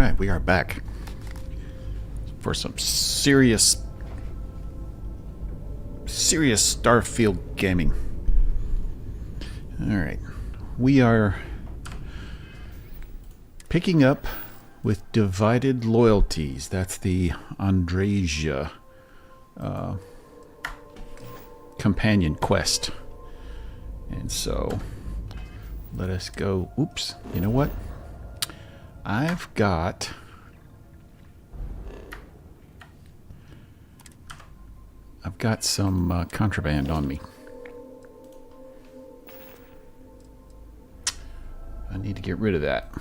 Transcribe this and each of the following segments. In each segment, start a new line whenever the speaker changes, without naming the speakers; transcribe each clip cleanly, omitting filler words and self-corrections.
Alright, we are back for some serious Starfield gaming. Alright, we are picking up with Divided Loyalties. That's the Andreja companion quest. And so, let us go. Oops, you know what? I've got some contraband on me. I need to get rid of that.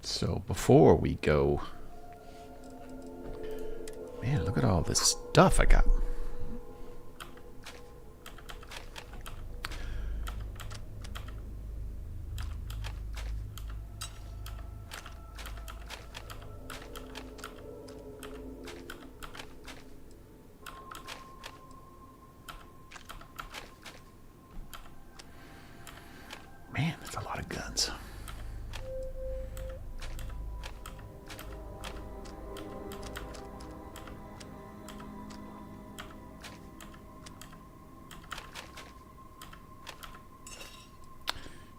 So before we go, man, look at all this stuff I got. Man, that's a lot of guns.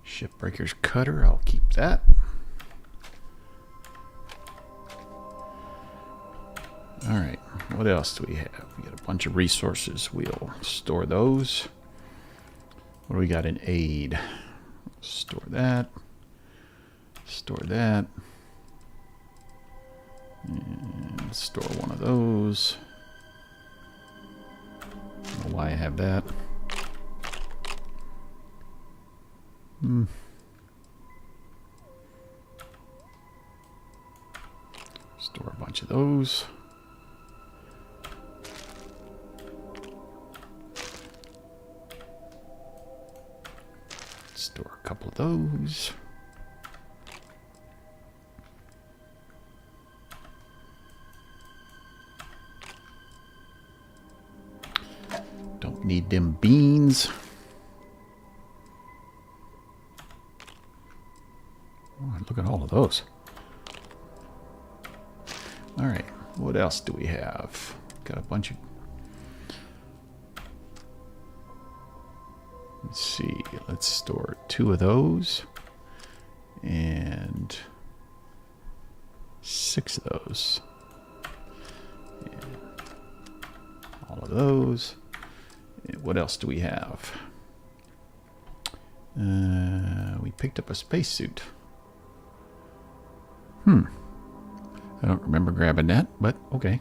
Shipbreaker's cutter, I'll keep that. Alright, what else do we have? We got a bunch of resources. We'll store those. What do we got in aid? Store that. Store that. And store one of those. I don't know why I have that. Store a bunch of those. Store a couple of those. Don't need them beans. Oh, look at all of those. All right, what else do we have? Got a bunch of... Let's see, let's store 2 of those and 6 of those. And all of those. And what else do we have? We picked up a spacesuit. I don't remember grabbing that, but okay.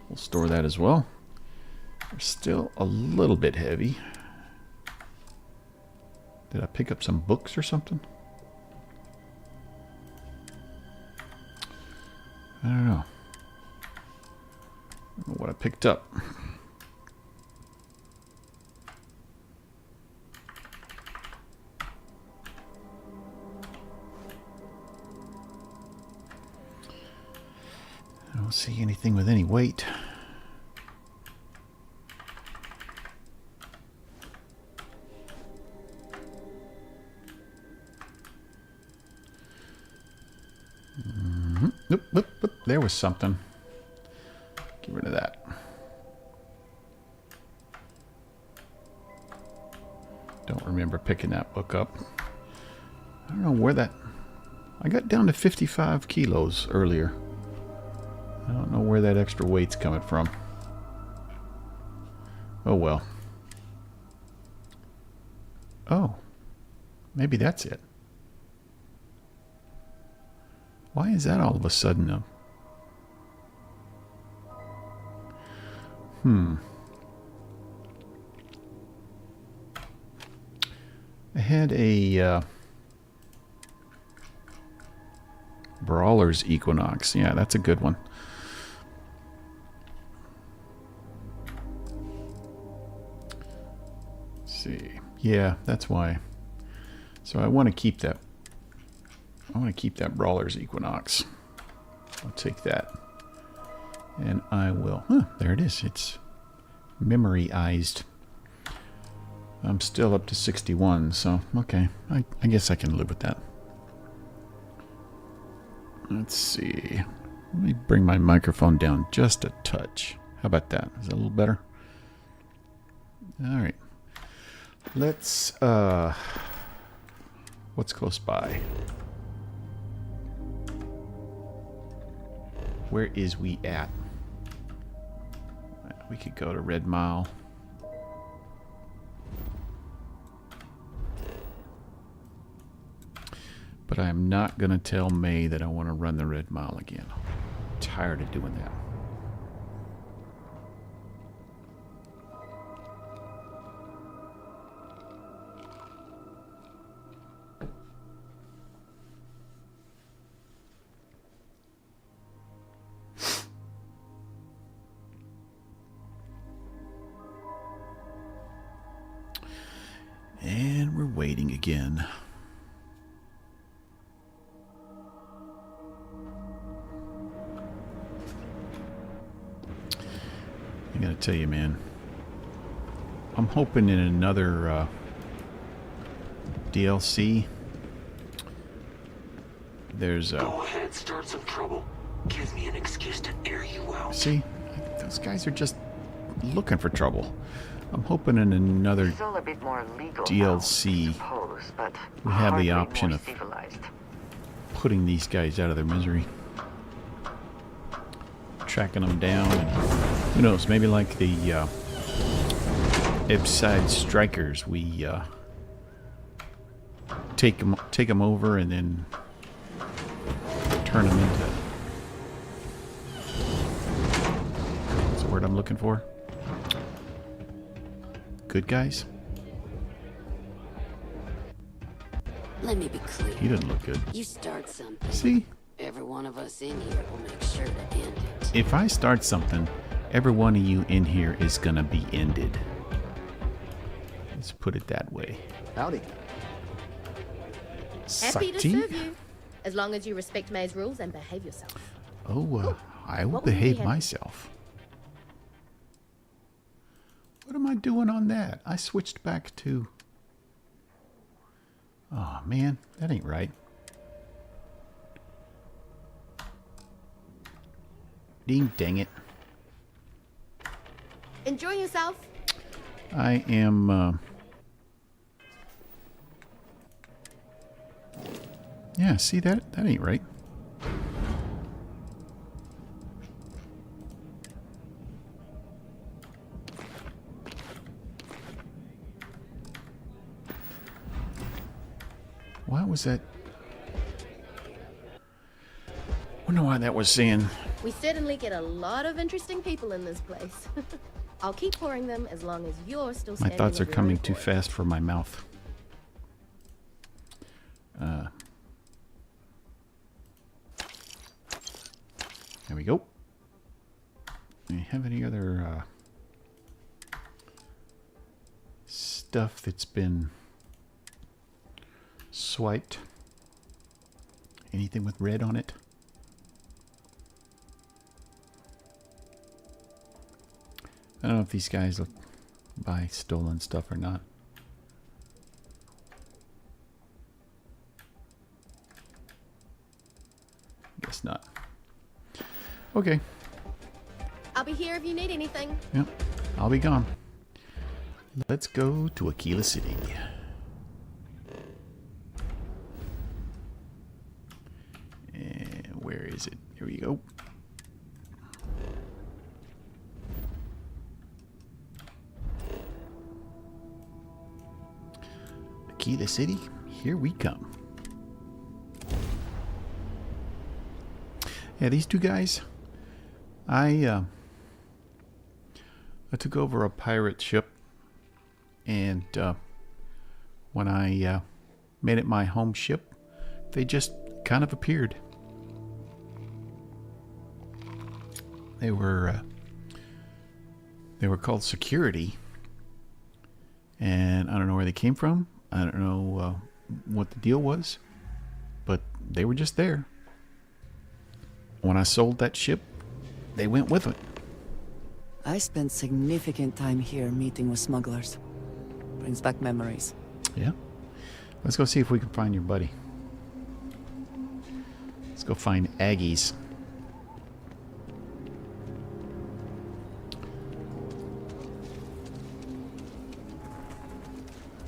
We'll store that as well. They're still a little bit heavy. Did I pick up some books or something? I don't know. I don't know what I picked up. I don't see anything with any weight. Nope, nope, nope. There was something. Get rid of that. Don't remember picking that book up. I don't know where that... I got down to 55 kilos earlier. I don't know where that extra weight's coming from. Oh well. Oh. Maybe that's it. Why is that all of a sudden up? I had a Brawler's Equinox. Yeah, that's a good one. Let's see. Yeah, that's why. So I want to keep that. I want to keep that Brawler's Equinox. I'll take that. And I will... Huh, there it is. It's memoryized. I'm still up to 61, so okay. I guess I can live with that. Let's see. Let me bring my microphone down just a touch. How about that? Is that a little better? All right. Let's, what's close by? Where is we at? We could go to Red Mile. But I'm not going to tell May that I want to run the Red Mile again. I'm tired of doing that. And we're waiting again. I gotta tell you, man, I'm hoping in another DLC there's a...
Go ahead, start some trouble. Gives me an excuse to air you out.
See, those guys are just looking for trouble. I'm hoping in another
Still a bit more legal
DLC
now, I suppose, but
we have the
hardly
option
more
of
civilized.
putting these guys out of their misery. Tracking them down, and who knows, maybe like the Ebside Strikers, we take them over and then turn them into, what's the word I'm looking for? Good guys?
Let me be clear.
He doesn't look good.
You start something.
See?
Every one of us in here will make sure to end it.
If I start something, every one of you in here is gonna be ended. Let's put it that way.
Howdy.
Happy to
Sati?
serve you, as long as you respect May's rules and behave yourself.
Oh, I will
What would we
behave
have?
myself. What am I doing on that? I switched back to... Oh, man, that ain't right. Dang it.
Enjoy yourself.
I am... Yeah, see that ain't right. Why was that? Wonder why that was saying.
We certainly get a lot of interesting people in this place. I'll keep pouring them as long as you're still
My
standing.
thoughts are
of your
coming
own
too
accord.
fast for my mouth. There we go. Do you have any other stuff that's been swiped? Anything with red on it? I don't know if these guys will buy stolen stuff or not. Guess not. Okay.
I'll be here if you need anything.
Yep. I'll be gone. Let's go to Aquila City. And where is it? Here we go. Aquila City, here we come. Yeah, these two guys, I took over a pirate ship, and when I made it my home ship, they just kind of appeared. They were called security, and I don't know where they came from. I don't know what the deal was, but they were just there. When I sold that ship, they went with it.
I spent significant time here meeting with smugglers.
Brings back memories.
Yeah. Let's go see if we can find your buddy. Let's go find Aggies.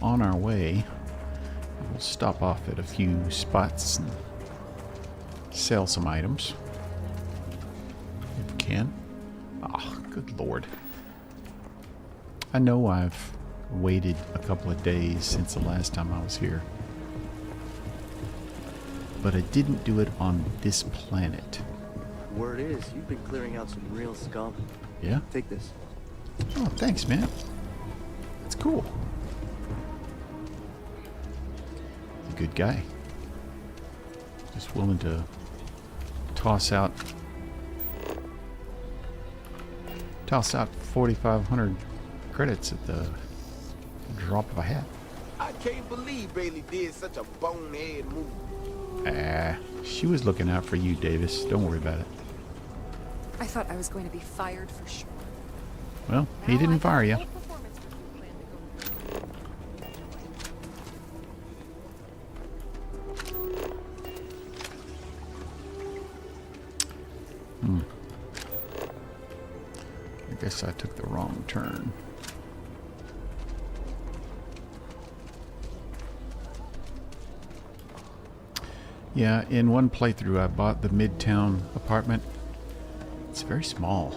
On our way, we'll stop off at a few spots and sell some items. If we can. Oh, good lord. I know I've waited a couple of days since the last time I was here. But I didn't do it on this planet.
Word is, you've been clearing out some real scum.
Yeah?
Take this.
Oh, thanks, man. That's cool. He's a good guy. Just willing to toss out 4,500 credits at the drop of a hat.
I can't believe Bailey did such a bonehead move.
She was looking out for you, Davis. Don't worry about it.
I thought I was going to be fired for sure.
Well, he didn't fire you. I guess I took the wrong turn. Yeah, in one playthrough I bought the Midtown apartment. It's very small.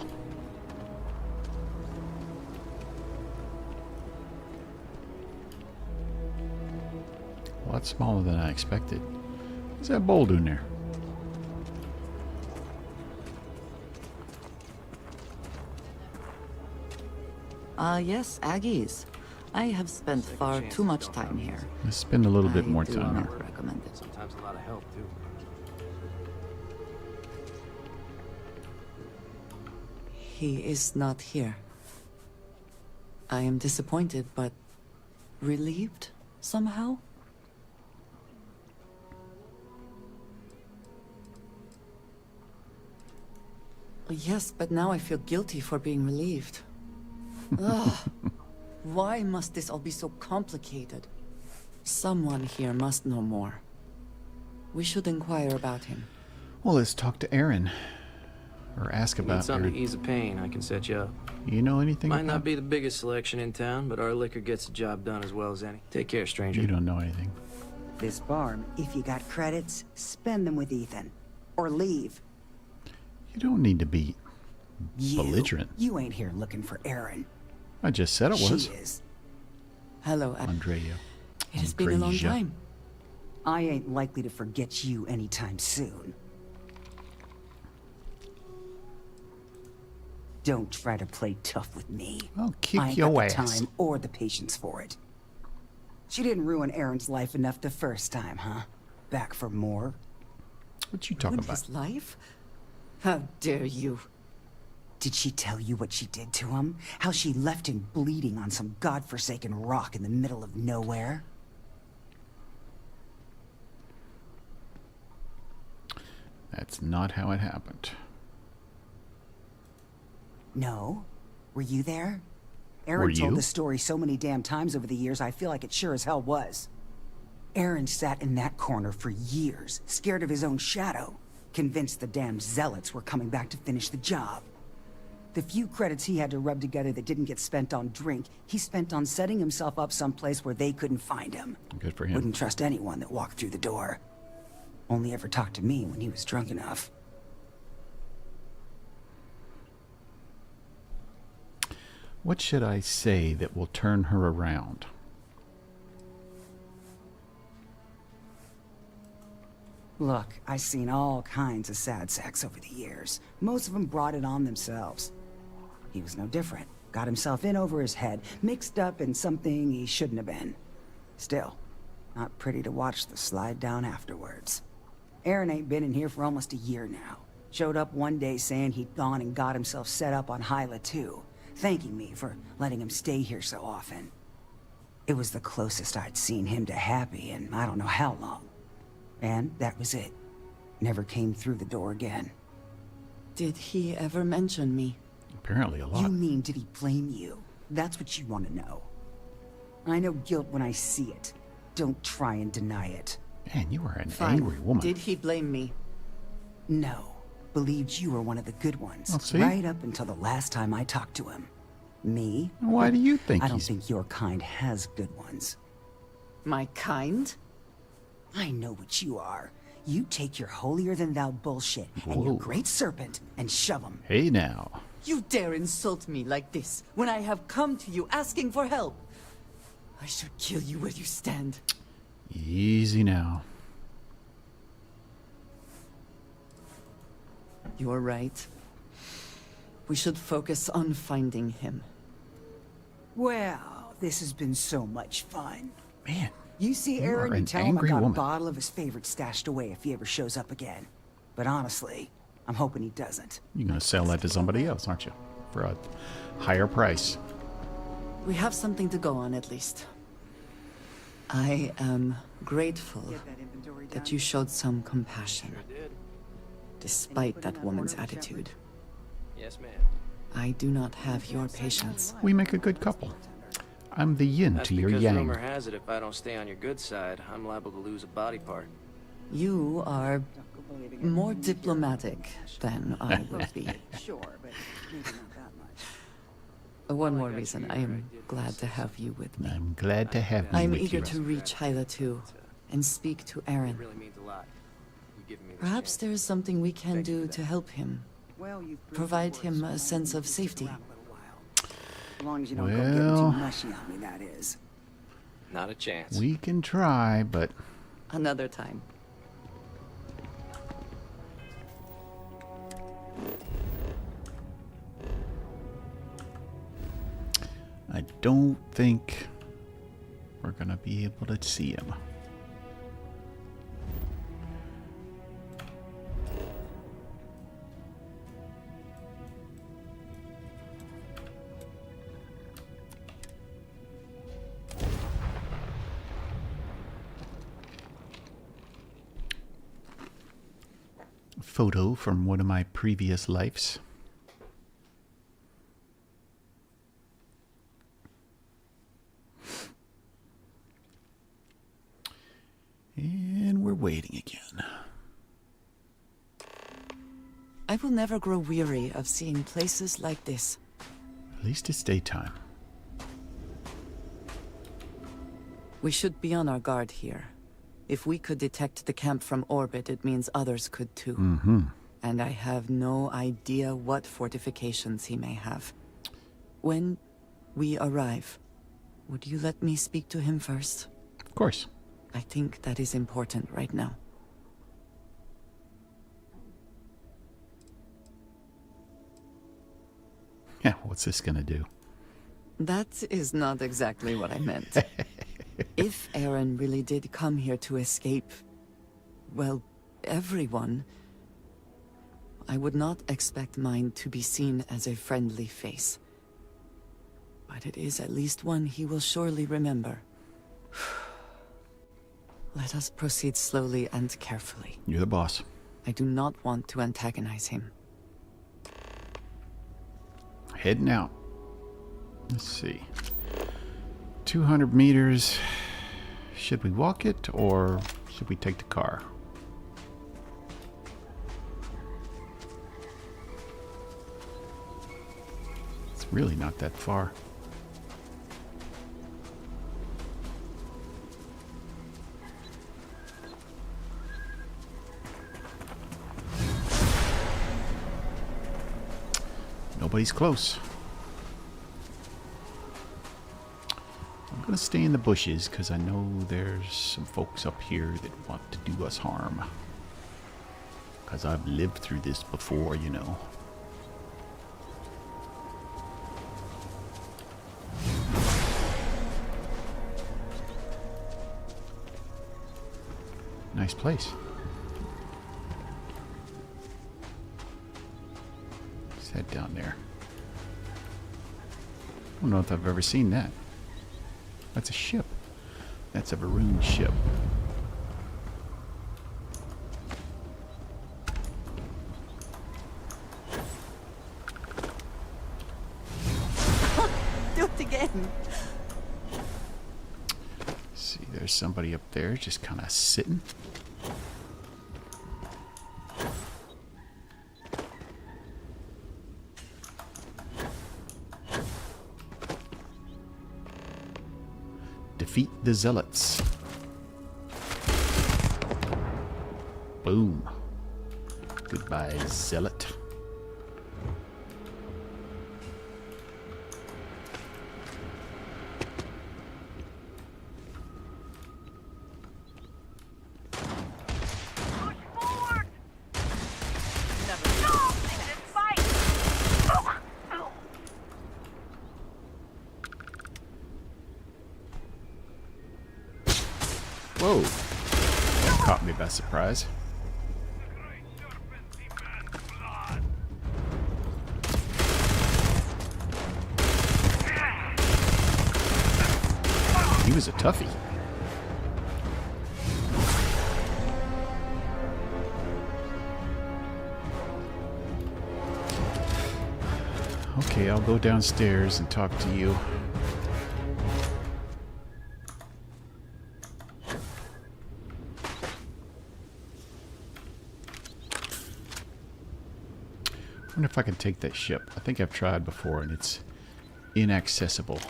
A lot smaller than I expected. What's that bowl doing there?
Yes, Aggies. I have spent far too much time here.
Let's spend a little bit
I
more
do
time
not
here.
recommend it.
Sometimes a lot of help, too.
He is not here. I am disappointed, but relieved somehow. Yes, but now I feel guilty for being relieved. Ugh. Why must this all be so complicated? Someone here must know more. We should inquire about him.
Well, let's talk to Aaron. Or ask
Need
about
something
Aaron.
to ease the pain, I can set you up.
You know anything
Might
about
not be the biggest selection in town, but our liquor gets the job done as well as any. Take care, stranger.
You don't know anything.
This farm, if you got credits, spend them with Ethan. Or leave.
You don't need to be belligerent.
You ain't here looking for Aaron.
I just said it was.
She is.
Hello,
Andreja.
It has been a long
Andreja.
time.
I ain't likely to forget you anytime soon. Don't try to play tough with me.
I'll kick
I ain't
your
got the
ass.
time or the patience for it. She didn't ruin Aaron's life enough the first time, huh? Back for more?
What you talking
Ruined
about?
his life? How dare you?
Did she tell you what she did to him? How she left him bleeding on some godforsaken rock in the middle of nowhere?
That's not how it happened.
No? Were you there? Aaron
Were
told
you?
the story so many damn times over the years, I feel like it sure as hell was. Aaron sat in that corner for years, scared of his own shadow, convinced the damn zealots were coming back to finish the job. The few credits he had to rub together that didn't get spent on drink, he spent on setting himself up someplace where they couldn't find him.
Good for him.
Wouldn't trust anyone that walked through the door. Only ever talked to me when he was drunk enough.
What should I say that will turn her around?
Look, I've seen all kinds of sad sacks over the years. Most of them brought it on themselves. He was no different. Got himself in over his head, mixed up in something he shouldn't have been. Still, not pretty to watch the slide down afterwards. Aaron ain't been in here for almost a year now. Showed up one day saying he'd gone and got himself set up on Hyla too, thanking me for letting him stay here so often. It was the closest I'd seen him to happy in I don't know how long. And that was it. Never came through the door again.
Did he ever mention me?
Apparently a lot.
You mean, did he blame you? That's what you want to know. I know guilt when I see it. Don't try and deny it.
Man, you are an
Fine.
angry woman.
Did he blame me?
No. Believed you were one of the good ones.
Well, see?
Right up until the last time I talked to him. Me?
Why do you think
I don't
he's...
think your kind has good ones.
My kind?
I know what you are. You take your holier-than-thou bullshit and your
Whoa.
great serpent and shove them.
Hey now.
You dare insult me like this when I have come to you asking for help. I should kill you where you stand.
Easy now.
You're right. We should focus on finding him.
Well, this has been so much fun.
Man,
You see
you
Aaron,
are
you
an
tell him I
angry
got
woman.
a bottle of his favorite stashed away if he ever shows up again. But honestly, I'm hoping he doesn't.
you're going to sell that to somebody else, aren't you? For a higher price.
We have something to go on at least. I am grateful that you showed some compassion, despite that woman's attitude.
Yes, ma'am.
I do not have your patience.
We make a good couple. I'm the yin
That's
to your
because
yang.
rumor has it if I don't stay on your good side, I'm liable to lose a body part.
You are more diplomatic than I would be.
Sure, but maybe not that much.
One more reason, I am glad to have you with me.
I'm glad to have you
I'm
with
eager
you.
to reach Hyla too, and speak to
It
Aaron.
really means a lot. You giving me this
Perhaps
chance.
there is something we can do to help him.
Well, you've proven
Provide
yours,
him
so
a
I
sense
need
of
to stick
safety.
around a little while. As long as you don't go
Well-
getting too mushy on me, that is.
Not a chance.
We can try, but
Another time.
I don't think we're going to be able to see him. A photo from one of my previous lives. And we're waiting again.
I will never grow weary of seeing places like this.
At least it's daytime.
We should be on our guard here. If we could detect the camp from orbit, it means others could too.
Mm-hmm.
And I have no idea what fortifications he may have. When we arrive, would you let me speak to him first?
Of course.
I think that is important right now.
Yeah, what's this gonna do?
That is not exactly what I meant. If Aaron really did come here to escape, well, everyone, I would not expect mine to be seen as a friendly face. But it is at least one he will surely remember. Let us proceed slowly and carefully.
You're the boss.
I do not want to antagonize him.
Heading out. Let's see. 200 meters. Should we walk it or should we take the car? It's really not that far. Nobody's close. I'm gonna stay in the bushes because I know there's some folks up here that want to do us harm. Because I've lived through this before, you know. Nice place. Let's head down there. I don't know if I've ever seen that. That's a ship. That's a Varun ship.
Do it again.
somebody up there just kind of sitting. Defeat the zealots. Boom. Goodbye, zealot. Whoa. That caught me by surprise. He was a toughie. Okay, I'll go downstairs and talk to you. I wonder if I can take that ship. I think I've tried before and it's inaccessible.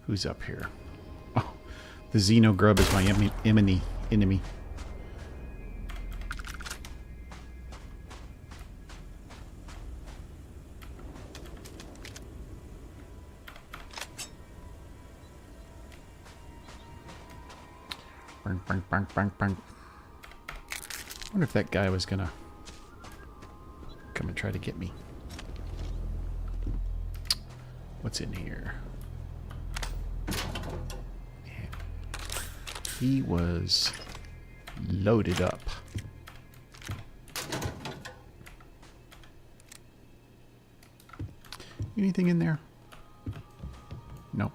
Who's up here? Oh, the Xeno grub is my enemy. Bang, bang, bang, bang, bang. I wonder if that guy was gonna come and try to get me. What's in here? He was loaded up. Anything in there? No.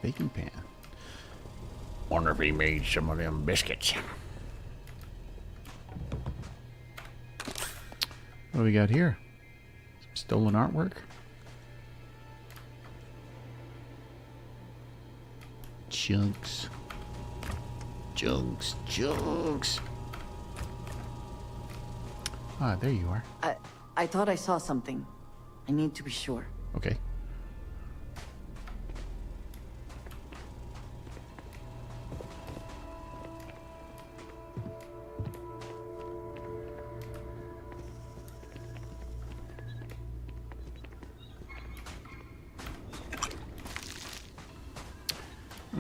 Baking pan. Wonder if he made some of them biscuits. What do we got here? Some stolen artwork? Chunks. Chunks. Chunks. Ah, there you are.
I thought I saw something. I need to be sure.
Okay.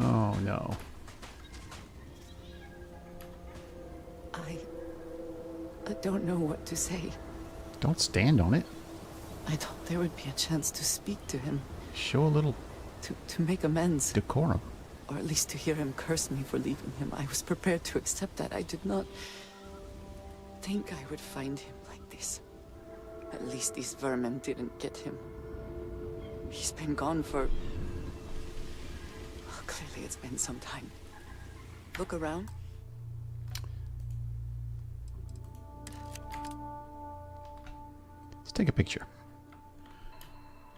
Oh no.
I don't know what to say.
Don't stand on it.
I thought there would be a chance to speak to him.
Show a little
To make amends.
decorum.
Or at least to hear him curse me for leaving him. I was prepared to accept that. I did not think I would find him like this. At least these vermin didn't get him. He's been gone for... Oh, clearly it's been some time. Look around.
Let's take a picture.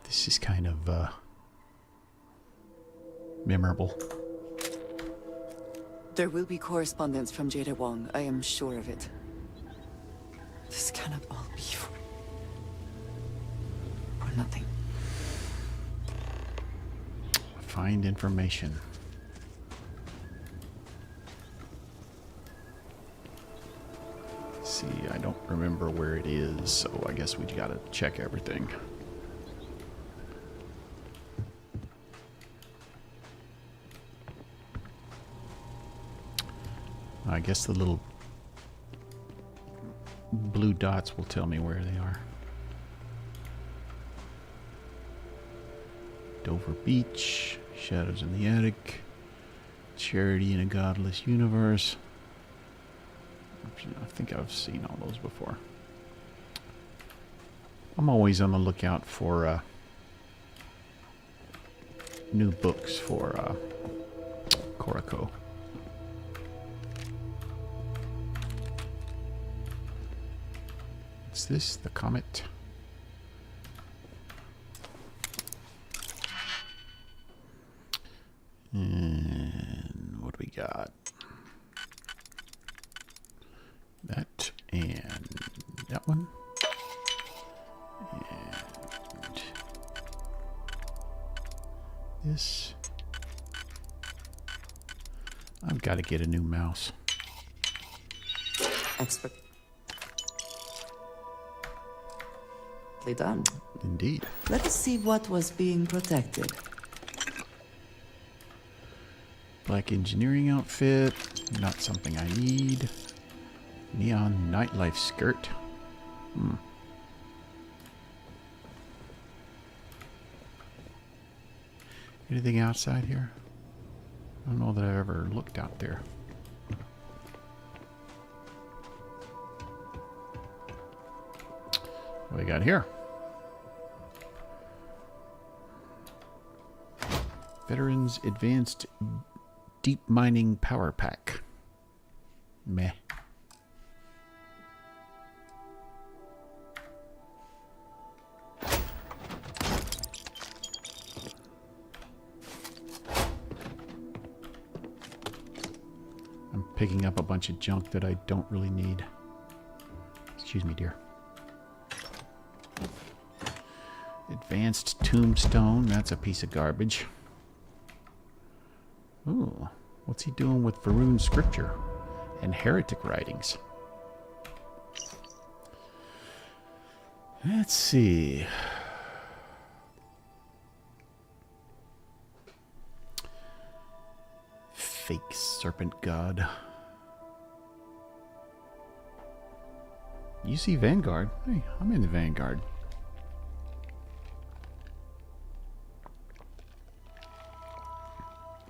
This is kind of memorable.
There will be correspondence from Jada Wong. I am sure of it. This cannot all be for nothing.
Find information. See, I don't remember where it is, so I guess we gotta check everything. I guess the little blue dots will tell me where they are. Dover Beach, Shadows in the Attic, Charity in a Godless Universe. I think I've seen all those before. I'm always on the lookout for new books for Korako. What's this? The comet? And what do we got? That and that one. And this. I've got to get a new mouse.
Expert. Done.
Indeed.
Let us see what was being protected.
Black engineering outfit. Not something I need. Neon nightlife skirt. Anything outside here? I don't know that I've ever looked out there. What do we got here? Veterans Advanced Deep Mining Power Pack. Meh. I'm picking up a bunch of junk that I don't really need. Excuse me, dear. Advanced Tombstone. That's a piece of garbage. Ooh, what's he doing with Varun scripture and heretic writings? Let's see. Fake serpent god. You see Vanguard? Hey, I'm in the Vanguard.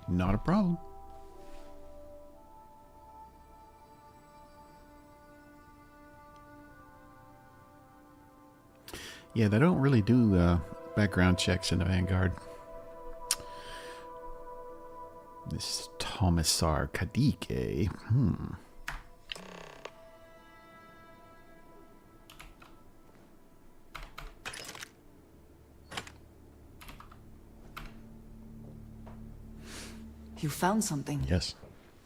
Not a problem. Yeah, they don't really do background checks in the Vanguard. This Tomisar Kadike.
You found something?
Yes.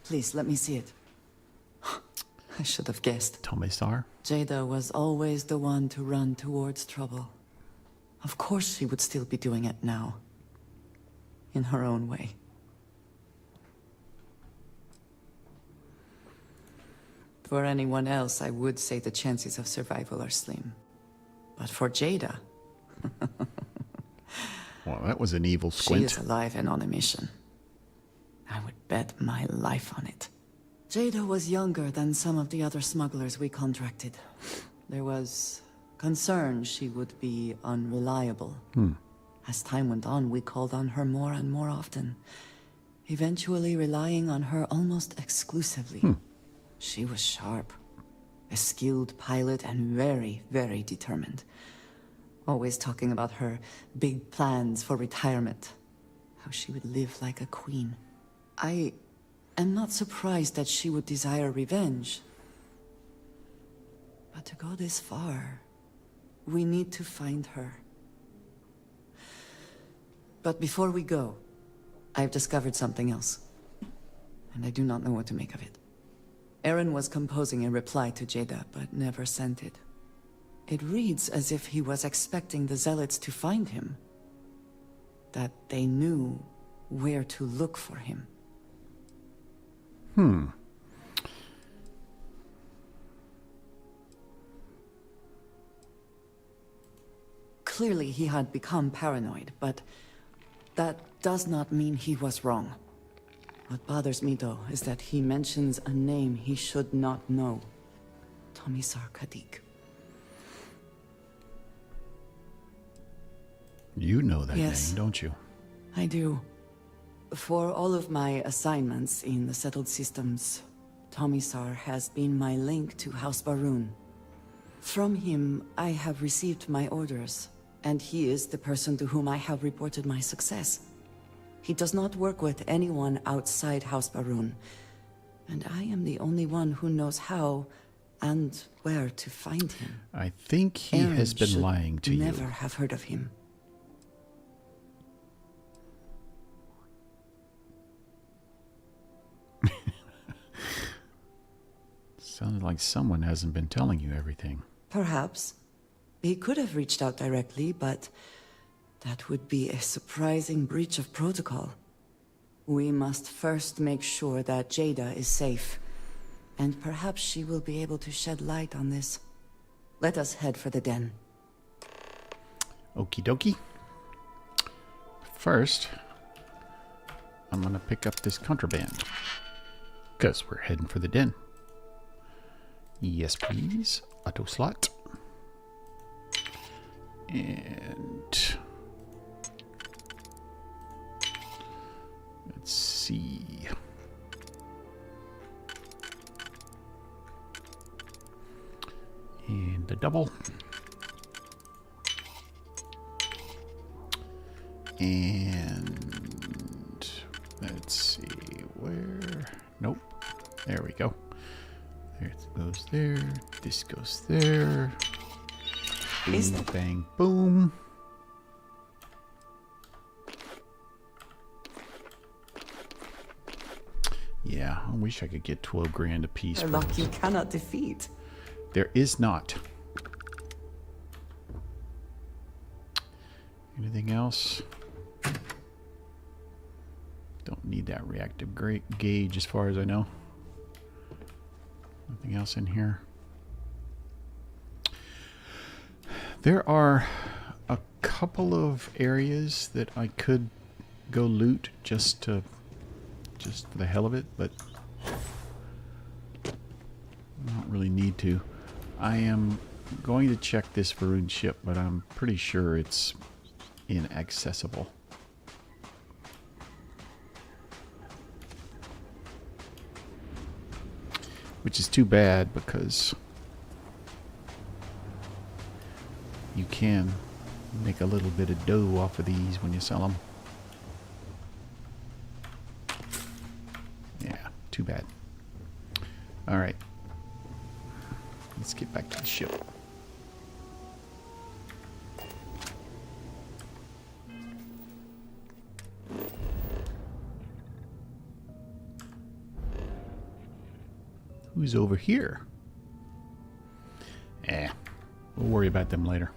Please, let me see it. I should have guessed.
Tomisar?
Jada was always the one to run towards trouble. Of course she would still be doing it now. In her own way. For anyone else, I would say the chances of survival are slim. But for Jada...
Well, that was an evil squint.
She is alive and on a mission. I would bet my life on it. Jada was younger than some of the other smugglers we contracted. There was concern she would be unreliable. As time went on, we called on her more and more often, eventually relying on her almost exclusively. She was sharp, a skilled pilot and very, very determined. Always talking about her big plans for retirement, how she would live like a queen. I am not surprised that she would desire revenge. But to go this far, we need to find her. But before we go, I've discovered something else. And I do not know what to make of it. Aaron was composing a reply to Jada, but never sent it. It reads as if he was expecting the Zealots to find him. That they knew where to look for him. Clearly he had become paranoid, but that does not mean he was wrong. What bothers me, though, is that he mentions a name he should not know. Tomisar Kadik.
You know that
Yes.
name, don't you?
I do. For all of my assignments in the settled systems, Tomisar has been my link to House Barun. From him, I have received my orders, and he is the person to whom I have reported my success. He does not work with anyone outside House Baroon. And I am the only one who knows how and where to find him.
I think he
Aaron
has been
should
lying to you.
never have heard of him.
Sounds like someone hasn't been telling you everything.
Perhaps. He could have reached out directly, but that would be a surprising breach of protocol. We must first make sure that Jada is safe, and perhaps she will be able to shed light on this. Let us head for the den.
Okie dokie. First, I'm gonna pick up this contraband, because we're heading for the den. Yes, please. Auto slot. And let's see. And the double. And let's see where. Nope. There we go. There it goes there. This goes there. Boom, bang, boom. Yeah, I wish I could get 12 grand a piece.
A luck you cannot defeat.
There is not. Anything else? Don't need that reactive gauge as far as I know. Nothing else in here. There are a couple of areas that I could go loot just for the hell of it, but I don't really need to. I am going to check this Varun ship, but I'm pretty sure it's inaccessible. Which is too bad, because you can make a little bit of dough off of these when you sell them. Yeah, too bad. Alright. Let's get back to the ship. Who's over here? We'll worry about them later.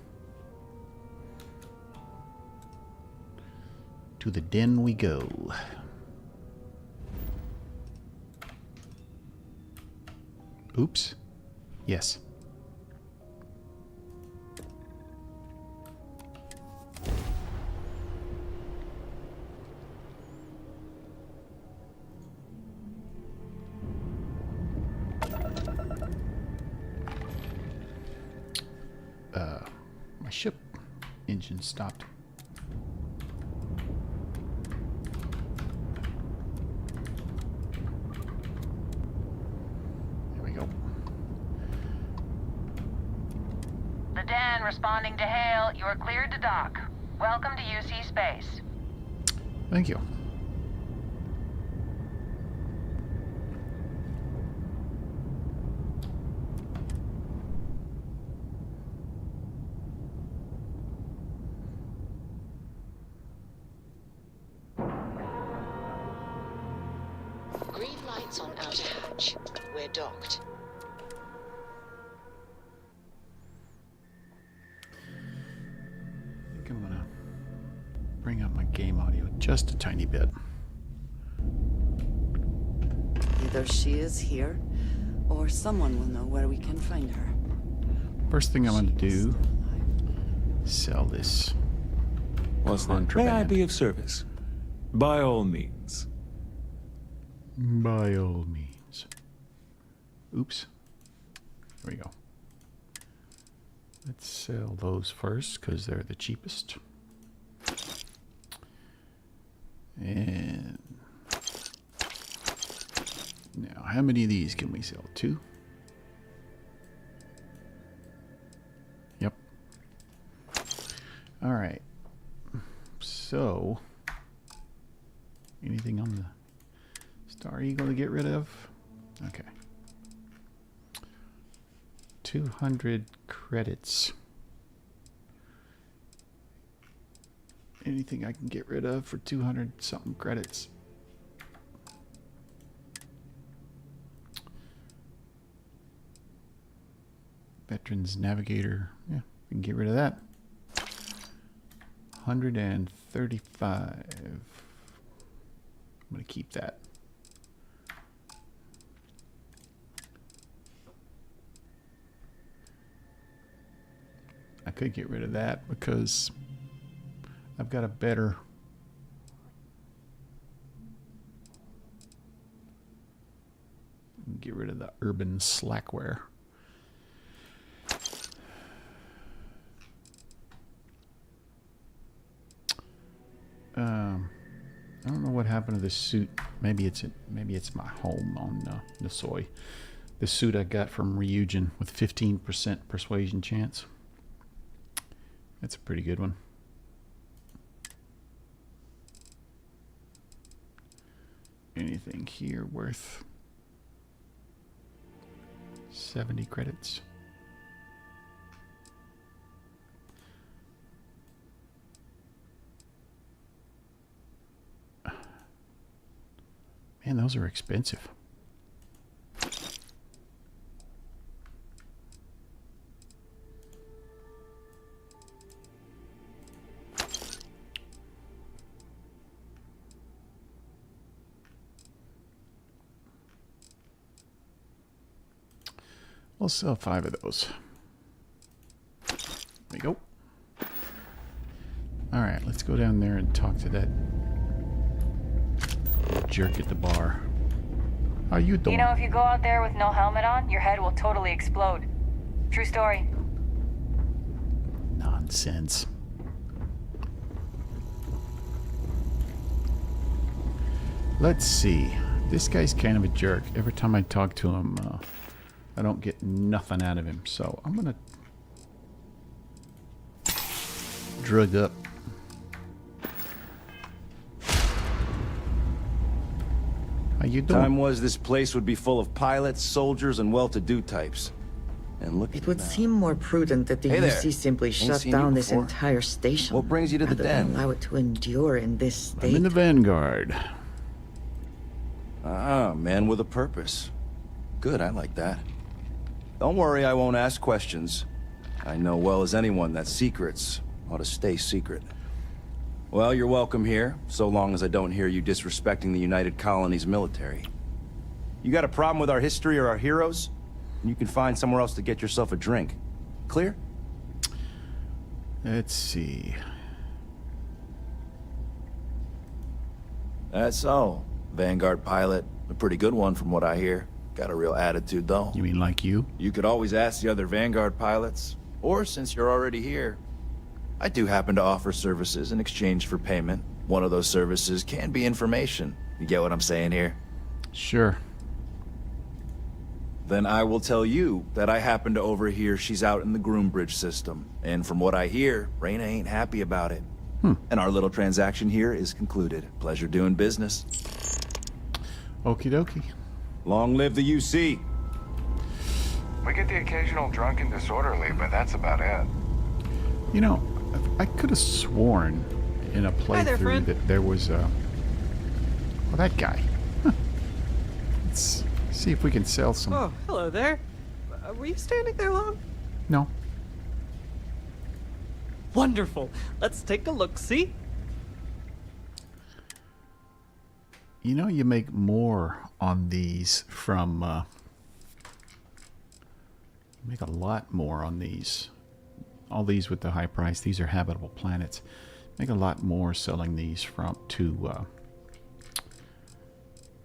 To the den we go. Oops. Yes. My ship engine stopped. There we go.
The Den responding to hail. You are cleared to dock. Welcome to UC Space.
Thank you.
Green lights on outer hatch. We're docked.
I think I'm gonna bring up my game audio just a tiny bit.
Either she is here, or someone will know where we can find her.
First thing I'm gonna do, sell this.
What's that? May I be of service? By all means.
By all means. Oops. There we go. Let's sell those first because they're the cheapest. And now, how many of these can we sell? 2? Yep. All right. So Anything on the Star Eagle to get rid of? Okay. 200 credits. Anything I can get rid of for 200 something credits? Veterans Navigator. Yeah, we can get rid of that. 135. I'm going to keep that. I could get rid of that because I've got a better get rid of the urban slackware. I don't know what happened to this suit. Maybe it's my home on Nisoy. The suit I got from Ryujin with 15% persuasion chance. That's a pretty good one. Anything here worth 70 credits? Man, those are expensive. We'll sell 5 of those. There we go. Alright, let's go down there and talk to that jerk at the bar. How you doing?
You know, if you go out there with no helmet on, your head will totally explode. True story.
Nonsense. Let's see. This guy's kind of a jerk. Every time I talk to him, I don't get nothing out of him. So I'm gonna drug up. How you doing?
Time was this place would be full of pilots, soldiers, and well-to-do types. And look.
It would seem more prudent that the
Hey there.
UC simply
Ain't
shut
seen you
down this
before.
entire station.
What brings you to the
rather than
den?
allow it to endure in this state.
I'm in the Vanguard.
Ah, man with a purpose. Good, I like that. Don't worry, I won't ask questions. I know well as anyone that secrets ought to stay secret. Well, you're welcome here, so long as I don't hear you disrespecting the United Colonies military. You got a problem with our history or our heroes? You can find somewhere else to get yourself a drink. Clear?
Let's see.
That's so. Vanguard pilot. A pretty good one from what I hear. Got a real attitude, though.
You mean like you?
You could always ask the other Vanguard pilots. Or, since you're already here, I do happen to offer services in exchange for payment. One of those services can be information. You get what I'm saying here?
Sure.
Then I will tell you that I happen to overhear she's out in the Groombridge system. And from what I hear, Reyna ain't happy about it. And our little transaction here is concluded. Pleasure doing business.
Okie dokie.
Long live the UC.
We get the occasional drunk and disorderly, but that's about it.
You know, I could have sworn in a playthrough that there was a... Well, that guy. Huh. Let's see if we can sell some...
Oh, hello there. Were you standing there long?
No.
Wonderful. Let's take a look-see.
You know, you make more on these from... you make a lot more on these. All these with the high price. These are habitable planets. Make a lot more selling these from to...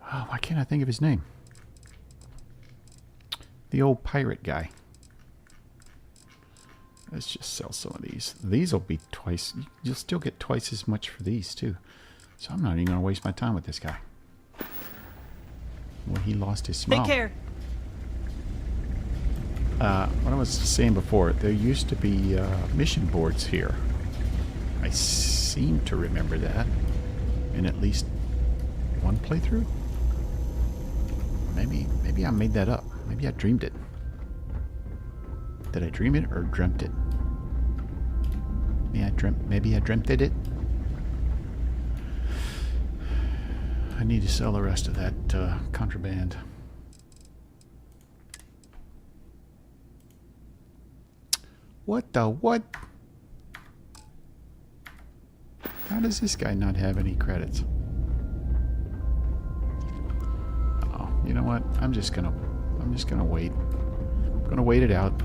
oh, why can't I think of his name? The old pirate guy. Let's just sell some of these. These will be twice... You'll still get twice as much for these, too. So I'm not even going to waste my time with this guy. Well, he lost his smile.
Take care.
What I was saying before, there used to be mission boards here. I seem to remember that in at least one playthrough? Maybe I made that up. Maybe I dreamed it. Did I dream it or dreamt it? Maybe I dreamt it. I need to sell the rest of that contraband. What the what? How does this guy not have any credits? Oh, you know what? I'm just gonna wait. I'm gonna wait it out.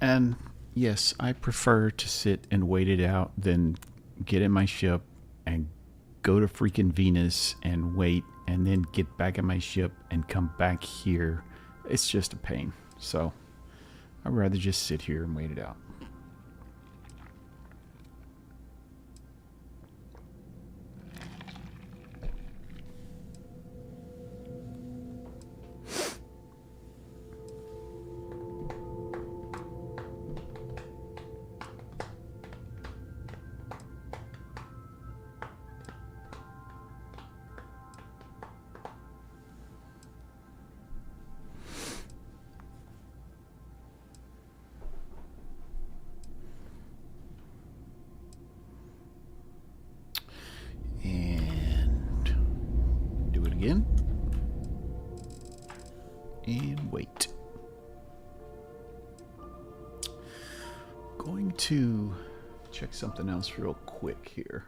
And yes, I prefer to sit and wait it out than get in my ship and go to freaking Venus and wait and then get back in my ship and come back here. It's just a pain. So I'd rather just sit here and wait it out. Again and wait. Going to check something else real quick here.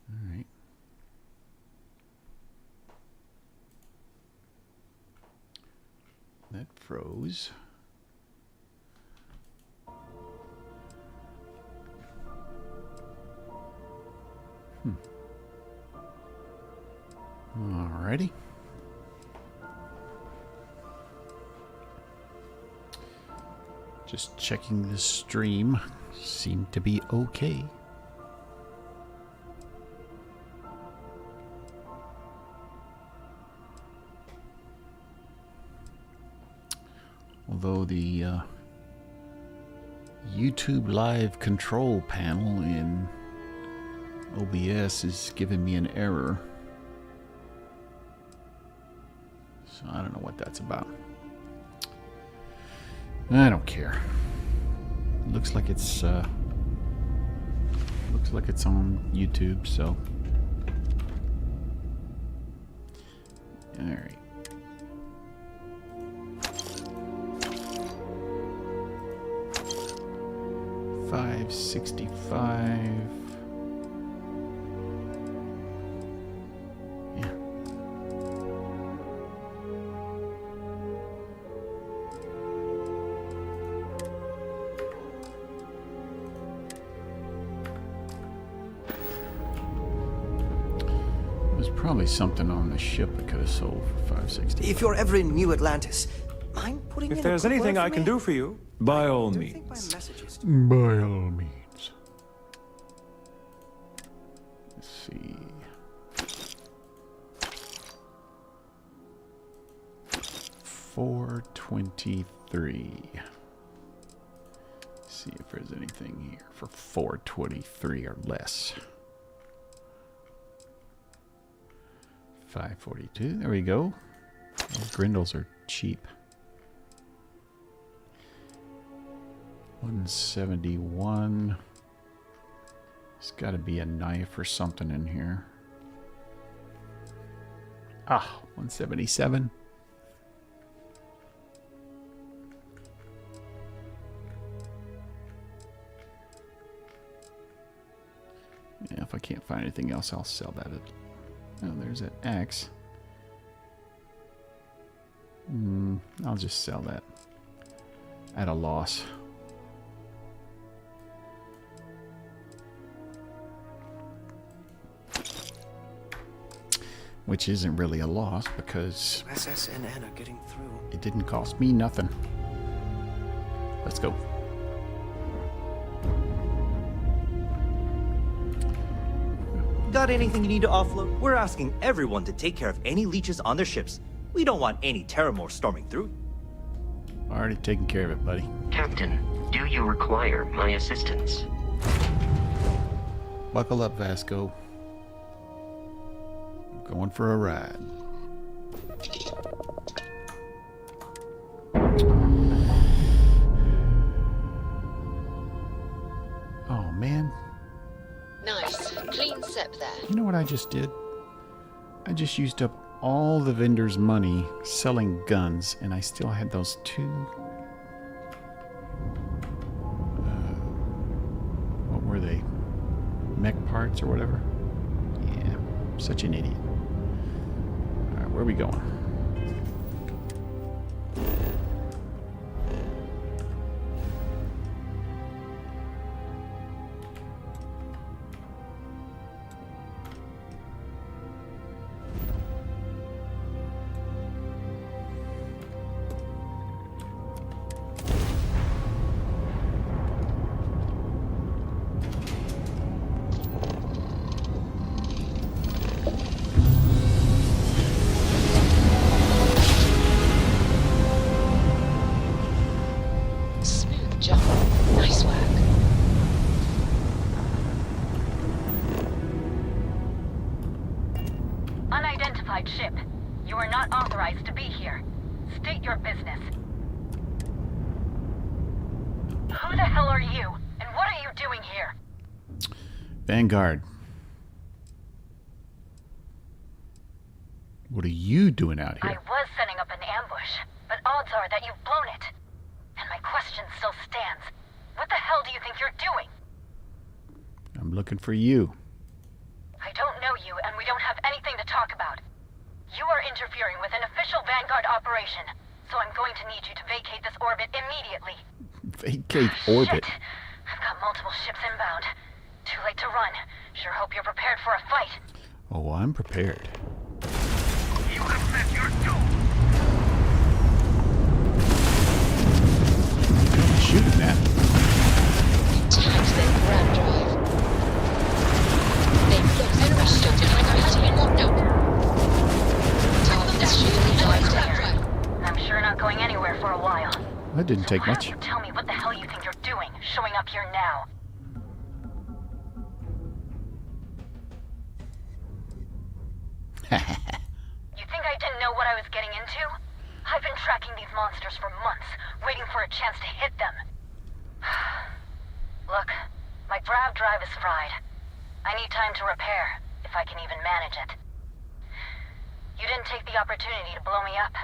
All right. That froze. Alrighty. Just checking the stream. Seemed to be okay. Although the YouTube live control panel in OBS is giving me an error. So I don't know what that's about. I don't care. Looks like it's on YouTube, so all right. $565. Probably something on the ship I could have sold for $560.
If you're ever in New Atlantis, mind putting in
If there's anything I can do for you, by all means.
By all means. Let's see. $423. See if there's anything here for $423 or less. $542. There we go. Those grindles are cheap. $171. There's got to be a knife or something in here. Ah, $177. Yeah, if I can't find anything else, I'll sell that. Oh, there's an axe. I'll just sell that at a loss. Which isn't really a loss because
SSNN are getting through.
It didn't cost me nothing. Let's go.
Got anything you need to offload? We're asking everyone to take care of any leeches on their ships. We don't want any Terramore storming through.
Already taken care of it, buddy.
Captain, do you require my assistance?
Buckle up, Vasco. Going for a ride. Oh, man.
Nice. Clean sep there.
You know what I just did? I just used up all the vendors' money selling guns, and I still had those two... what were they? Mech parts or whatever? Yeah, such an idiot. Alright, where are we going?
Nice work.
Unidentified ship. You are not authorized to be here. State your business. Who the hell are you? And what are you doing here?
Vanguard. What are you doing out
I
here?
was setting up an ambush, but odds are that you've blown it. And my question still stands. What the hell do you think you're doing?
I'm looking for you.
I don't know you, and we don't have anything to talk about. You are interfering with an official Vanguard operation, so I'm going to need you to vacate this orbit immediately.
Vacate orbit.
Shit. I've got multiple ships inbound. Too late to run. Sure hope you're prepared for a fight.
Oh, I'm prepared.
You have met your doom.
Shooting that.
Tag their ground drive. They've looked and rushed up behind our husband. No. Target is shooting dive down.
I'm sure not going anywhere for a while.
That didn't take
Why
much.
don't you tell me what the hell you think you're doing, showing up here now? You think I didn't know what I was getting into? I've been tracking these monsters for months, waiting for a chance to hit them. Look, my grav drive is fried. I need time to repair, if I can even manage it. You didn't take the opportunity to blow me up.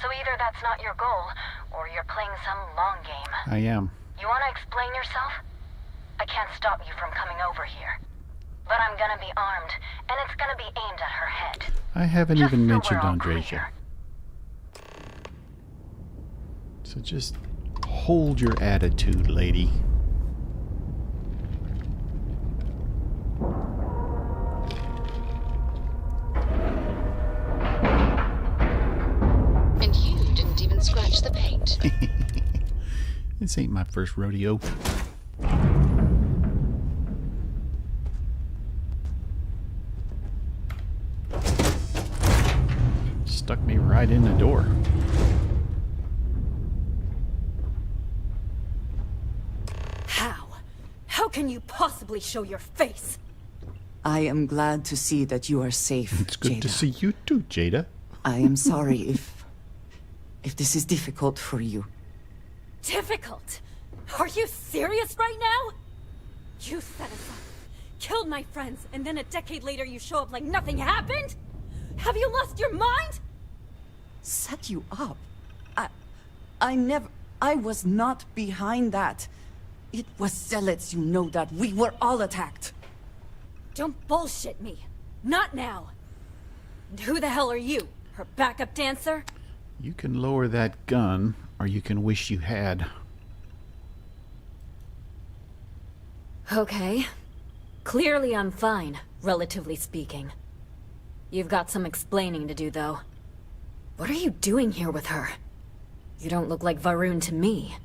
So either that's not your goal, or you're playing some long game.
I am.
You want to explain yourself? I can't stop you from coming over here. But I'm gonna be armed, and it's gonna be aimed at her head.
I haven't
Just
even
so
mentioned
we're all
Andreja. So just hold your attitude, lady.
And you didn't even scratch the paint.
This ain't my first rodeo. Stuck me right in the door.
How can you possibly show your face?
I am glad to see that you are safe,
It's good
Jada.
to see you too, Jada.
I am sorry if this is difficult for you.
Difficult? Are you serious right now? You set us up, killed my friends, and then a decade later you show up like nothing happened? Have you lost your mind?
Set you up? I was not behind that. It was zealots, you know that. We were all attacked.
Don't bullshit me. Not now. And who the hell are you? Her backup dancer?
You can lower that gun, or you can wish you had.
Okay. Clearly I'm fine, relatively speaking. You've got some explaining to do, though. What are you doing here with her? You don't look like Varun to me.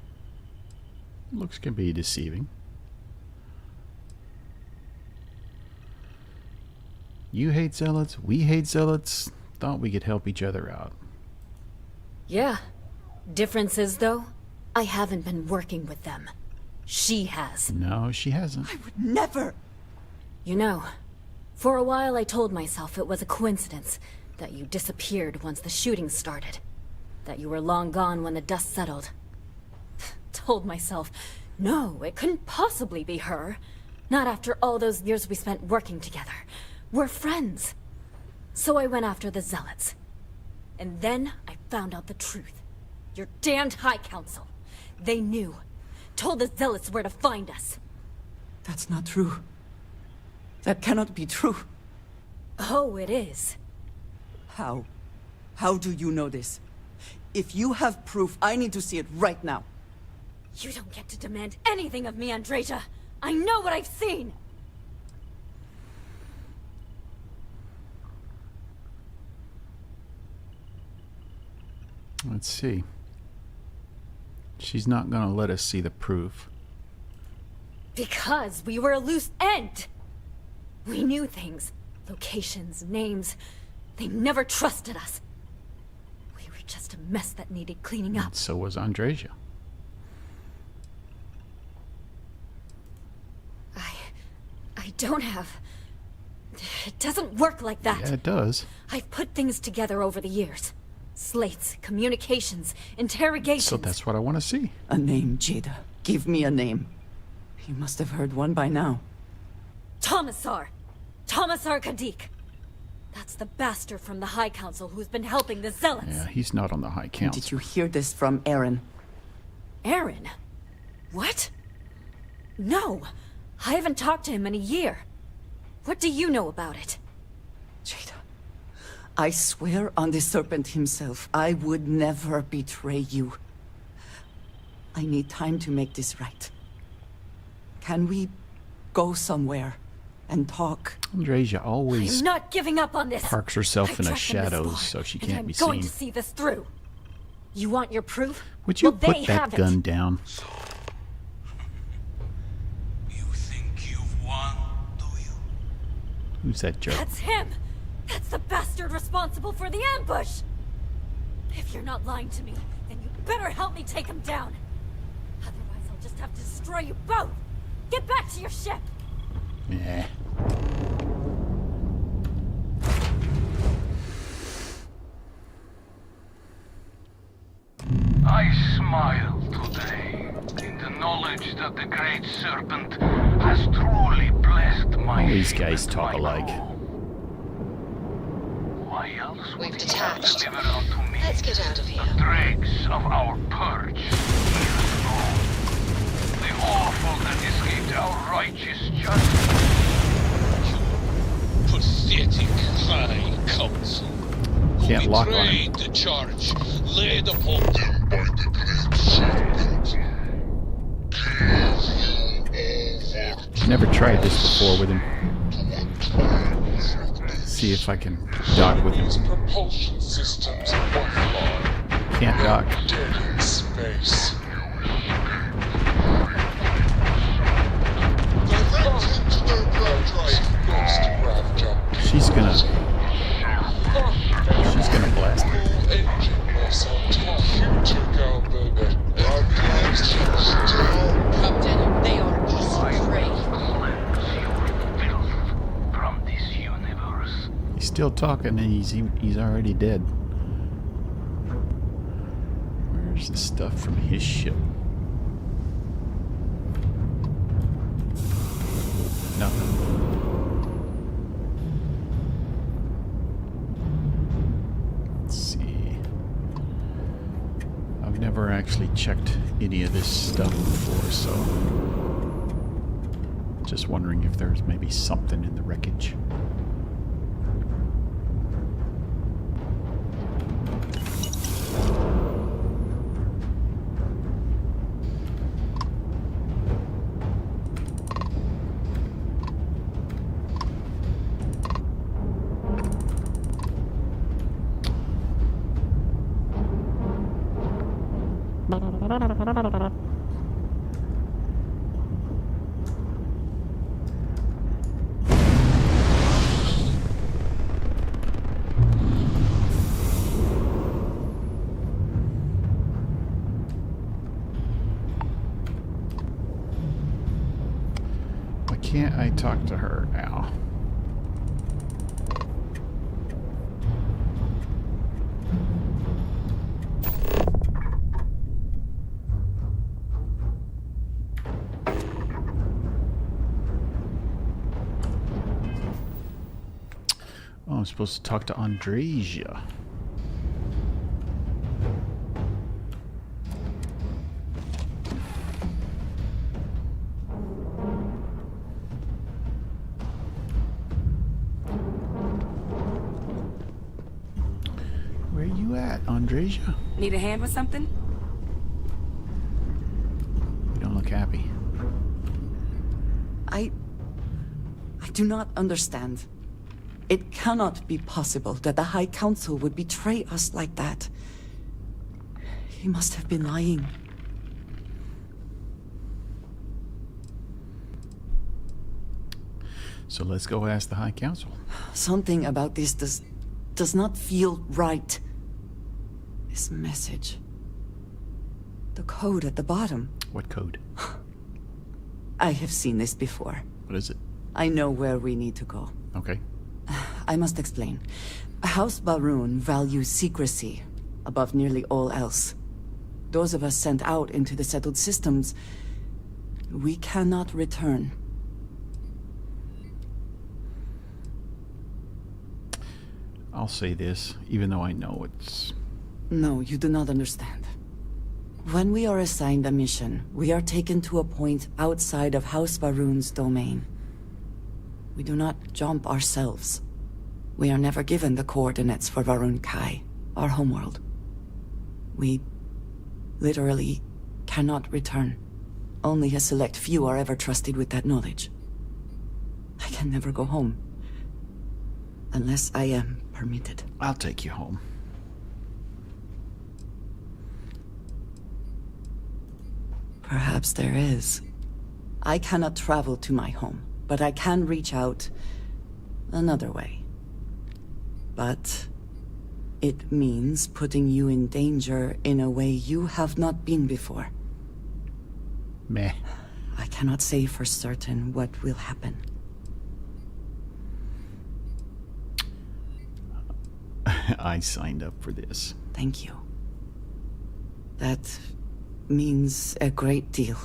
Looks can be deceiving. You hate zealots. We hate zealots. Thought we could help each other out.
Yeah. Difference is, though, I haven't been working with them. She has.
No, she hasn't.
I would never.
You know, for a while I told myself it was a coincidence that you disappeared once the shooting started. That you were long gone when the dust settled. Told myself, no, it couldn't possibly be her. Not after all those years we spent working together. We're friends. So I went after the zealots. And then I found out the truth. Your damned High Council. They knew. Told the zealots where to find us.
That's not true. That cannot be true.
Oh, it is.
How? How do you know this? If you have proof, I need to see it right now.
You don't get to demand anything of me, Andreja. I know what I've seen.
Let's see. She's not gonna let us see the proof.
Because we were a loose end. We knew things. Locations, names. They never trusted us. We were just a mess that needed cleaning up.
And so was Andreja.
I don't have... It doesn't work like that.
Yeah, it does.
I've put things together over the years. Slates, communications, interrogations.
So that's what I want to see.
A name, Jada. Give me a name. You must have heard one by now.
Tomasar. Tomasar Kadik. That's the bastard from the High Council who's been helping the zealots.
Yeah, he's not on the High Council.
Did you hear this from Aaron?
Aaron? What? No. I haven't talked to him in a year. What do you know about it?
Jada, I swear on the Serpent himself, I would never betray you. I need time to make this right. Can we go somewhere and talk?
Andreja always
I'm not giving up on this.
parks herself in the
I tracked them this
shadows
far,
so she
and
can't be
I'm going
seen.
to see this through. You want your proof?
Would you
Well,
put
they
that
have
gun
it.
down? Who's that jerk?
That's him! That's the bastard responsible for the ambush! If you're not lying to me, then you better help me take him down. Otherwise, I'll just have to destroy you both! Get back to your ship!
Yeah.
I smile today in the knowledge that the Great Serpent has truly blessed my
All these guys talk alike.
Why else would
We've
he have
detached.
delivered unto me
Let's get out of here.
the dregs of our purge years ago? The awful that escaped our righteous judgment.
Pathetic High Council.
Can't lock on
Betrayed
him.
the charge laid upon them by the Great Serpent.
Never tried this before with him. See if I can dock with him.
Propulsion systems offline.
Can't dock.
Dead in space. Direct into their blood drive ghost gravcam.
She's gonna blast him.
Engineless on computer Galberger.
Captain, they are easy prey.
From this universe.
He's still talking and he's already dead. Where's the stuff from his ship? Nothing. Let's see. I've never actually checked any of this stuff before, so just wondering if there's maybe something in the wreckage. can't I talk to her now? Oh, I'm supposed to talk to Andreja. Where you at, Andreja?
Need a hand with something?
You don't look happy.
I do not understand. It cannot be possible that the High Council would betray us like that. He must have been lying.
So let's go ask the High Council.
Something about this does not feel right. This message. The code at the bottom.
What code?
I have seen this before.
What is it?
I know where we need to go.
Okay.
I must explain. House Baroon values secrecy above nearly all else. Those of us sent out into the settled systems, we cannot return.
I'll say this, even though I know it's...
No, you do not understand. When we are assigned a mission, we are taken to a point outside of House Baroon's domain. We do not jump ourselves. We are never given the coordinates for Varun Kai, our homeworld. We literally cannot return. Only a select few are ever trusted with that knowledge. I can never go home. Unless I am permitted.
I'll take you home.
Perhaps there is. I cannot travel to my home, but I can reach out another way. But it means putting you in danger in a way you have not been before.
Meh.
I cannot say for certain what will happen.
I signed up for this.
Thank you. That means a great deal.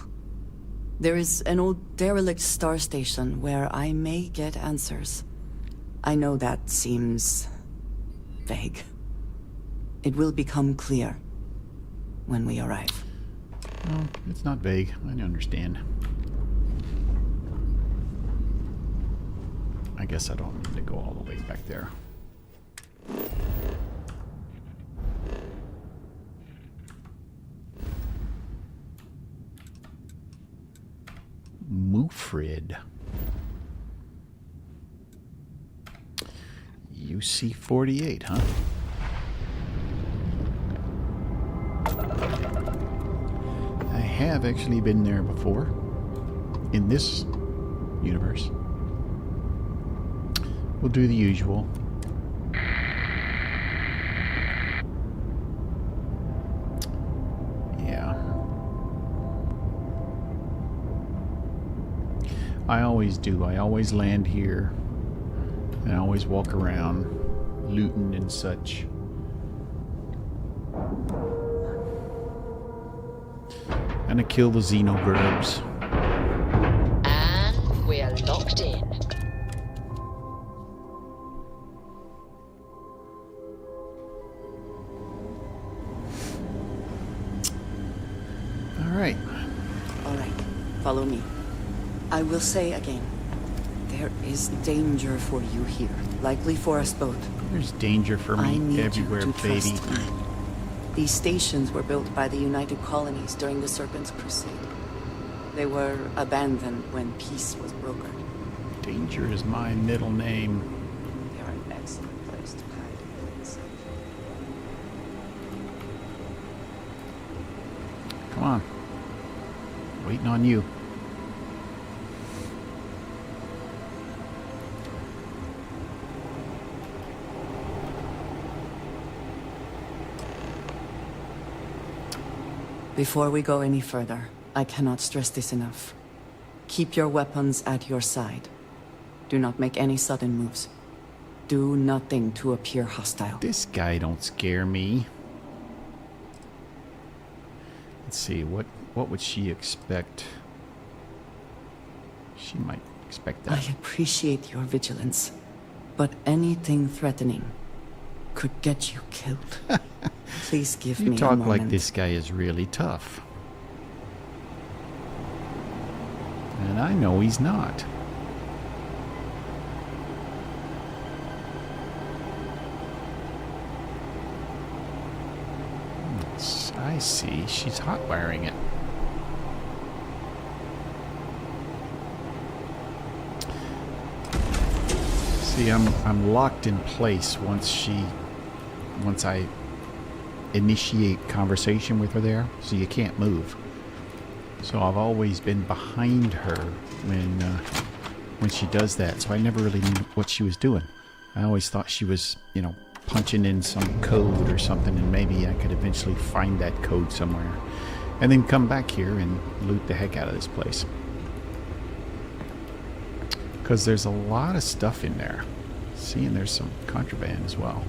There is an old derelict star station where I may get answers. I know that seems vague. It will become clear when we arrive.
Well, it's not vague. I understand. I guess I don't need to go all the way back there. Mufrid. UC-48, huh? I have actually been there before. In this universe. We'll do the usual. Yeah. I always do. I always land here. And I always walk around looting and such. Gonna kill the xenogrubs.
And we're locked in.
Alright.
Alright, follow me. I will say again, there is danger for you here, likely for us both.
There's danger for me everywhere, baby.
These stations were built by the United Colonies during the Serpent's Crusade. They were abandoned when peace was brokered.
Danger is my middle name.
They are an excellent place to hide and safe.
Come on. Waiting on you.
Before we go any further, I cannot stress this enough. Keep your weapons at your side. Do not make any sudden moves. Do nothing to appear hostile.
This guy don't scare me. Let's see, what would she expect? She might expect that.
I appreciate your vigilance, but anything threatening could get you killed. Please give me a
You talk
moment.
like this guy is really tough. And I know he's not. I see. She's hot wiring it. See, I'm locked in place once I initiate conversation with her there, so you can't move. So I've always been behind her when she does that. So I never really knew what she was doing. I always thought she was, you know, punching in some code or something, and maybe I could eventually find that code somewhere and then come back here and loot the heck out of this place, because there's a lot of stuff in there. See, and there's some contraband as well.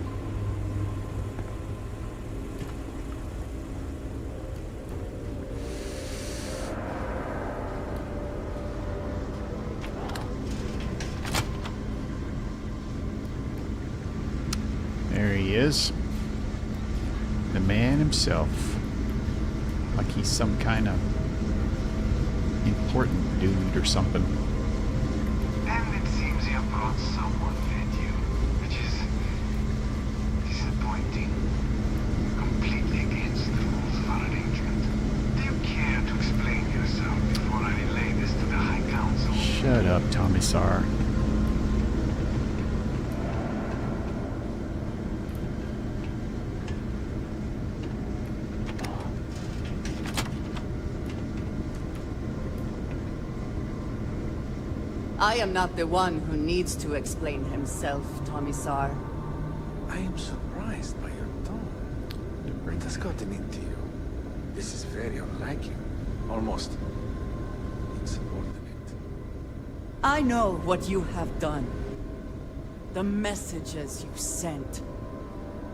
There he is. The man himself. Like he's some kind of important dude or something.
And it seems you brought someone with you, which is disappointing. Completely against the rules of our arrangement. Do you care to explain yourself before I relay this to the High Council?
Shut up, Tomisar.
I am not the one who needs to explain himself, Tomisar.
I am surprised by your tone. What has gotten into you? This is very unlike you. Almost insubordinate.
I know what you have done. The messages you sent.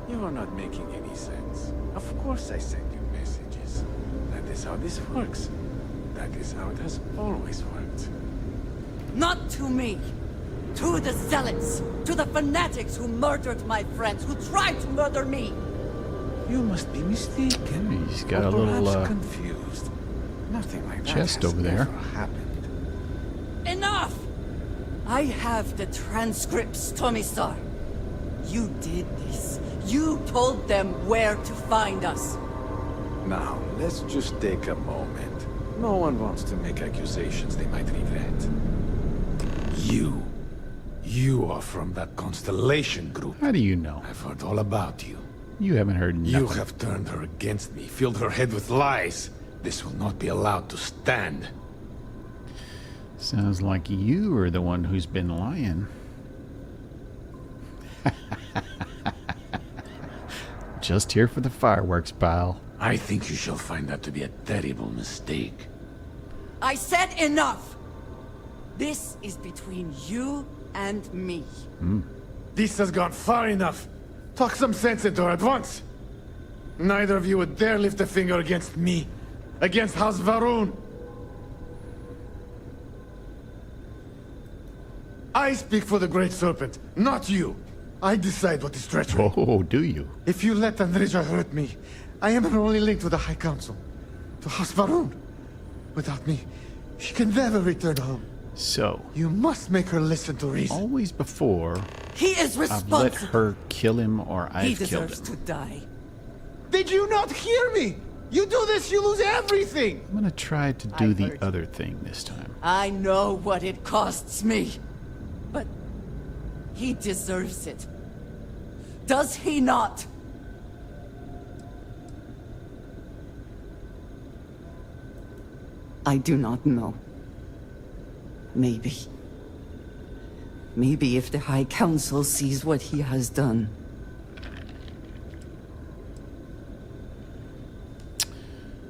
You are not making any sense. Of course I send you messages. That is how this works. That is how it has always worked.
Not to me. To the zealots. To the fanatics who murdered my friends, who tried to murder me.
You must be mistaken.
He's got a
or
little
perhaps confused. Nothing like that
chest
has
over there.
ever happened.
Enough! I have the transcripts, Tomisar. You did this. You told them where to find us.
Now, let's just take a moment. No one wants to make accusations they might regret. You are from that Constellation group.
How do you know?
I've heard all about you.
You haven't heard nothing.
You have turned her against me, filled her head with lies. This will not be allowed to stand.
Sounds like you are the one who's been lying. Just here for the fireworks, pal.
I think you shall find that to be a terrible mistake.
I said enough! This is between you and me.
This has gone far enough. Talk some sense into her at once. Neither of you would dare lift a finger against me. Against House Varun. I speak for the Great Serpent, not you. I decide what is treachery.
Oh, do you?
If you let Andreja hurt me, I am her only link to the High Council. To House Varun. Without me, she can never return home.
So,
you must make her listen to reason.
Always before
he is responsible.
I've let her kill him or I've killed him.
He deserves to die.
Did you not hear me? You do this, you lose everything.
I'm gonna try to do the other thing this time.
I know what it costs me. But he deserves it. Does he not? I do not know. Maybe. Maybe if the High Council sees what he has done.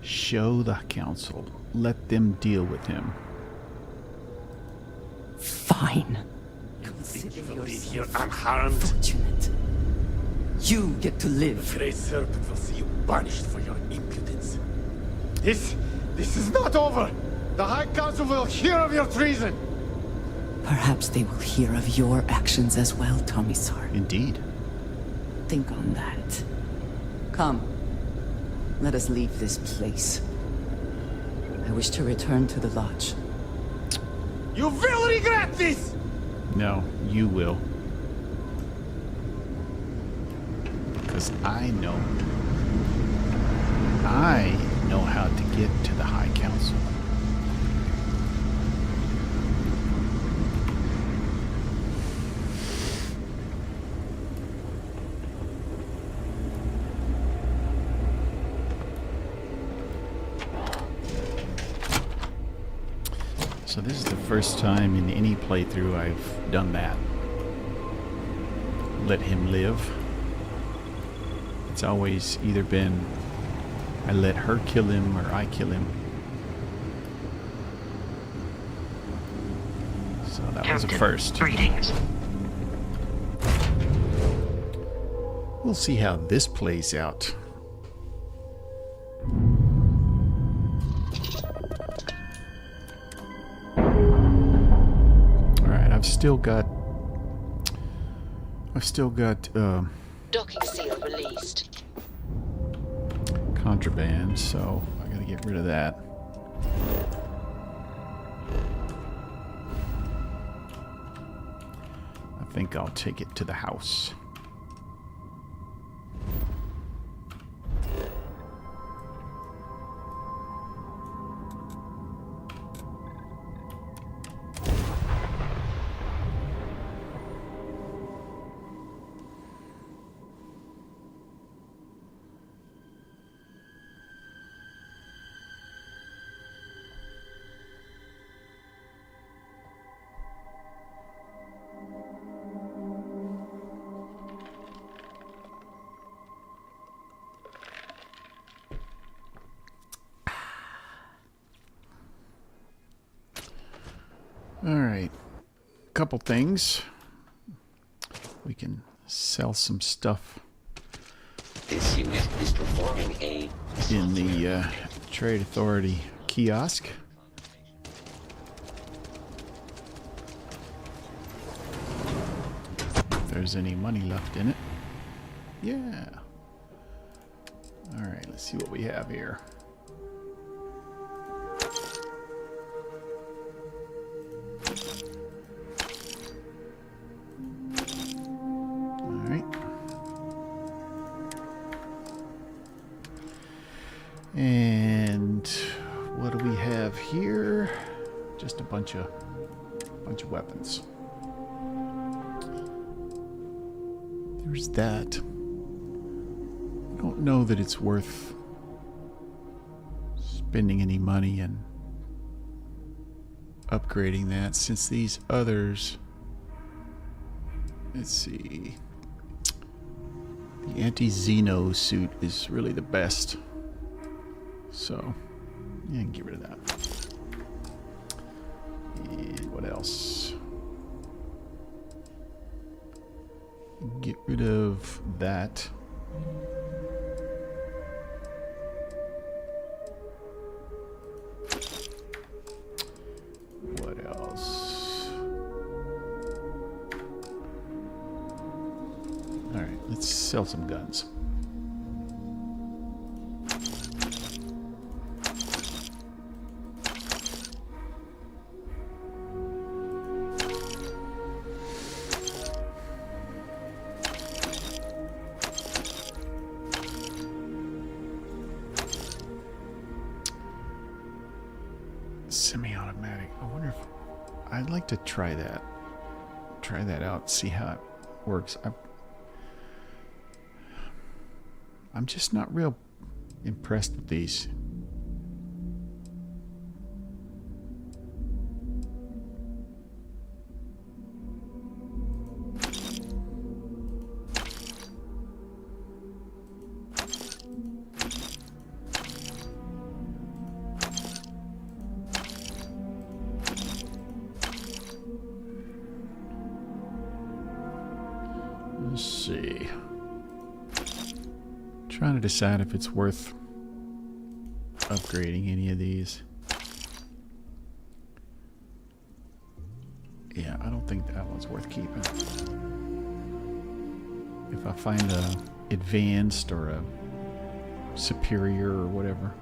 Show the council. Let them deal with him.
Fine. Consider yourself fortunate. You get to live.
The Great Serpent will see you punished for your impudence. This is not over! The High Council will hear of your treason!
Perhaps they will hear of your actions as well, Tomisar.
Indeed.
Think on that. Come. Let us leave this place. I wish to return to the lodge.
You will regret this!
No, you will. Because I know how to get to the High Council. So this is the first time in any playthrough I've done that. Let him live. It's always either been I let her kill him or I kill him. So that was a first.
Greetings.
We'll see how this plays out. Alright, I've still got
Docking seal released.
contraband, so I gotta get rid of that. I think I'll take it to the house. Alright, couple things. We can sell some stuff
This unit is performing a...
in the Trade Authority kiosk. If there's any money left in it. Yeah. Alright, let's see what we have here. And what do we have here? Just a bunch of weapons. There's that. I don't know that it's worth spending any money and upgrading that, since these others, let's see, the anti-Xeno suit is really the best. So, yeah, get rid of that. And what else? Get rid of that. What else? Alright, let's sell some guns. Semi-automatic. I wonder if I'd like to try that. Try that out. See how it works. I'm just not real impressed with these. see. Trying to decide if it's worth upgrading any of these. Yeah, I don't think that one's worth keeping. If I find a advanced or a superior or whatever,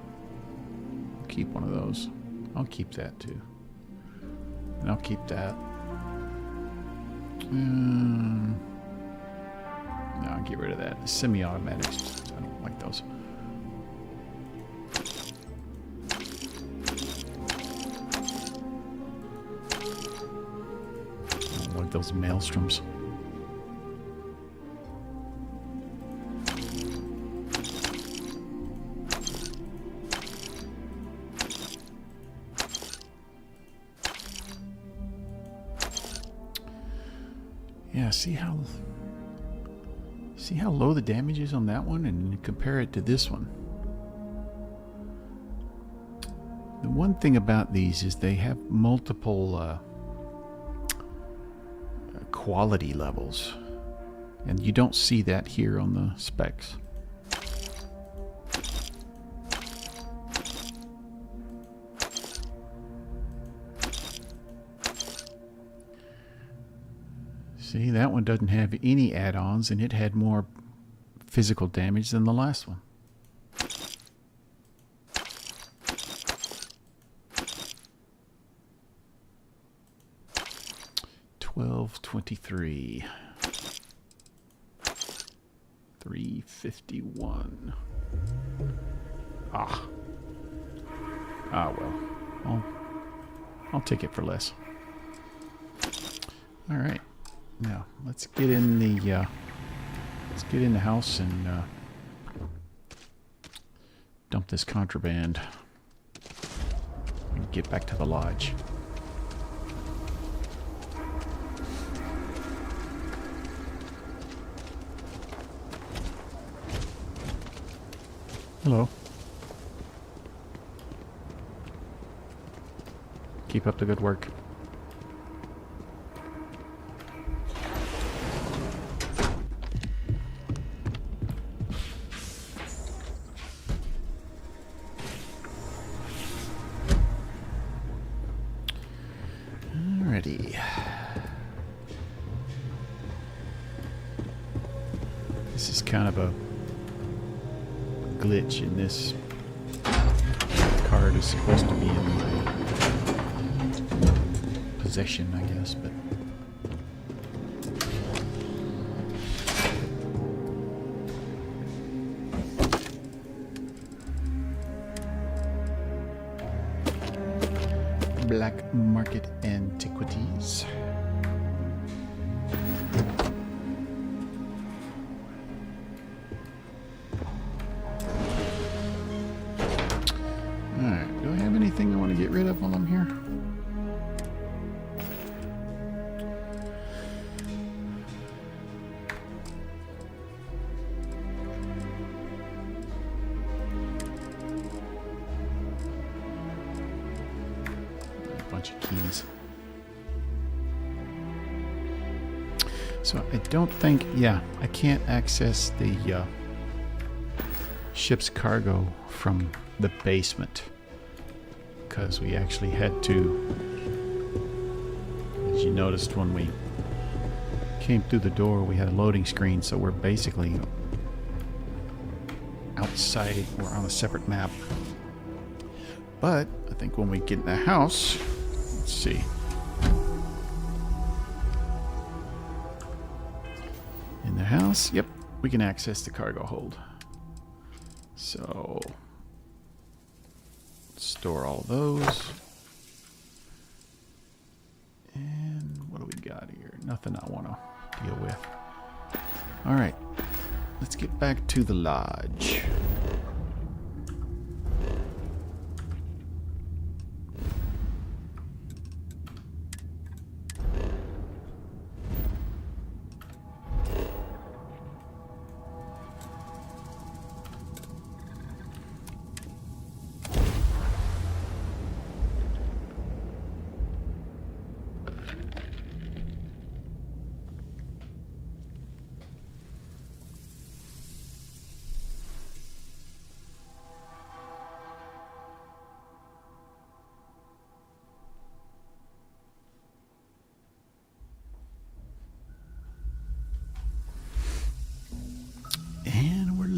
I'll keep one of those. I'll keep that too. And I'll keep that. No, I'll get rid of that. Semi-automatics. I don't like those. I don't like those maelstroms. Yeah, see how low the damage is on that one and compare it to this one. The one thing about these is they have multiple quality levels, and you don't see that here on the specs. See, that one doesn't have any add-ons, and it had more physical damage than the last one. $12.23. $3.51. Ah. Ah well. I'll take it for less. All right. Now let's get in the house and dump this contraband and get back to the lodge. Hello. Keep up the good work. Alrighty. This is kind of a glitch in this. Card is supposed to be in my possession, I guess, but Black Market Antiquities. Alright, do I have anything I want to get rid of while I'm here? Keys. So I don't think, yeah, I can't access the ship's cargo from the basement because we actually had to, as you noticed when we came through the door, we had a loading screen, so we're basically outside, we're on a separate map. But I think when we get in the house, let's see. In the house, yep, we can access the cargo hold. So, store all those. And what do we got here? Nothing I want to deal with. All right, let's get back to the lodge.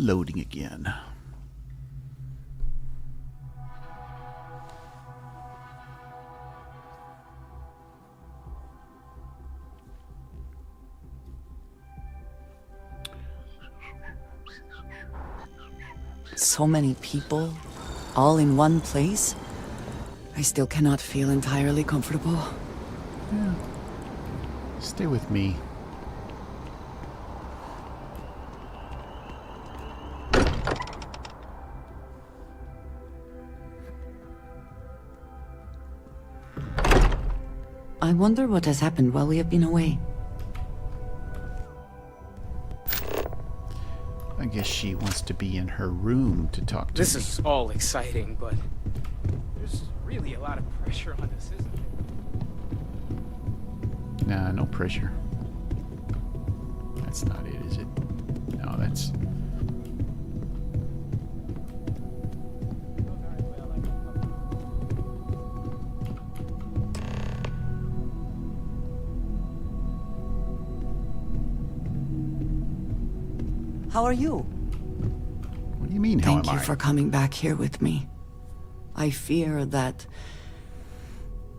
loading again.
So many people, all in one place. I still cannot feel entirely comfortable.
Yeah. Stay with me.
I wonder what has happened while we have been away.
I guess she wants to be in her room to talk to
This
me.
is all exciting, but there's really a lot of pressure on this, isn't there?
Nah, no pressure. That's not it, is it? No, that's...
How are you?
What do you mean, how am I?
Thank you for coming back here with me. I fear that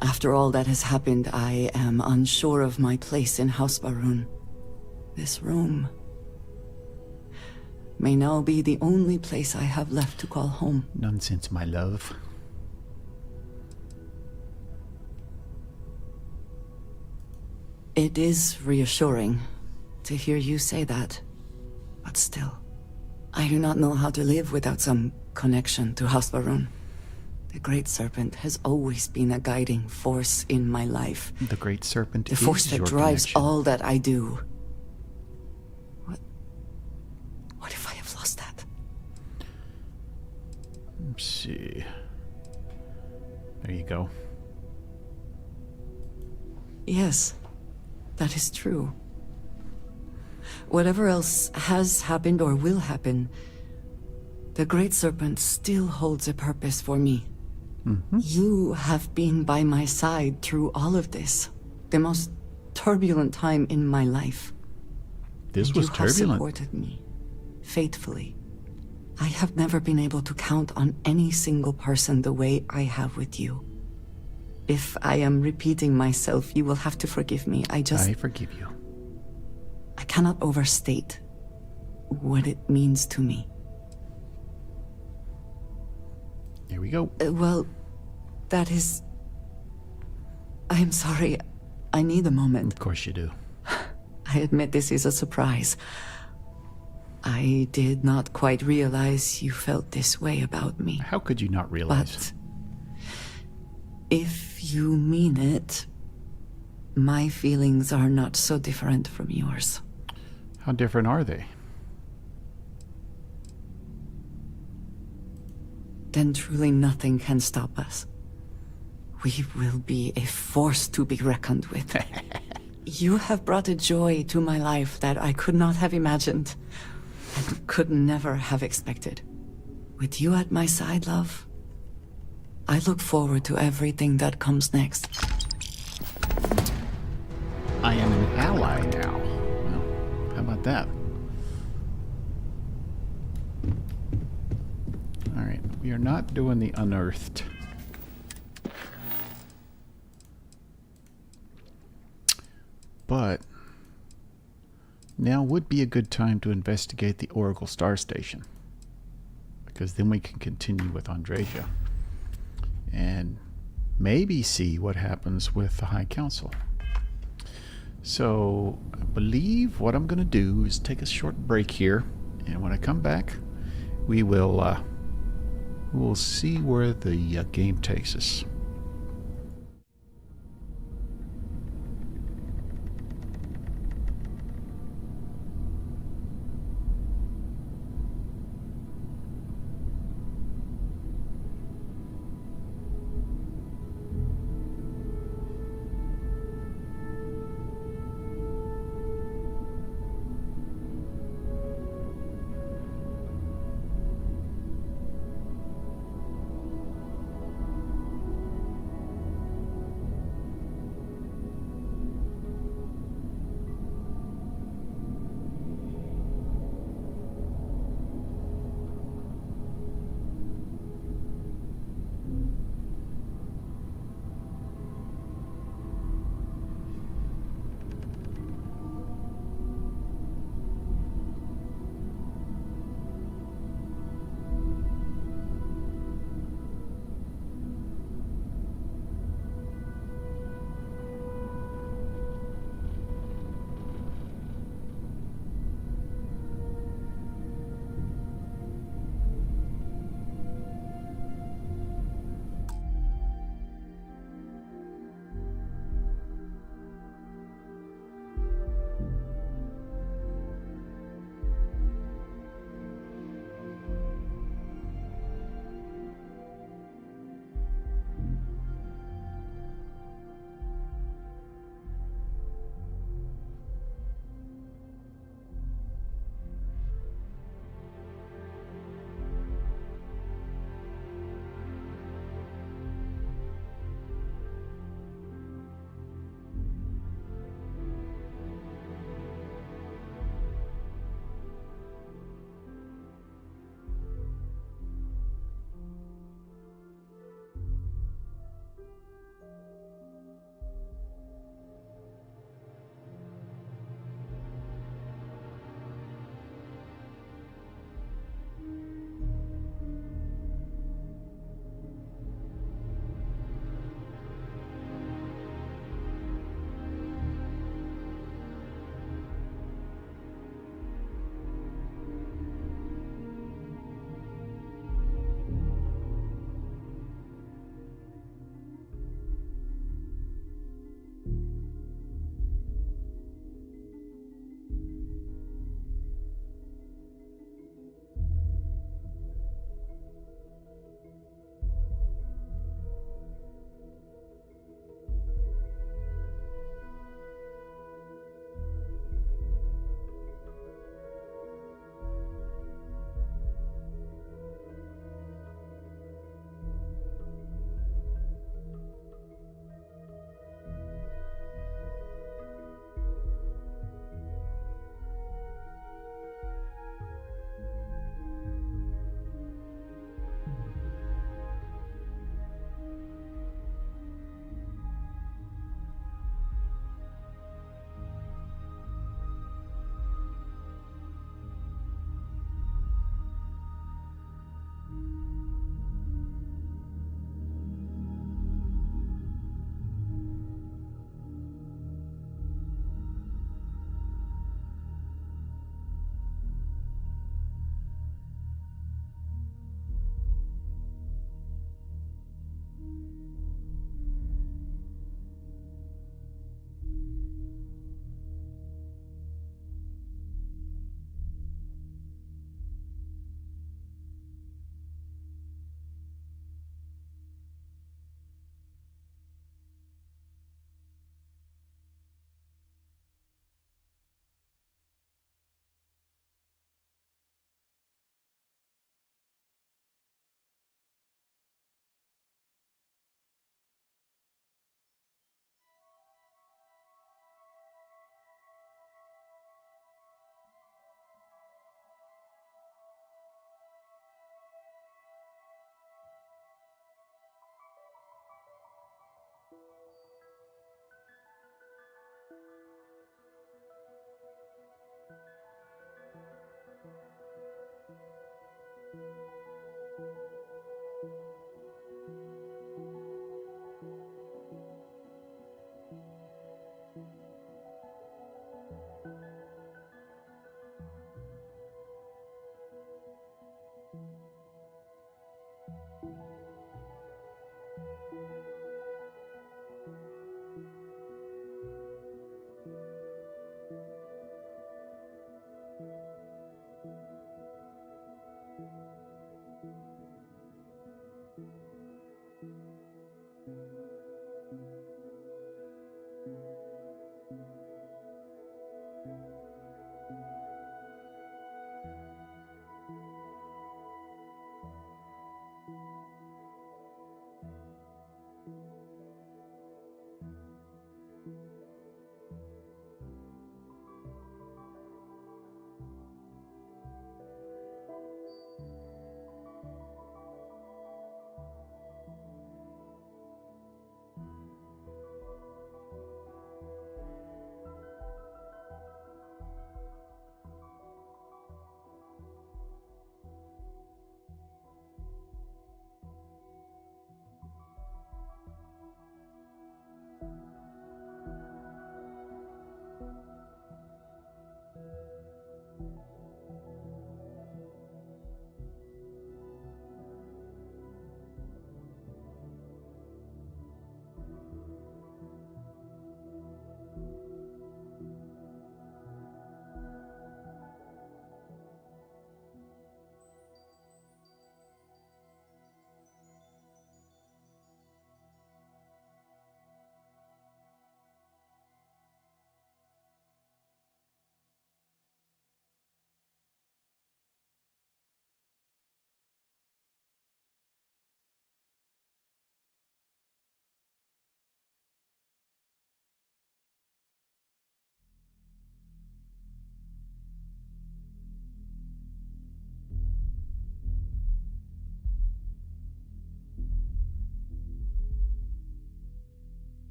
after all that has happened, I am unsure of my place in House Baroon. This room may now be the only place I have left to call home.
Nonsense, my love.
It is reassuring to hear you say that. But still, I do not know how to live without some connection to House Baroon. The Great Serpent has always been a guiding force in my life.
The Great Serpent
The
is
force that
your
drives
connection.
all that I do. What if I have lost that?
Let's see. There you go.
Yes, that is true. Whatever else has happened or will happen, the Great Serpent still holds a purpose for me.
Mm-hmm.
You have been by my side through all of this, the most turbulent time in my life.
This
And
was
you
turbulent.
have supported me, faithfully. I have never been able to count on any single person the way I have with you. If I am repeating myself, you will have to forgive me.
I forgive you.
I cannot overstate what it means to me.
Here we go.
Well, that is... I am sorry. I need a moment.
Of course you do.
I admit this is a surprise. I did not quite realize you felt this way about me.
How could you not realize?
But if you mean it, my feelings are not so different from yours.
How different are they?
Then truly nothing can stop us. We will be a force to be reckoned with. You have brought a joy to my life that I could not have imagined and could never have expected. With you at my side, love, I look forward to everything that comes next.
I am an ally now. Well, how about that? Alright, we are not doing the unearthed. But now would be a good time to investigate the Oracle Star Station. Because then we can continue with Andreja. And maybe see what happens with the High Council. So I believe what I'm going to do is take a short break here. And when I come back, we will we'll see where the game takes us.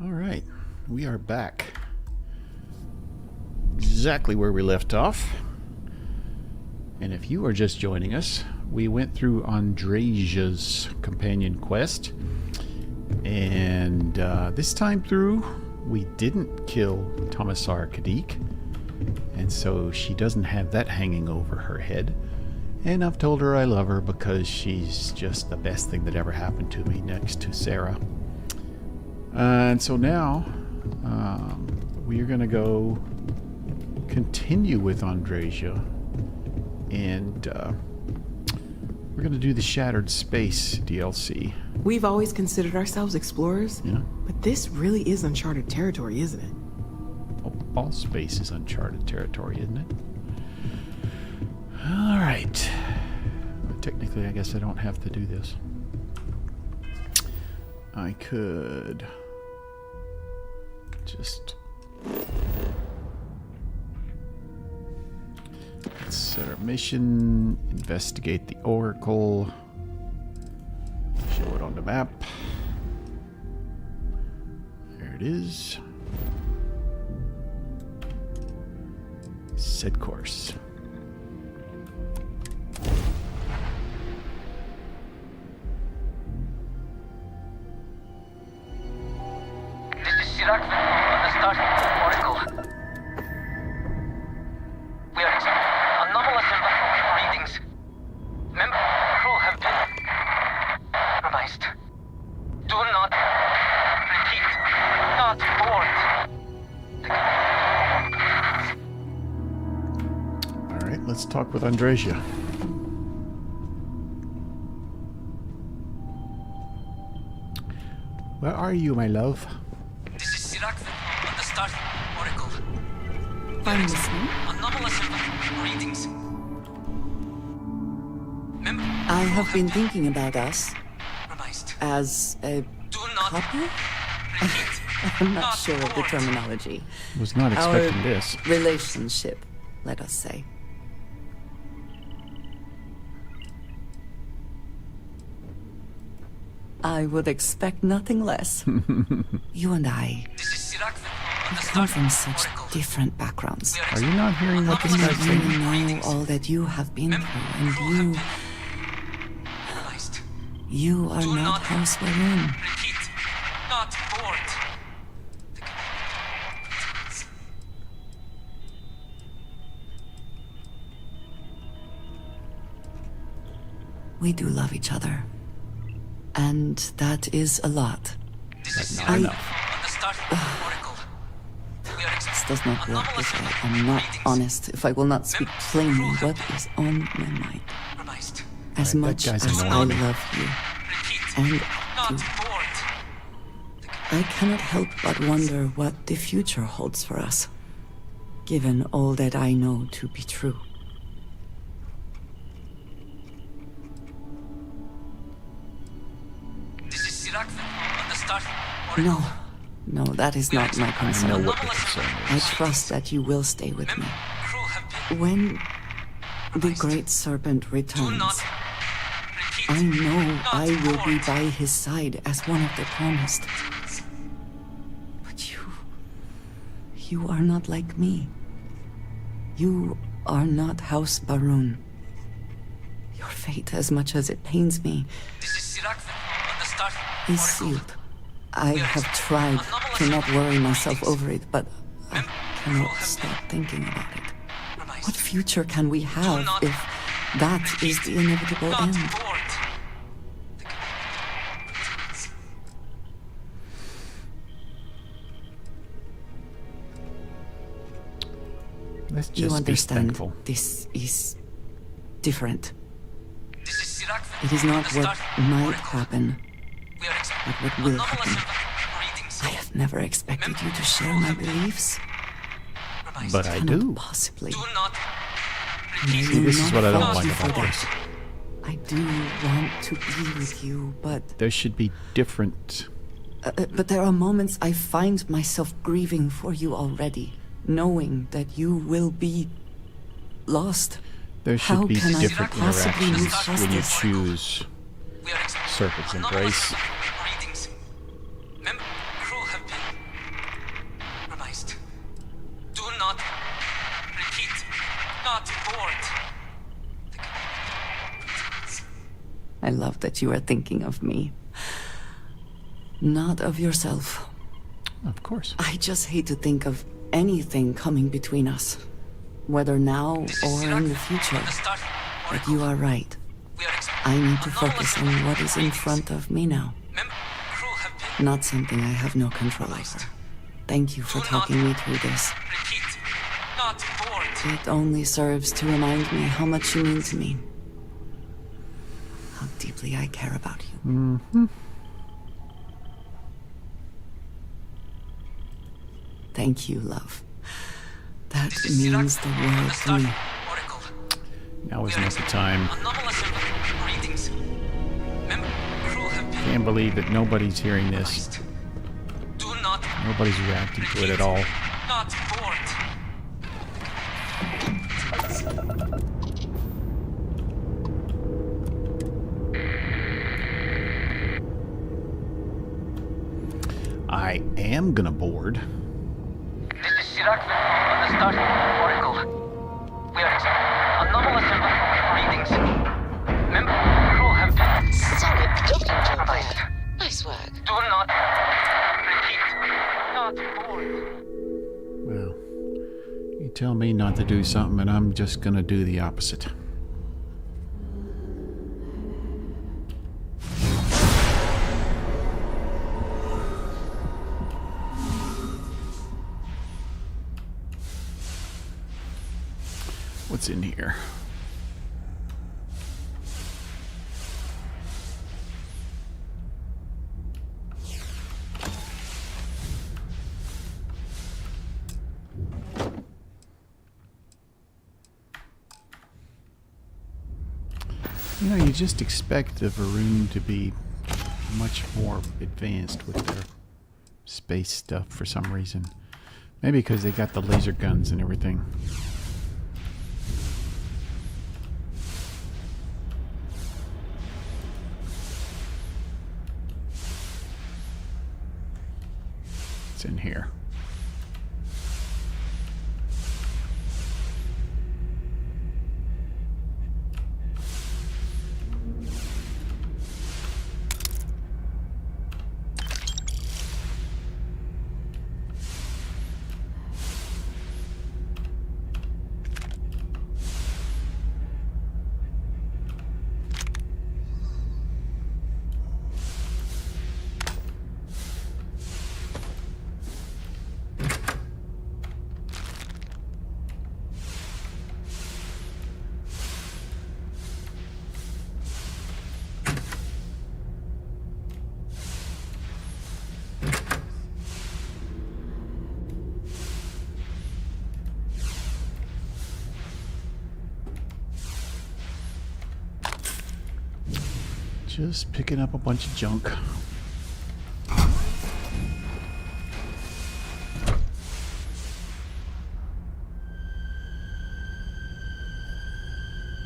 All right, we are back. Exactly where we left off. And if you are just joining us, we went through Andreja's companion quest. And this time through, we didn't kill Commissar Kadik. And so she doesn't have that hanging over her head. And I've told her I love her because she's just the best thing that ever happened to me next to Sarah. And so now, we are going to go continue with Andreja. And we're going to do the Shattered Space DLC.
We've always considered ourselves explorers,
Yeah.
but this really is uncharted territory, isn't it?
All space is uncharted territory, isn't it? All right. But technically, I guess I don't have to do this. I could just let's set our mission, investigate the Oracle, show it on the map. There it is. Set course.
This is Chirac on the Starfield Oracle. We are anomalous readings. Members of the crew have been compromised. Do not repeat. Not board.
All right, let's talk with Andreja. Where are you, my love?
This is Chirac on the Starfield Oracle.
I'm listening.
Anomalous readings.
I have been thinking about us as a couple? I'm not sure of the terminology.
Was not expecting
Our
this.
relationship, let us say. I would expect nothing less. You and I, we come from such different backgrounds.
Are you not hearing what this
I
guy's saying?
really know all that you have been through, and you are not House Baroon.
Not bored.
We do love each other. And that is a lot.
But not enough.
This does not work if I am not honest, if I will not speak plainly what is on my mind. As much as I love you, and you, I cannot help but wonder what the future holds for us, given all that I know to be true. No, that is not my concern.
I know what the concern
I
is.
trust that you will stay with me. When the Great Serpent returns, I know I will be by his side as one of the promised. But you are not like me. You are not House Baroon. Your fate, as much as it pains me, is sealed. I have tried to not worry myself over it, but I cannot stop thinking about it. What future can we have if that is the inevitable end?
Let's just
You
be
understand,
thankful.
this is different. It is not what might happen, but what will happen. I have never expected you to share my beliefs.
But I
Cannot
do.
possibly.
See, this is what I don't like about this.
I do want to be with you, but
There should be different...
but there are moments I find myself grieving for you already, knowing that you will be lost.
There should
How
be
can I
different
possibly move
interactions
past
when you
this?
choose Serpent's Embrace.
Do not repeat. Not bored.
I love that you are thinking of me, not of yourself.
Of course.
I just hate to think of anything coming between us, whether now or in the future. But you are right. I need to focus on what is in front of me now, not something I have no control over. Thank you for talking me through this. It only serves to remind me how much you mean to me, how deeply I care about you.
Mm-hmm.
Thank you, love. That means the world to me.
Now is not the time. Can't believe that nobody's hearing this. Nobody's reacting to it at all.
Not bored.
I am gonna board.
This is Sirac on the Starfield Oracle. We are expecting anomalous readings. Member crew have been
Solid production job there. Nice work.
Do not repeat. Not bored.
Well, you tell me not to do something and I'm just gonna do the opposite. What's in here? You know, you just expect the Varun to be much more advanced with their space stuff for some reason. Maybe because they got the laser guns and everything. What's in here? Just picking up a bunch of junk.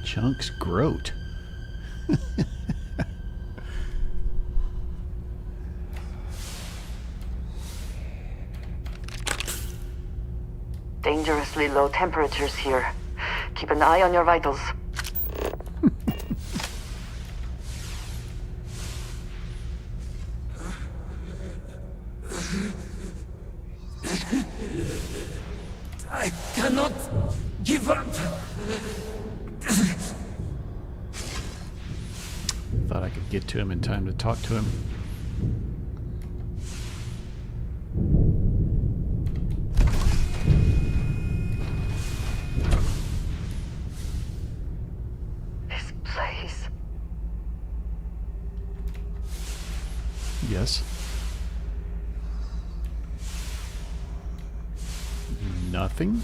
Chunk's Groat.
Dangerously low temperatures here. Keep an eye on your vitals.
I cannot give up.
Thought I could get to him in time to talk to him.
This place.
Yes. Nothing?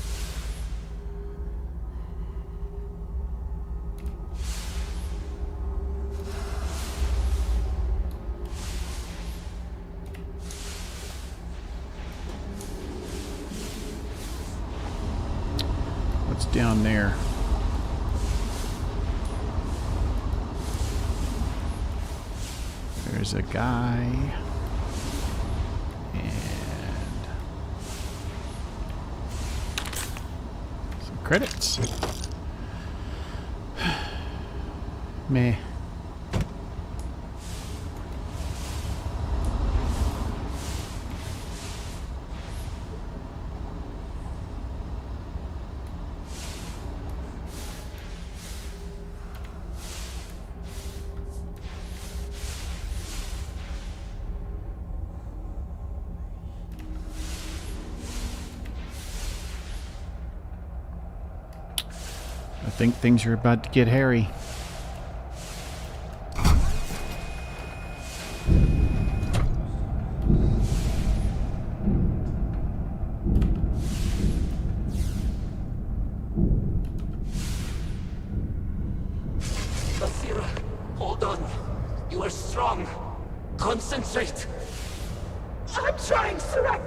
What's down there? There's a guy. And some credits. Meh. I think things are about to get hairy.
Basira, hold on. You are strong. Concentrate. I'm trying, Surak,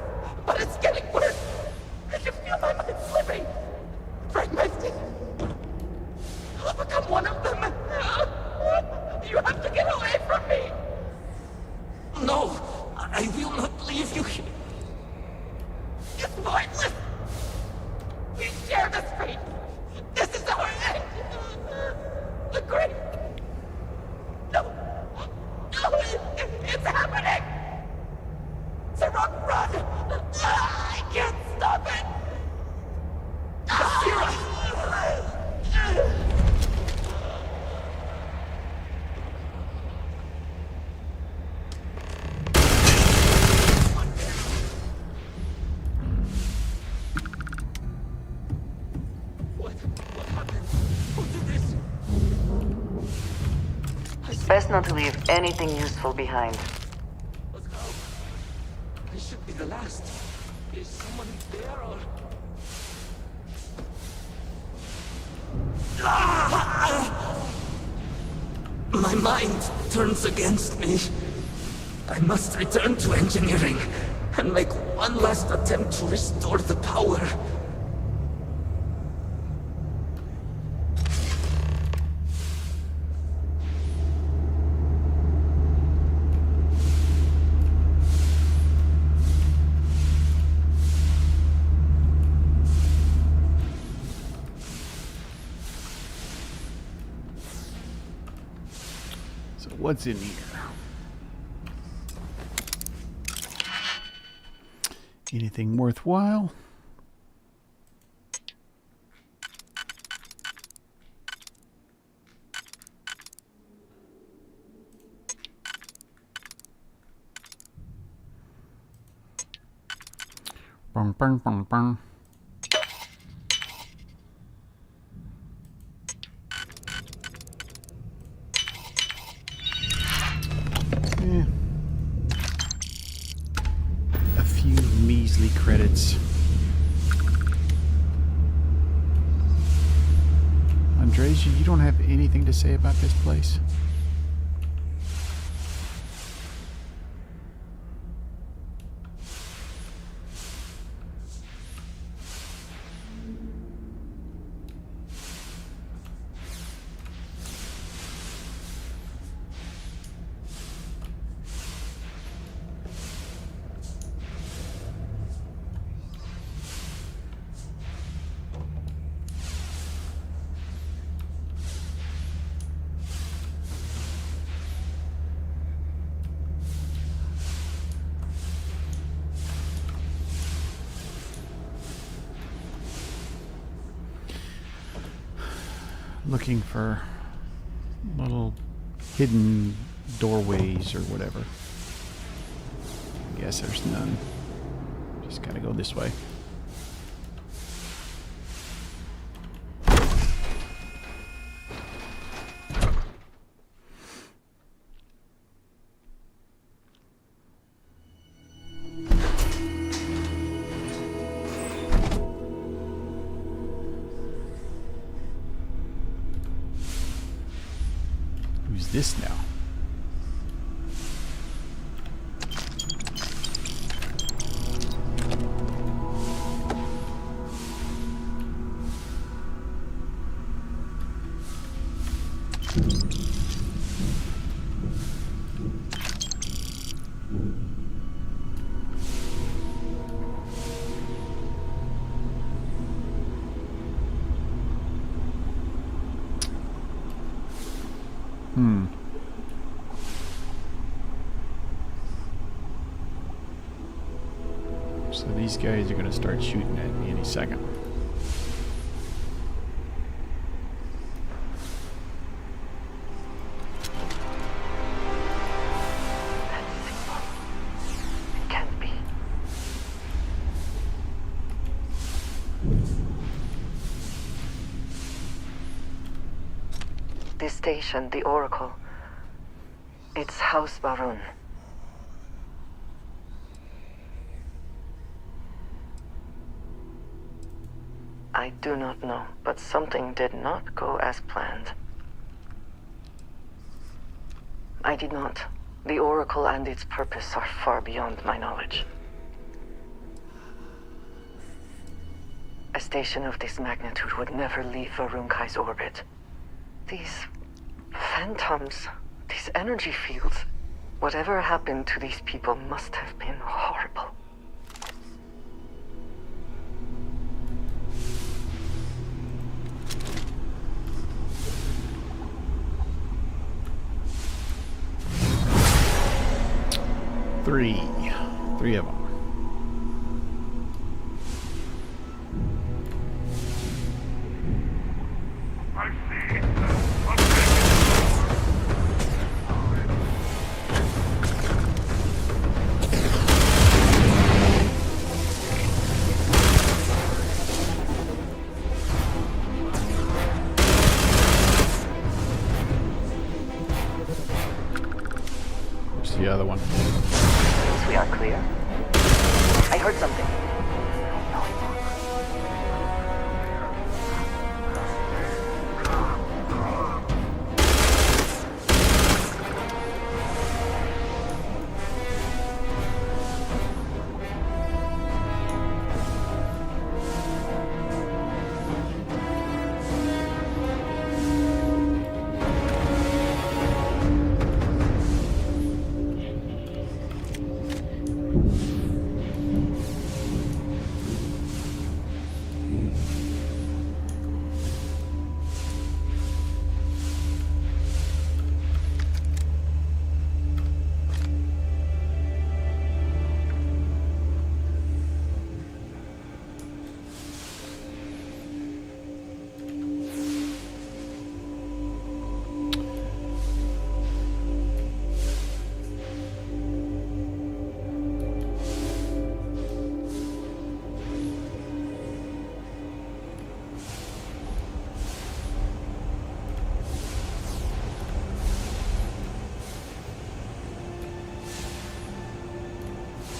but it's getting worse. I can feel my mind slipping. Fragmented. I'll become one of them. You have to get away from me. No, I will not leave you here. It's pointless. We share this fate. This is our end. The great. No. No, it's happening. Sarok, run. I can't stop it.
It's best not to leave anything useful behind.
Let's go. This should be the last. Is someone there or... My mind turns against me. I must return to engineering and make one last attempt to restore the power.
what's in here? Anything worthwhile? Bang, bang, bang, bang. A few measly credits. Andreja, you don't have anything to say about this place? Looking for little hidden doorways or whatever. Guess there's none. Just gotta go this way. Who's this now? So these guys are going to start shooting at me any second.
It can't be. This station, the Oracle. It's House Barun. I do not know, but something did not go as planned. I did not. The Oracle and its purpose are far beyond my knowledge. A station of this magnitude would never leave Varunkai's orbit. These phantoms, these energy fields, whatever happened to these people must have been horrible.
Three of them. Where's the other one?
We are clear. I heard something.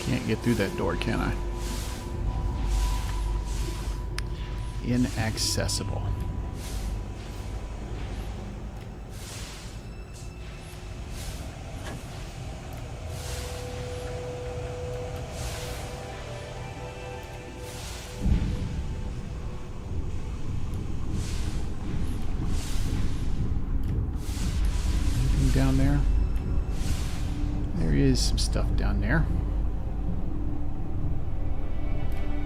Can't get through that door, can I? Inaccessible. Anything down there? There is some stuff down there.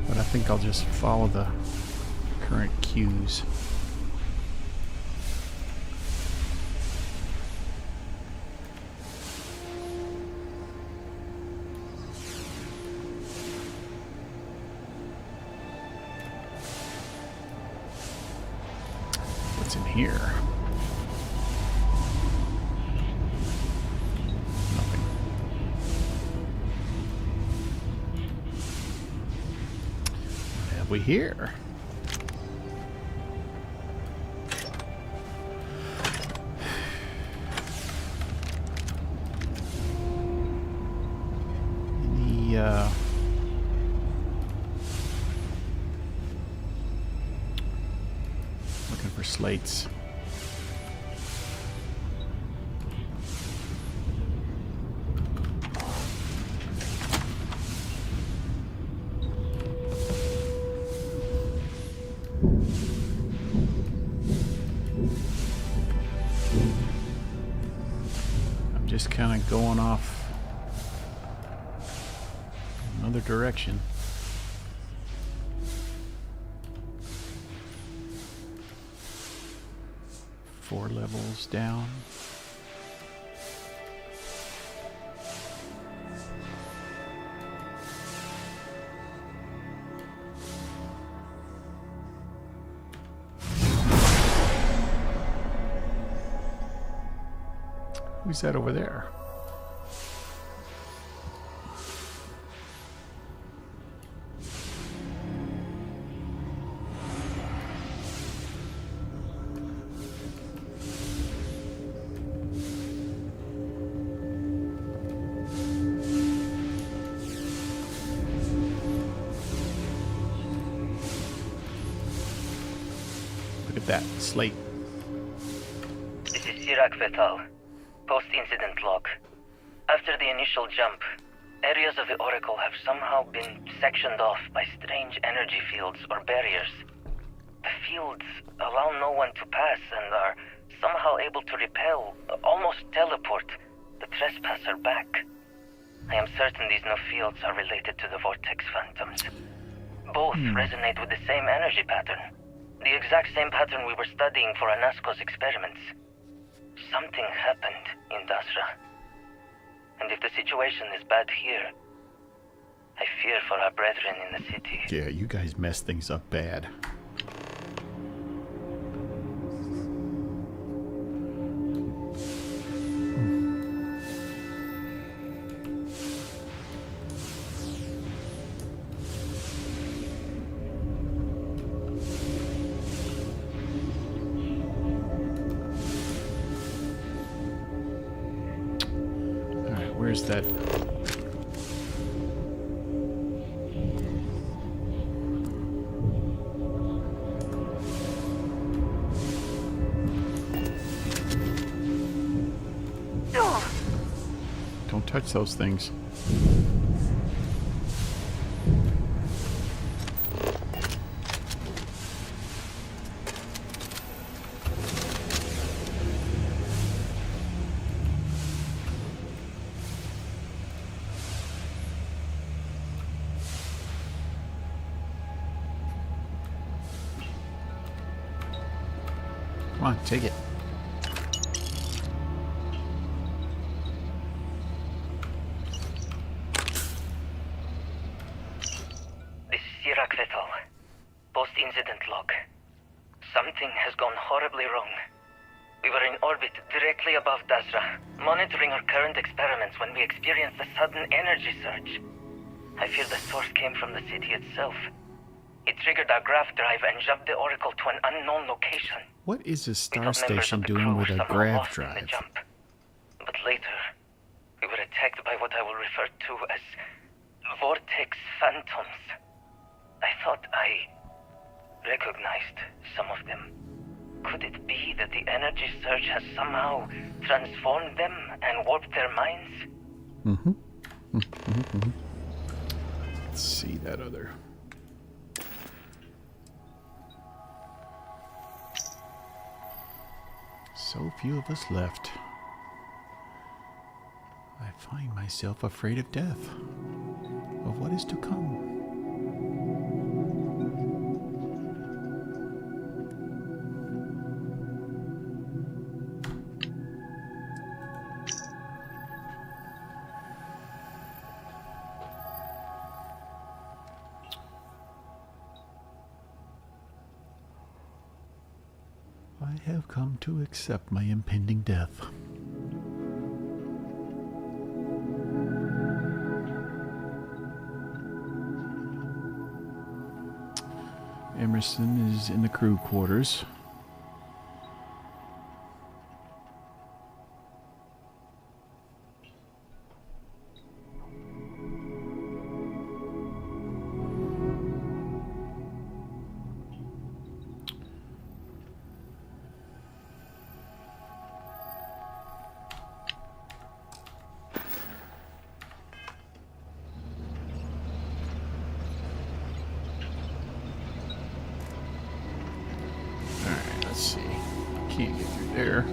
But I think I'll just follow the current cues. What's in here? Nothing. What have we here? Looking for slates. I'm just kind of going off another direction. Four levels down. Who's that over there? Look at that slate.
This is Sirac Vital. Post-incident log. After the initial jump, areas of the Oracle have somehow been sectioned off by strange energy fields or barriers. The fields allow no one to pass and are somehow able to repel, almost teleport, the trespasser back. I am certain these new fields are related to the Vortex Phantoms. Both resonate with the same energy pattern. The exact same pattern we were studying for Anasco's experiments. Something happened in Dasra. And if the situation is bad here, I fear for our brethren in the city.
Yeah, you guys messed things up bad. Where's that? Don't touch those things. Come on, take it.
This is Sirac Vital. Post-incident log. Something has gone horribly wrong. We were in orbit directly above Dasra, monitoring our current experiments when we experienced a sudden energy surge. I fear the source came from the city itself. It triggered our grav drive and jumped the Oracle to an unknown location.
What is a star station doing with a grav drive?
But later, we were attacked by what I will refer to as vortex phantoms. I thought I recognized some of them. Could it be that the energy surge has somehow transformed them and warped their minds?
Let's see that other. So few of us left. I find myself afraid of death, of what is to come. I have come to accept my impending death. Emerson is in the crew quarters. Let's see. Can't get through there.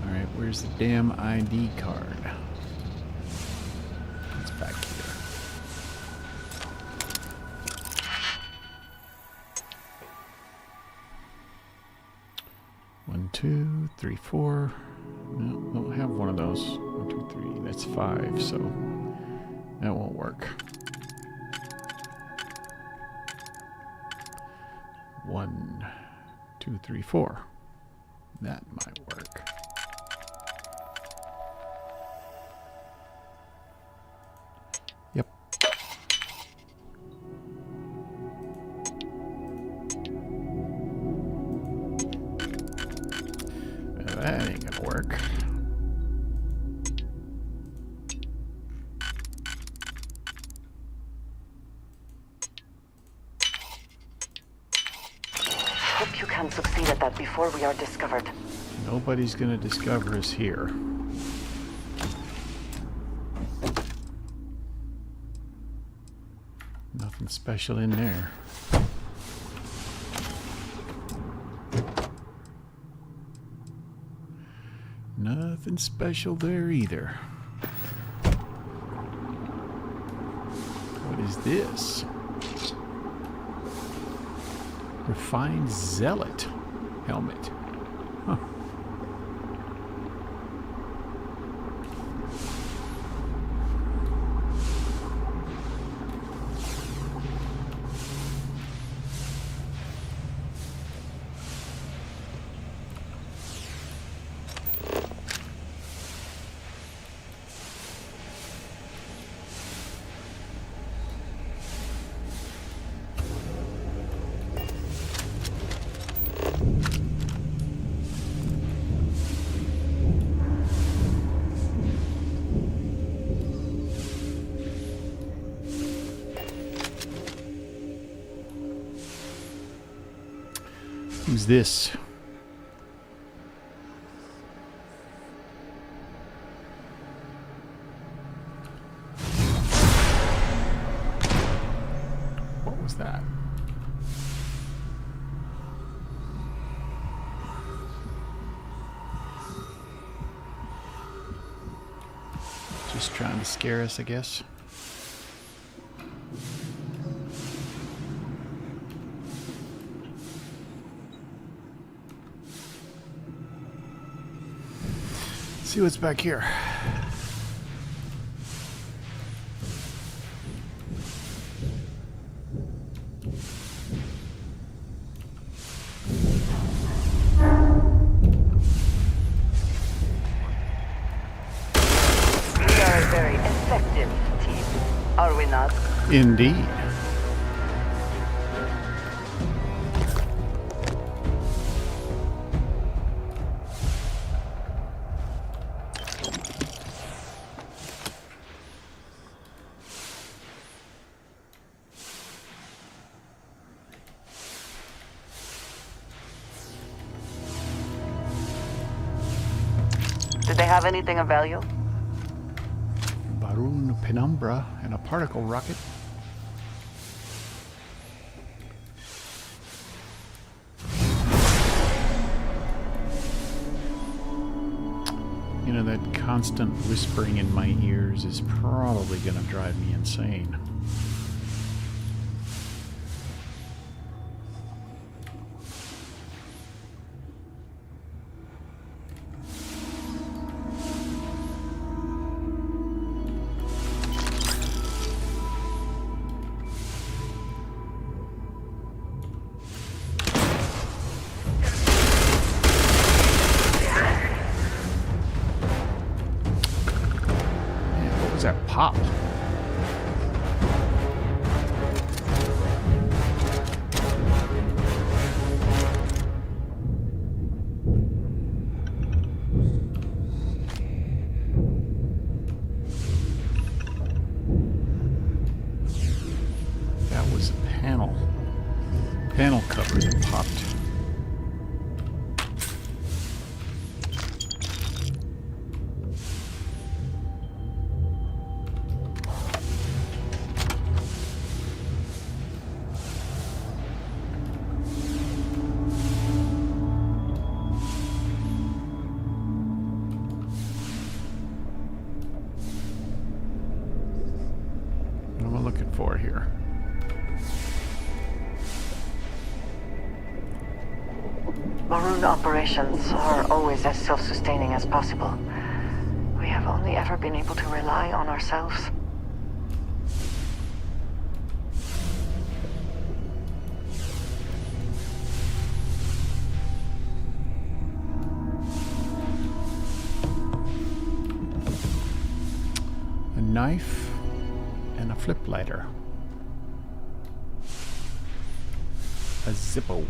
Alright, where's the damn ID card? It's back here. One, two, three, four. No, don't have one of those. 1, 2, 3. That's 5, so that won't work. 1, 2, 3, 4. That might work. Yep. That ain't gonna work.
Hope you can succeed at that before we are discovered.
Nobody's gonna discover us here. Nothing special in there. Nothing special there either. What is this? Refined Zealot helmet. Huh. Who's this? What was that? Just trying to scare us, I guess. See what's back here.
We are a very effective team, are we not?
Indeed.
Did they have anything of value?
Barun Penumbra and a particle rocket. You know, that constant whispering in my ears is probably going to drive me insane. That pop. That was a panel cover that popped. For here.
Maroon operations are always as self-sustaining as possible. We have only ever been able to rely on ourselves.
A knife and a flip lighter. A Zippo.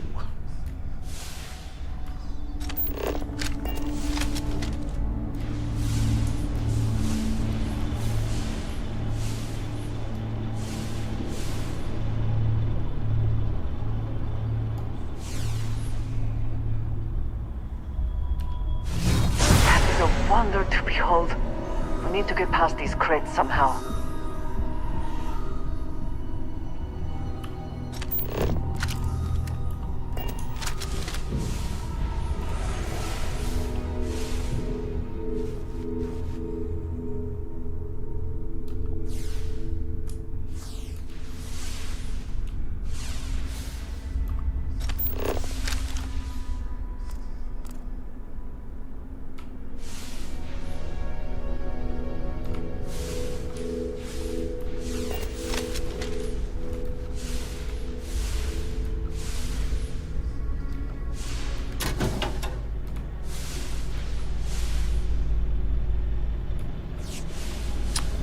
That is a wonder to behold. We need to get past these crates somehow.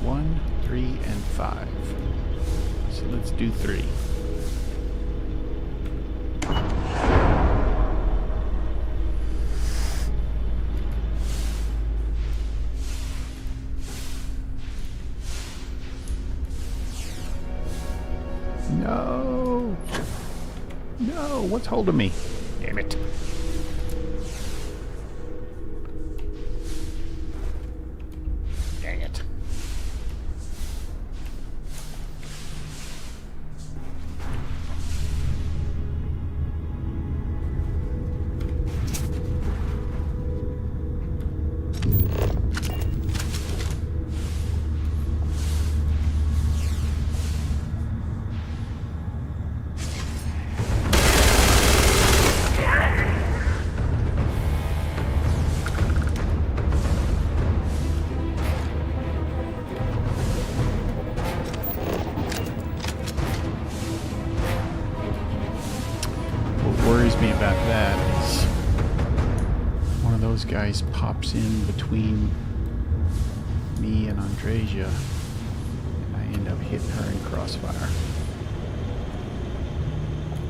One, 3, and 5. So let's do 3. No! No! What's holding me? Damn it. Dang it. Worries me about that is one of those guys pops in between me and Andreja, and I end up hitting her in crossfire.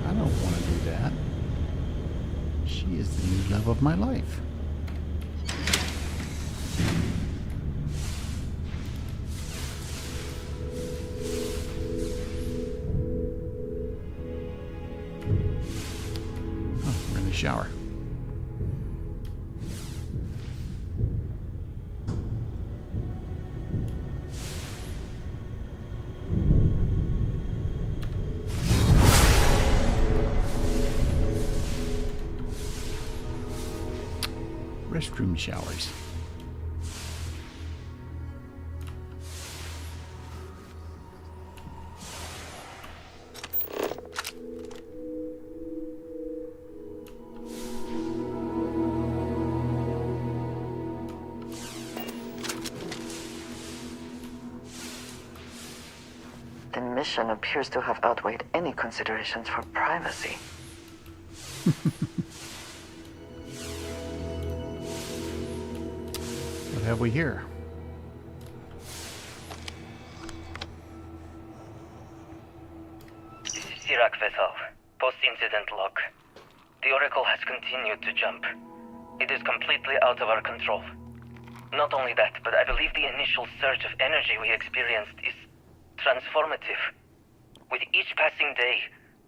I don't want to do that. She is the new love of my life. Shower. Restroom showers.
The mission appears to have outweighed any considerations for privacy.
What have we here?
Sirac vessel. Post-incident log. The Oracle has continued to jump. It is completely out of our control. Not only that, but I believe the initial surge of energy we experienced is transformative. With each passing day,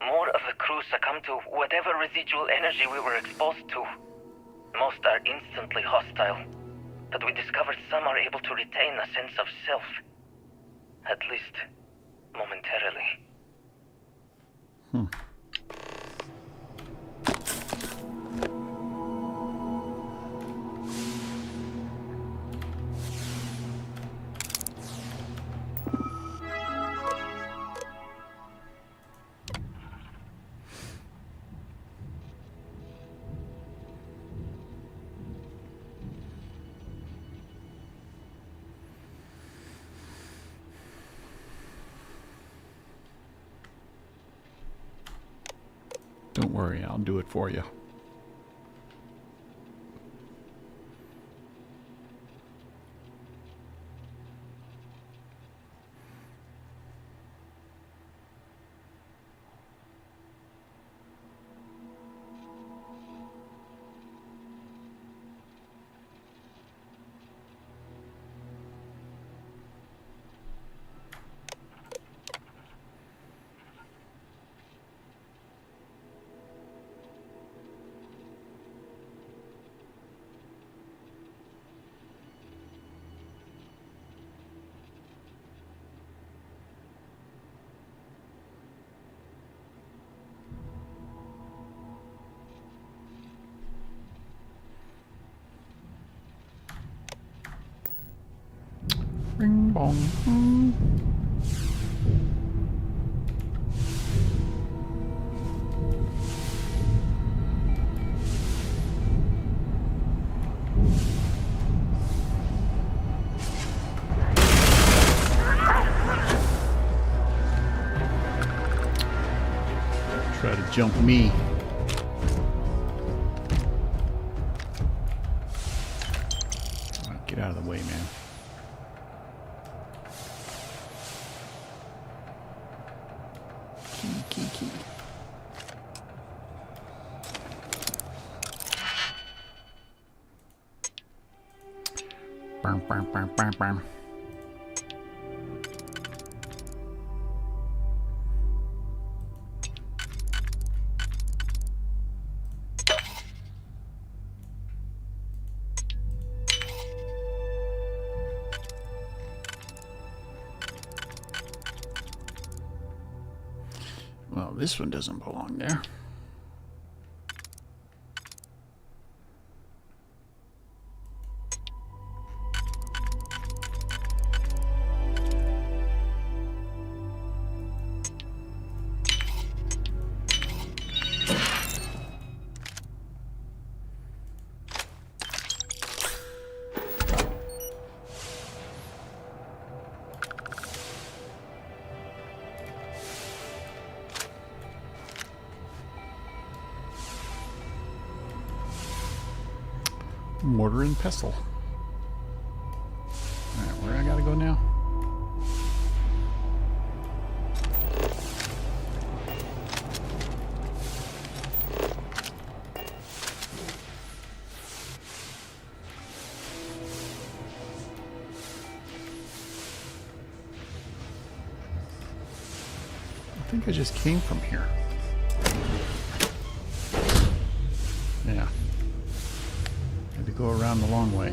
more of the crew succumb to whatever residual energy we were exposed to. Most are instantly hostile, but we discovered some are able to retain a sense of self. At least, momentarily.
Don't worry, I'll do it for you. Ring bong. Try to jump me. Get out of the way, man. Key. Bam. Well, this one doesn't belong there. Mortar and pestle. Alright, where I gotta go now? I think I just came from here. Yeah. Had to go around the long way.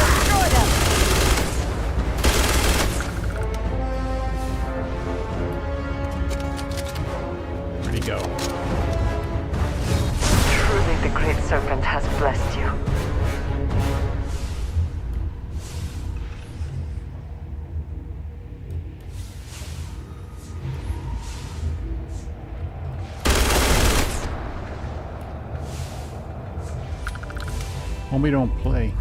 Destroy them!
Homie, don't play.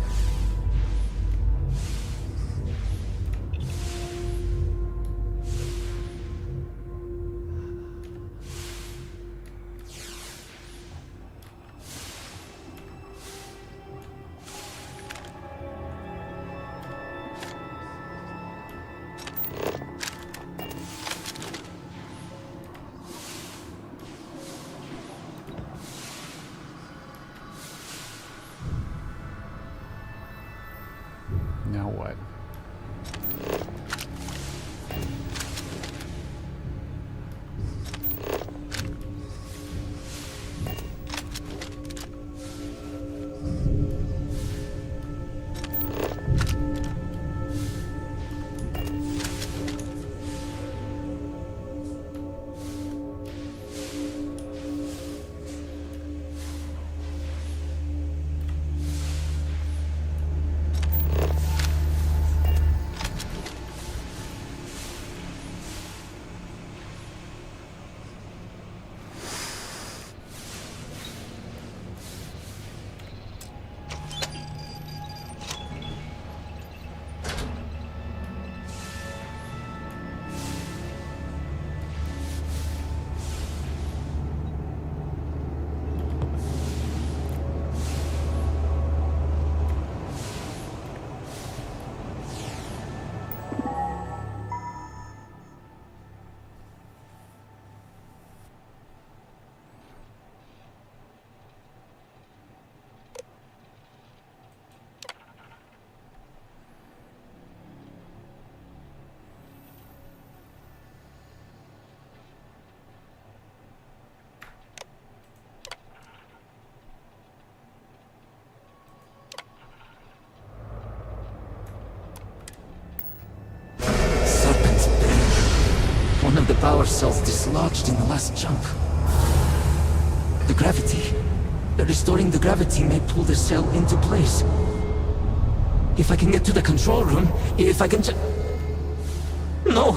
Now what?
One of the power cells dislodged in the last jump. The gravity. Restoring the gravity may pull the cell into place. If I can get to the control room, if I can just... No!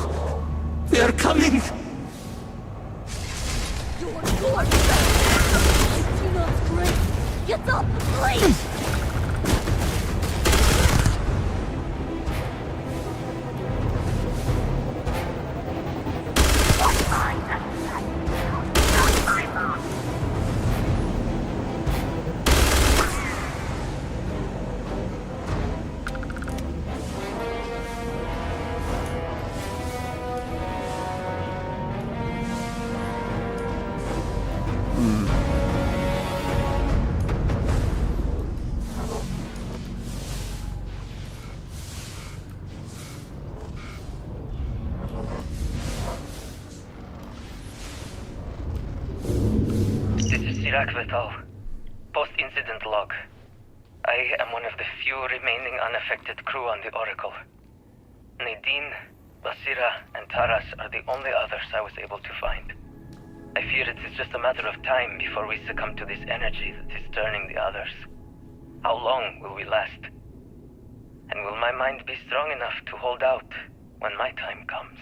They are coming!
You're good! Do not break! Get up, please!
Post-incident log. I am one of the few remaining unaffected crew on the Oracle. Nadine, Basira, and Taras are the only others I was able to find. I fear it is just a matter of time before we succumb to this energy that is turning the others. How long will we last? And will my mind be strong enough to hold out when my time comes?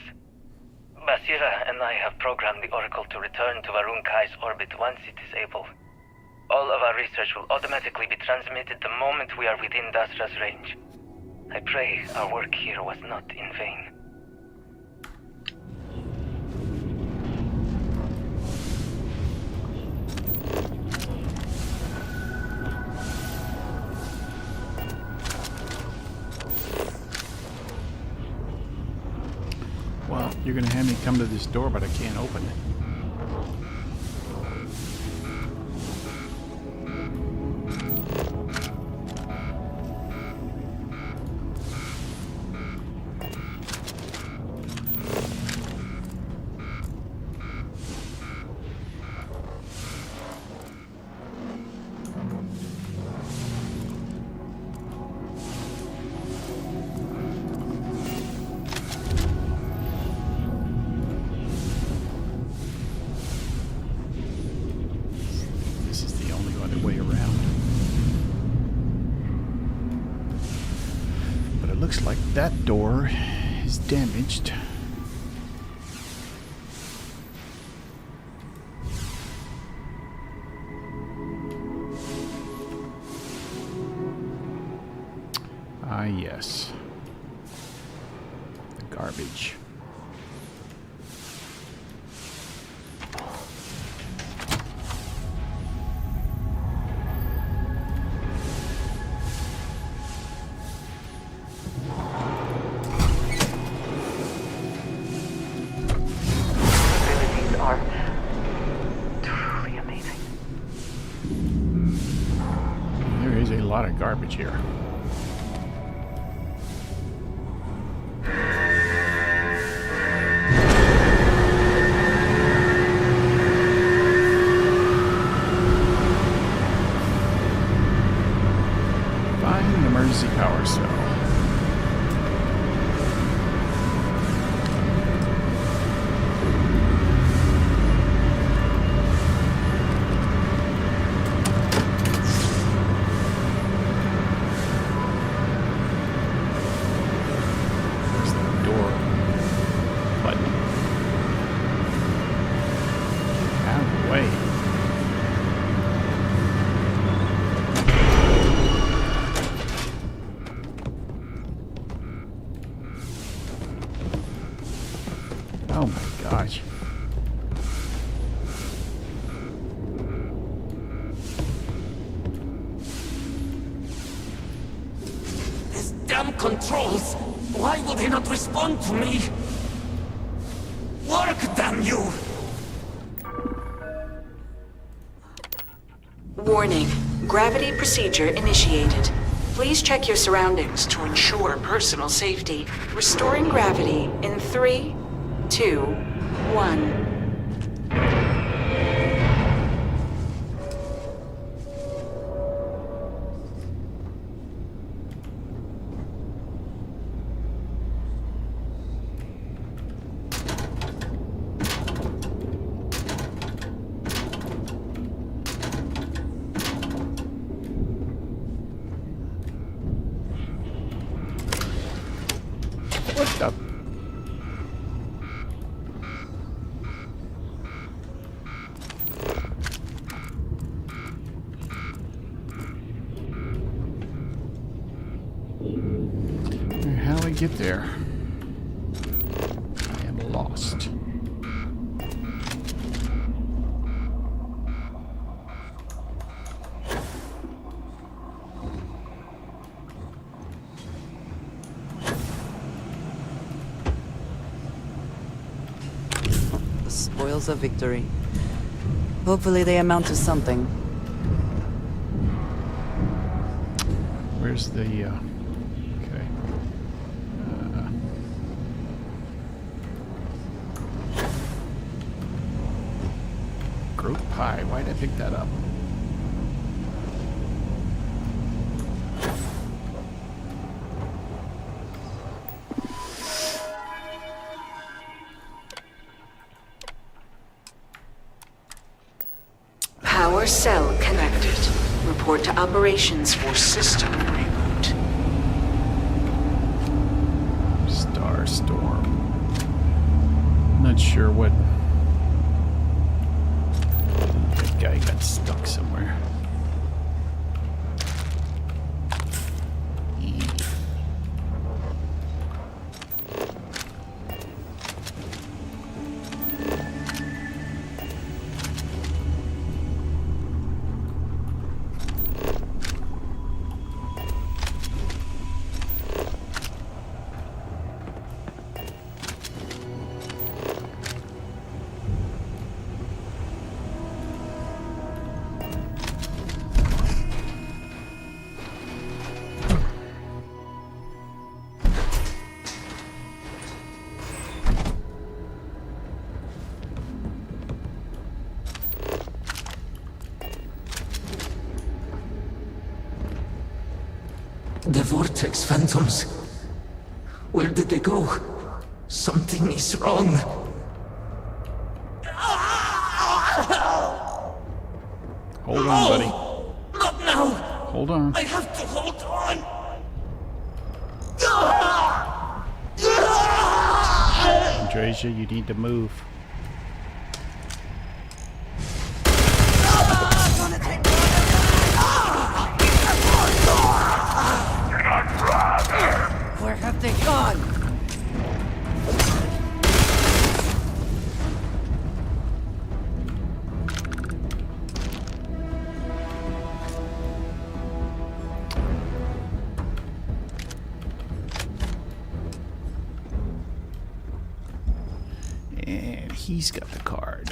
Basira and I have programmed the Oracle to return to Varun Kai's orbit once it is able. All of our research will automatically be transmitted the moment we are within Dasra's range. I pray our work here was not in vain.
Well, you're gonna have me come to this door, but I can't open it. Looks like that door is damaged. this? The garbage.
Abilities are truly amazing.
There is a lot of garbage here. Find an emergency power cell. There's the door button. Out of the way. Oh my gosh.
These damn controls! Why will they not respond to me? Work, damn you!
Warning. Gravity procedure initiated. Please check your surroundings to ensure personal safety. Restoring gravity in 3, 2, 1.
What the? How do we get there? I am lost.
The spoils of victory. Hopefully they amount to something.
Where's the, okay. Group pie, why'd I pick that up?
Power cell connected. Report to operations for system reboot.
Starstorm. Not sure what. That guy got stuck somewhere.
The Vortex Phantoms. Where did they go? Something is wrong.
Hold on, buddy.
Not now!
Hold on.
I have to hold on!
Andreja, you need to move.
I'd rather
Where have they gone?
And he's got the card.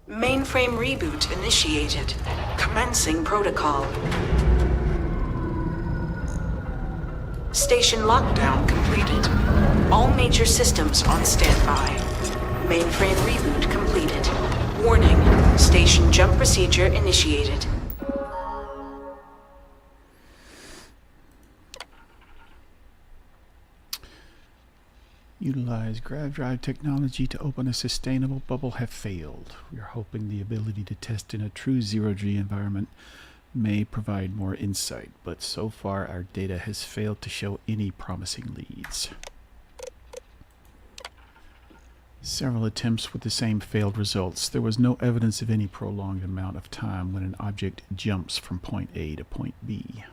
Mainframe reboot initiated. Commencing protocol. Station lockdown completed. All major systems on standby. Mainframe reboot completed. Warning, station jump procedure initiated.
Utilize grav drive technology to open a sustainable bubble have failed. We are hoping the ability to test in a true zero-G environment may provide more insight, but so far our data has failed to show any promising leads. Several attempts with the same failed results. There was no evidence of any prolonged amount of time when an object jumps from point A to point B.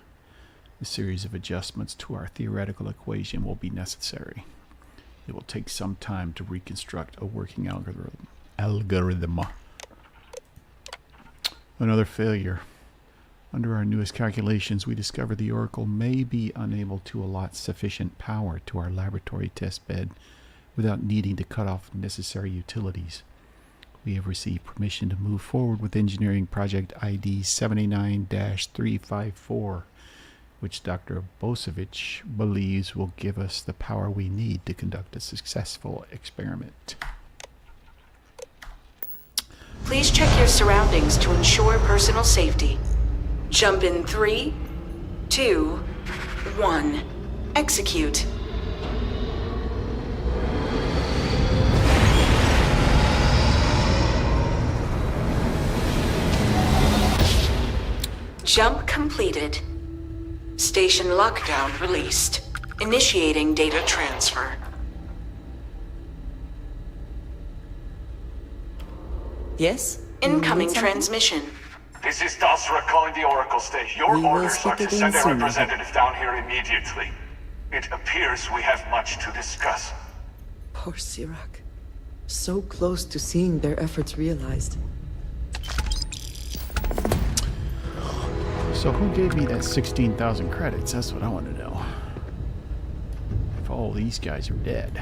A series of adjustments to our theoretical equation will be necessary. It will take some time to reconstruct a working algorithm. Another failure. Under our newest calculations, we discovered the Oracle may be unable to allot sufficient power to our laboratory test bed without needing to cut off necessary utilities. We have received permission to move forward with engineering project ID 79-354, which Dr. Bosevich believes will give us the power we need to conduct a successful experiment.
Please check your surroundings to ensure personal safety. Jump in 3, 2, 1. Execute. Jump completed. Station lockdown released. Initiating data transfer.
Yes?
Incoming transmission.
This is Dasra calling the Oracle state. Your orders are to send a representative down here immediately. It appears we have much to discuss.
Poor Sirac. So close to seeing their efforts realized.
So who gave me that 16,000 credits? That's what I want to know. If all these guys are dead.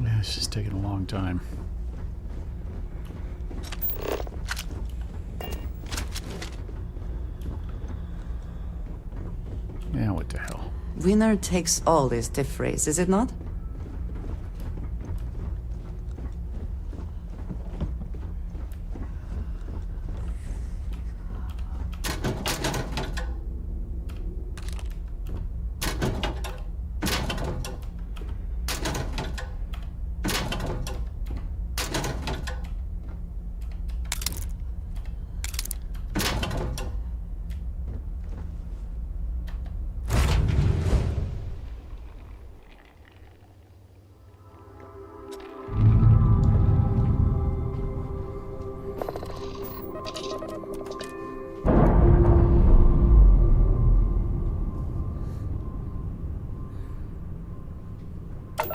Yeah, it's just taking a long time. Now what the hell?
Winner takes all this diff race, is it not?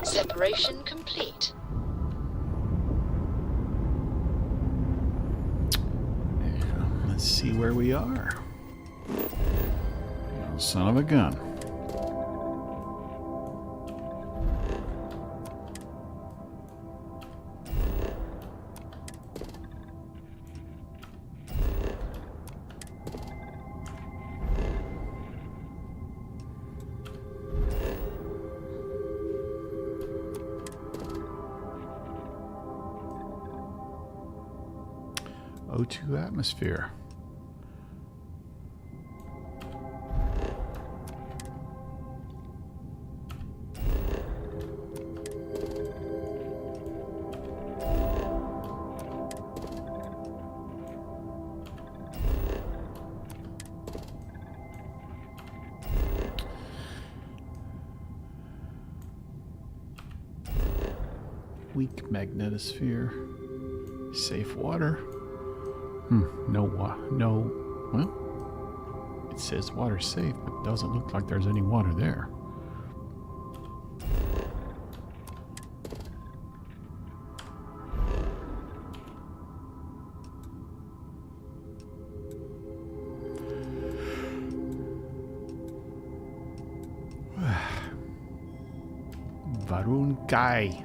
Separation complete.
Let's see where we are. Oh, son of a gun. O2 atmosphere. Weak magnetosphere. Safe water. No, well, it says water's safe, but it doesn't look like there's any water there. Varun Kai.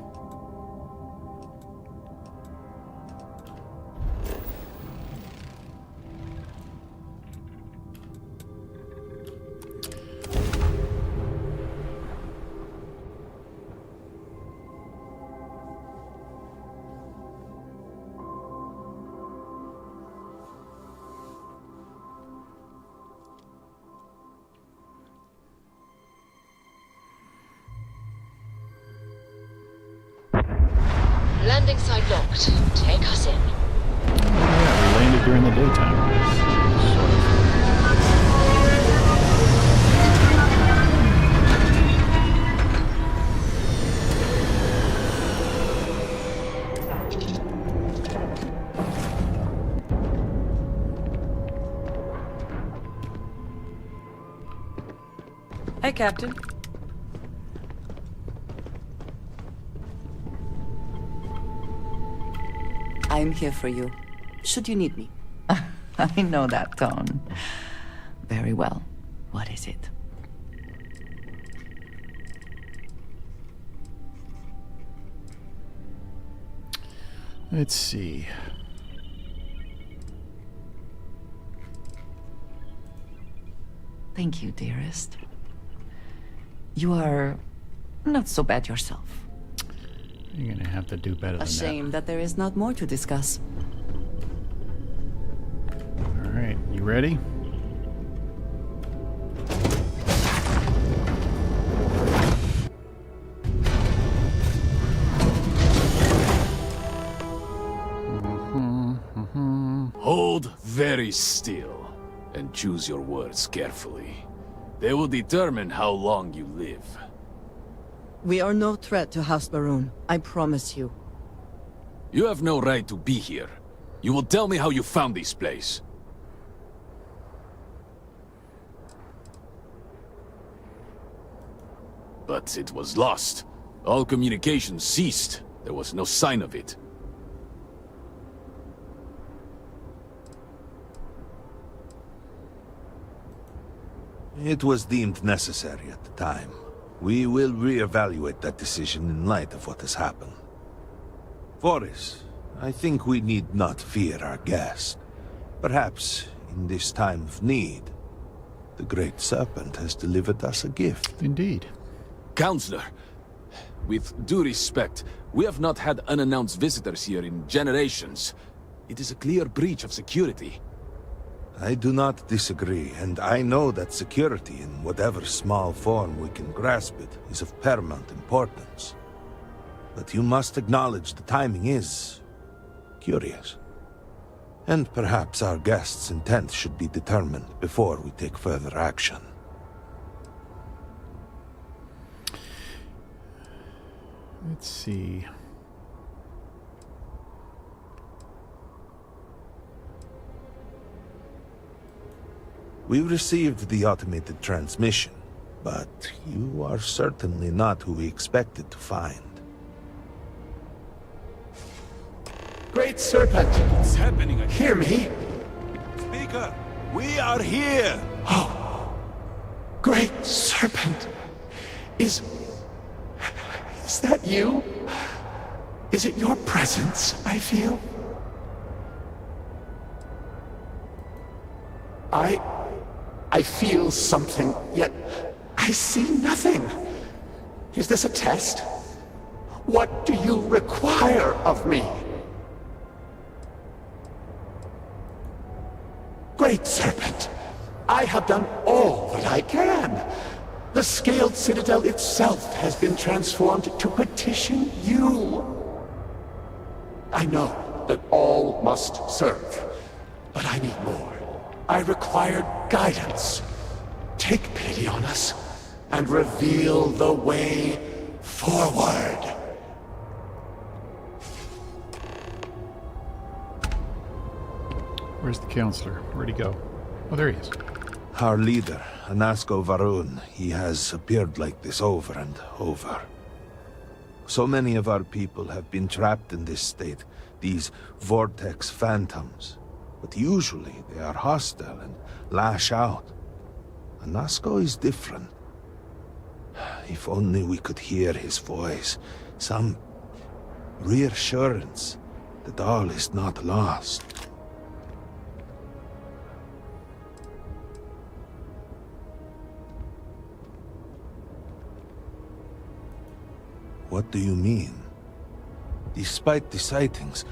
Landing site locked. Take us in.
Yeah, we landed during the daytime.
Hey, Captain.
I'm here for you, should you need me.
I know that tone. Very well. What is it?
Let's see.
Thank you, dearest. You are not so bad yourself.
You're gonna have to do better than
A shame that there is not more to discuss.
All right, you ready?
Hold very still and choose your words carefully. They will determine how long you live.
We are no threat to House Baroon, I promise you.
You have no right to be here. You will tell me how you found this place. But it was lost. All communication ceased. There was no sign of it.
It was deemed necessary at the time. We will re-evaluate that decision in light of what has happened. Voris, I think we need not fear our guest. Perhaps, in this time of need, the Great Serpent has delivered us a gift.
Indeed.
Counselor, with due respect, we have not had unannounced visitors here in generations. It is a clear breach of security.
I do not disagree, and I know that security, in whatever small form we can grasp it, is of paramount importance. But you must acknowledge the timing is curious. And perhaps our guest's intent should be determined before we take further action.
Let's see.
We received the automated transmission. But you are certainly not who we expected to find.
Great Serpent!
What's happening?
Hear me?
Speaker, we are here!
Oh, Great Serpent! Is that you? Is it your presence I feel? I feel something, yet I see nothing. Is this a test? What do you require of me? Great Serpent, I have done all that I can. The Scaled Citadel itself has been transformed to petition you. I know that all must serve, but I need more. I require guidance. Take pity on us and reveal the way forward.
Where's the counselor? Where'd he go? Oh, there he is.
Our leader, Anasko Varun, he has appeared like this over and over. So many of our people have been trapped in this state, these vortex phantoms. But usually they are hostile and lash out. Anasko is different. If only we could hear his voice, some reassurance that all is not lost. What do you mean? Despite the sightings,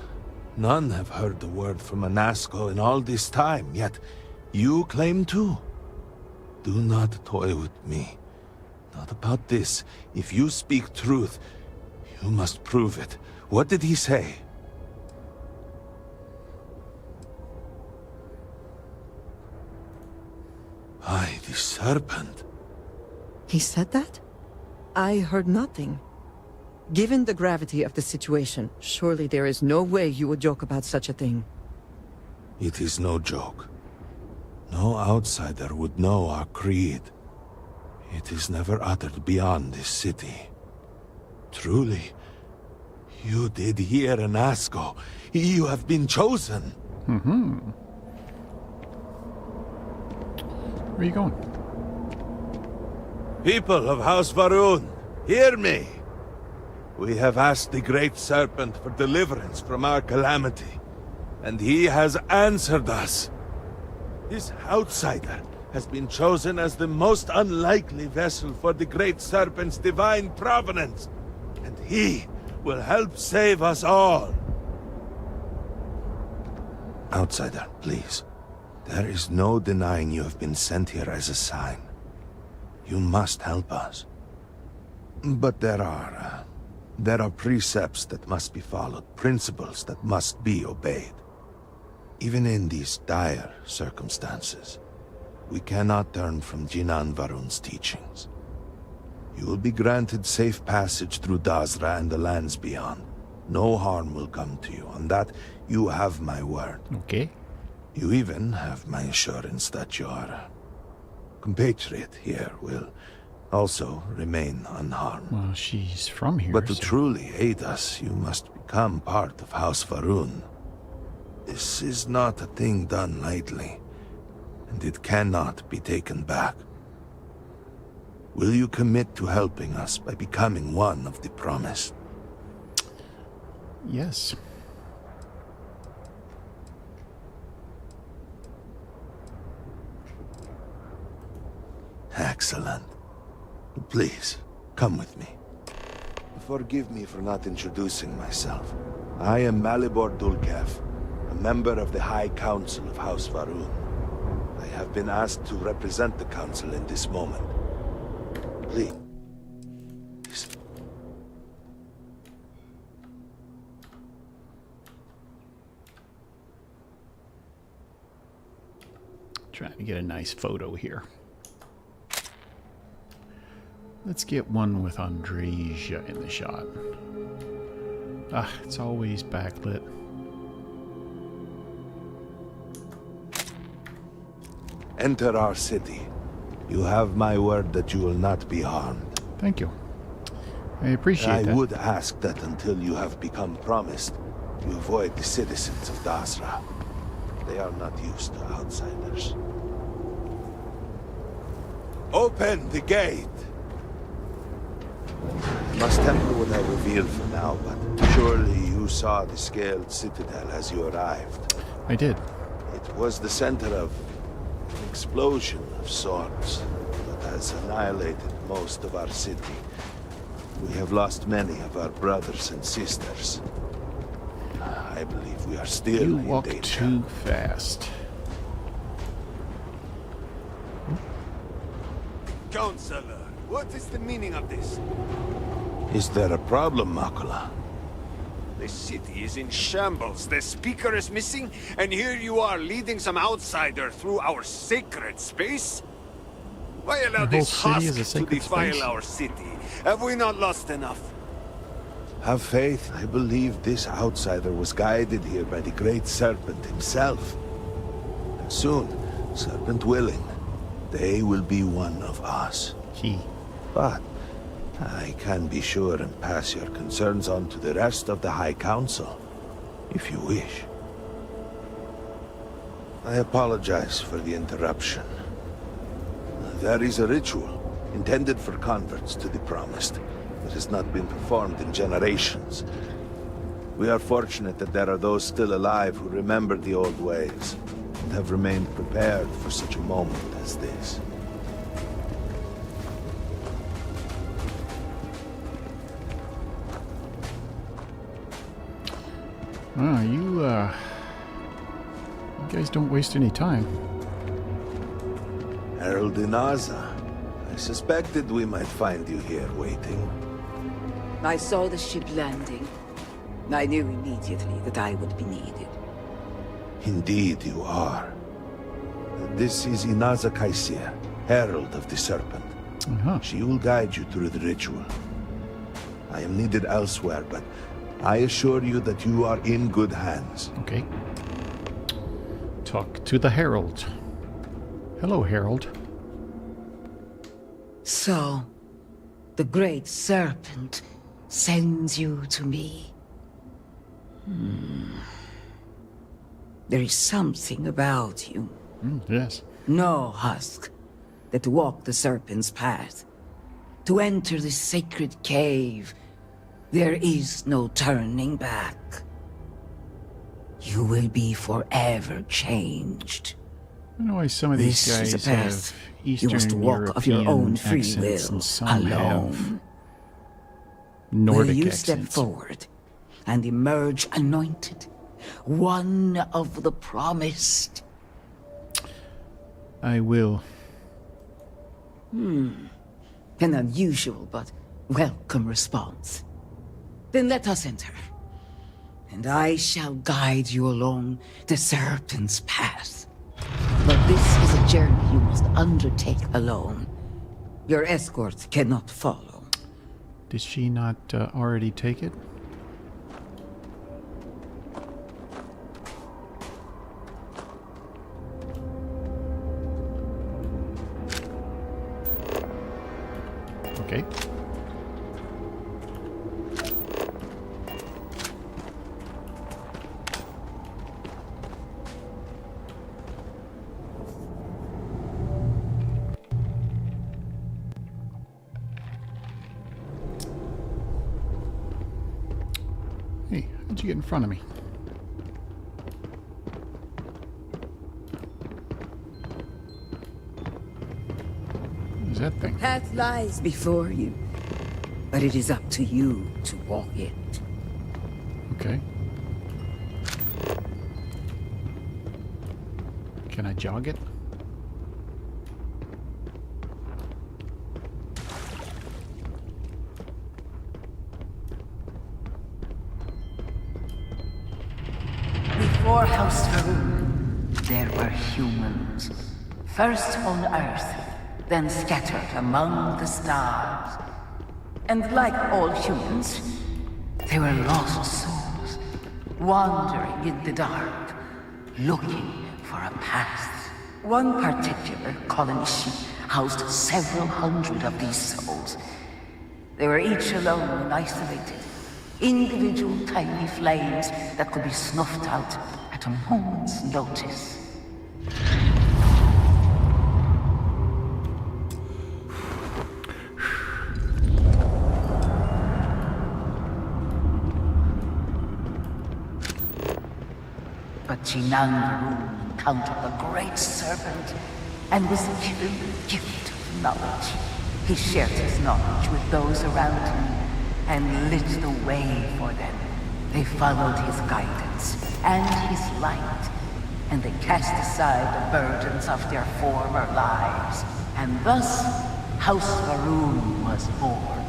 none have heard the word from Anasko in all this time, yet you claim to? Do not toy with me. Not about this. If you speak truth, you must prove it. What did he say? By the serpent.
He said that? I heard nothing. Given the gravity of the situation, surely there is no way you would joke about such a thing.
It is no joke. No outsider would know our creed. It is never uttered beyond this city. Truly, you did hear Anasko. You have been chosen.
Mm-hmm. Where are you going?
People of House Varun, hear me. We have asked the Great Serpent for deliverance from our calamity, and he has answered us. This outsider has been chosen as the most unlikely vessel for the Great Serpent's divine providence, and he will help save us all. Outsider, please. There is no denying you have been sent here as a sign. You must help us. But there are precepts that must be followed, principles that must be obeyed. Even in these dire circumstances, we cannot turn from Jinan Varun's teachings. You will be granted safe passage through Dazra and the lands beyond. No harm will come to you. On that, you have my word.
Okay.
You even have my assurance that your compatriot here will also remain unharmed.
Well, she's from here.
But to
so...
truly aid us, you must become part of House Varun. This is not a thing done lightly, and it cannot be taken back. Will you commit to helping us by becoming one of the promised?
Yes.
Excellent. Please, come with me. Forgive me for not introducing myself. I am Malibor Dulkev, a member of the High Council of House Varun. I have been asked to represent the Council in this moment. Please.
Trying to get a nice photo here. Let's get one with Andreja in the shot. Ah, it's always backlit.
Enter our city. You have my word that you will not be harmed.
Thank you. I appreciate that.
I would ask that until you have become promised, you avoid the citizens of Dasra. They are not used to outsiders. Open the gate! Must temper what I reveal for now, but surely you saw the scaled citadel as you arrived.
I did.
It was the center of an explosion of sorts that has annihilated most of our city. We have lost many of our brothers and sisters. I believe we are still
You
in
walk
danger.
too fast.
Counselor, what is the meaning of this?
Is there a problem, Makula?
The city is in shambles. The speaker is missing, and here you are leading some outsider through our sacred space? Why allow
The whole
this
city is a
husk to
sacred
defile
space?
our city? Have we not lost enough? Have faith. I believe this outsider was guided here by the great Serpent himself. And soon, Serpent willing, they will be one of us. But I can be sure and pass your concerns on to the rest of the High Council, if you wish. I apologize for the interruption. There is a ritual intended for converts to the Promised that has not been performed in generations. We are fortunate that there are those still alive who remember the old ways and have remained prepared for such a moment as this.
You guys don't waste any time.
Herald Inaza, I suspected we might find you here waiting.
I saw the ship landing. I knew immediately that I would be needed.
Indeed you are. This is Inaza Kaisir, Herald of the Serpent. She will guide you through the ritual. I am needed elsewhere, but I assure you that you are in good hands.
Okay. Talk to the Herald. Hello, Herald.
So, the great Serpent sends you to me. There is something about you.
Yes.
No husk that walk the Serpent's path. To enter the sacred cave, there is no turning back. You will be forever changed.
I know why some of these
This is
guys
a
have
path
Eastern
you must walk of your own free
accents
will,
and some have
alone.
Nordic
Will you
accents.
step forward and emerge anointed, one of the promised?
I will.
An unusual but welcome response. Then let us enter, and I shall guide you along the Serpent's path. But this is a journey you must undertake alone. Your escort cannot follow.
Did she not already take it? Okay. Hey, how'd you get in front of me? What is that thing?
Path lies before you, but it is up to you to walk it.
Okay. Can I jog it?
Before House Varun, there were humans. First on Earth, then scattered among the stars. And like all humans, they were lost souls, wandering in the dark, looking for a path. One particular colony ship housed several hundred of these souls. They were each alone and isolated, individual tiny flames that could be snuffed out at a moment's notice. But Jinan Varun encountered the Great Serpent and was given the gift of knowledge. He shared his knowledge with those around him and lit the way for them. They followed his guidance and his light, and they cast aside the burdens of their former lives. And thus, House Varun was born.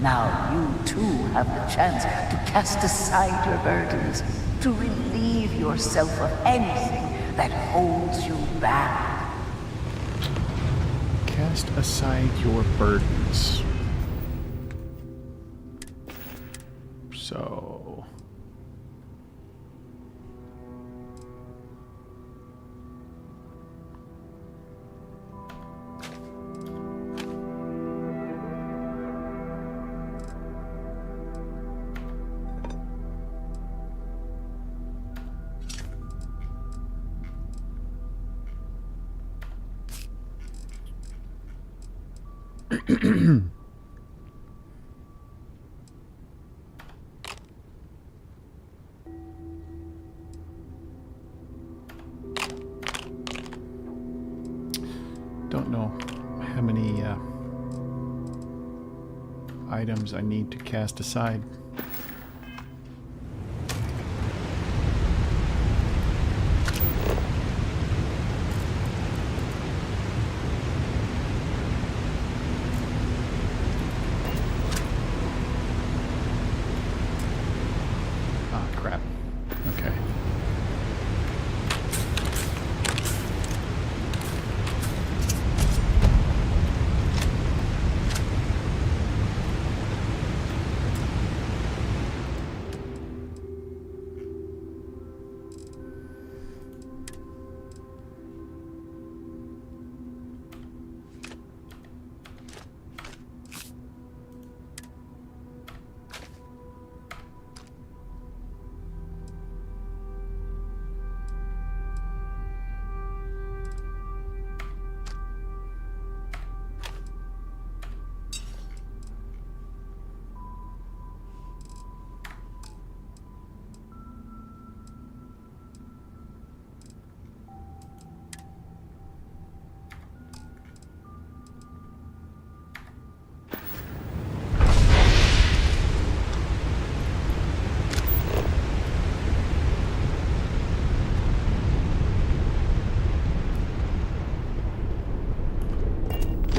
Now you too have the chance to cast aside your burdens, to relieve yourself of anything that holds you back.
Cast aside your burdens. So... Don't know how many items I need to cast aside.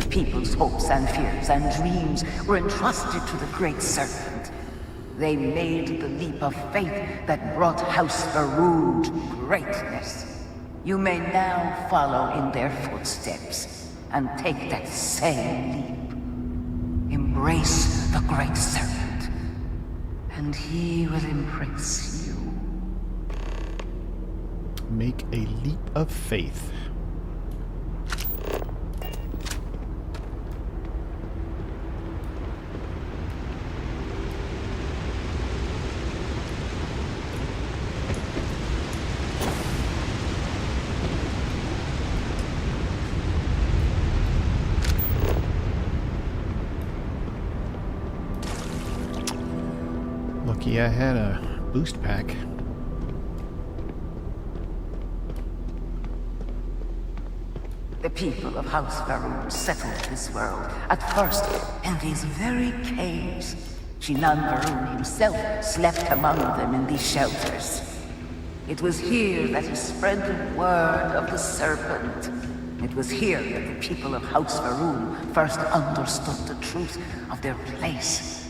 People's hopes and fears and dreams were entrusted to the Great Serpent. They made the leap of faith that brought House Varun to greatness. You may now follow in their footsteps and take that same leap. Embrace the Great Serpent, and he will embrace you.
Make a leap of faith. Lucky I had a boost pack.
The people of House Varun settled this world, at first in these very caves. Jinan Varun himself slept among them in these shelters. It was here that he spread the word of the serpent. It was here that the people of House Varun first understood the truth of their place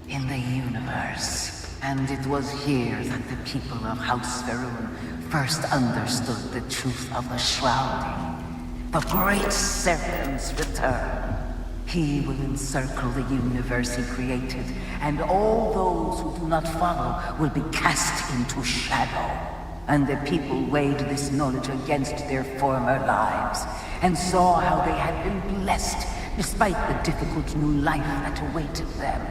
in the universe. And it was here that the people of House Varun first understood the truth of the shrouding. The Great Serpent's return. He will encircle the universe he created, and all those who do not follow will be cast into shadow. And the people weighed this knowledge against their former lives, and saw how they had been blessed despite the difficult new life that awaited them.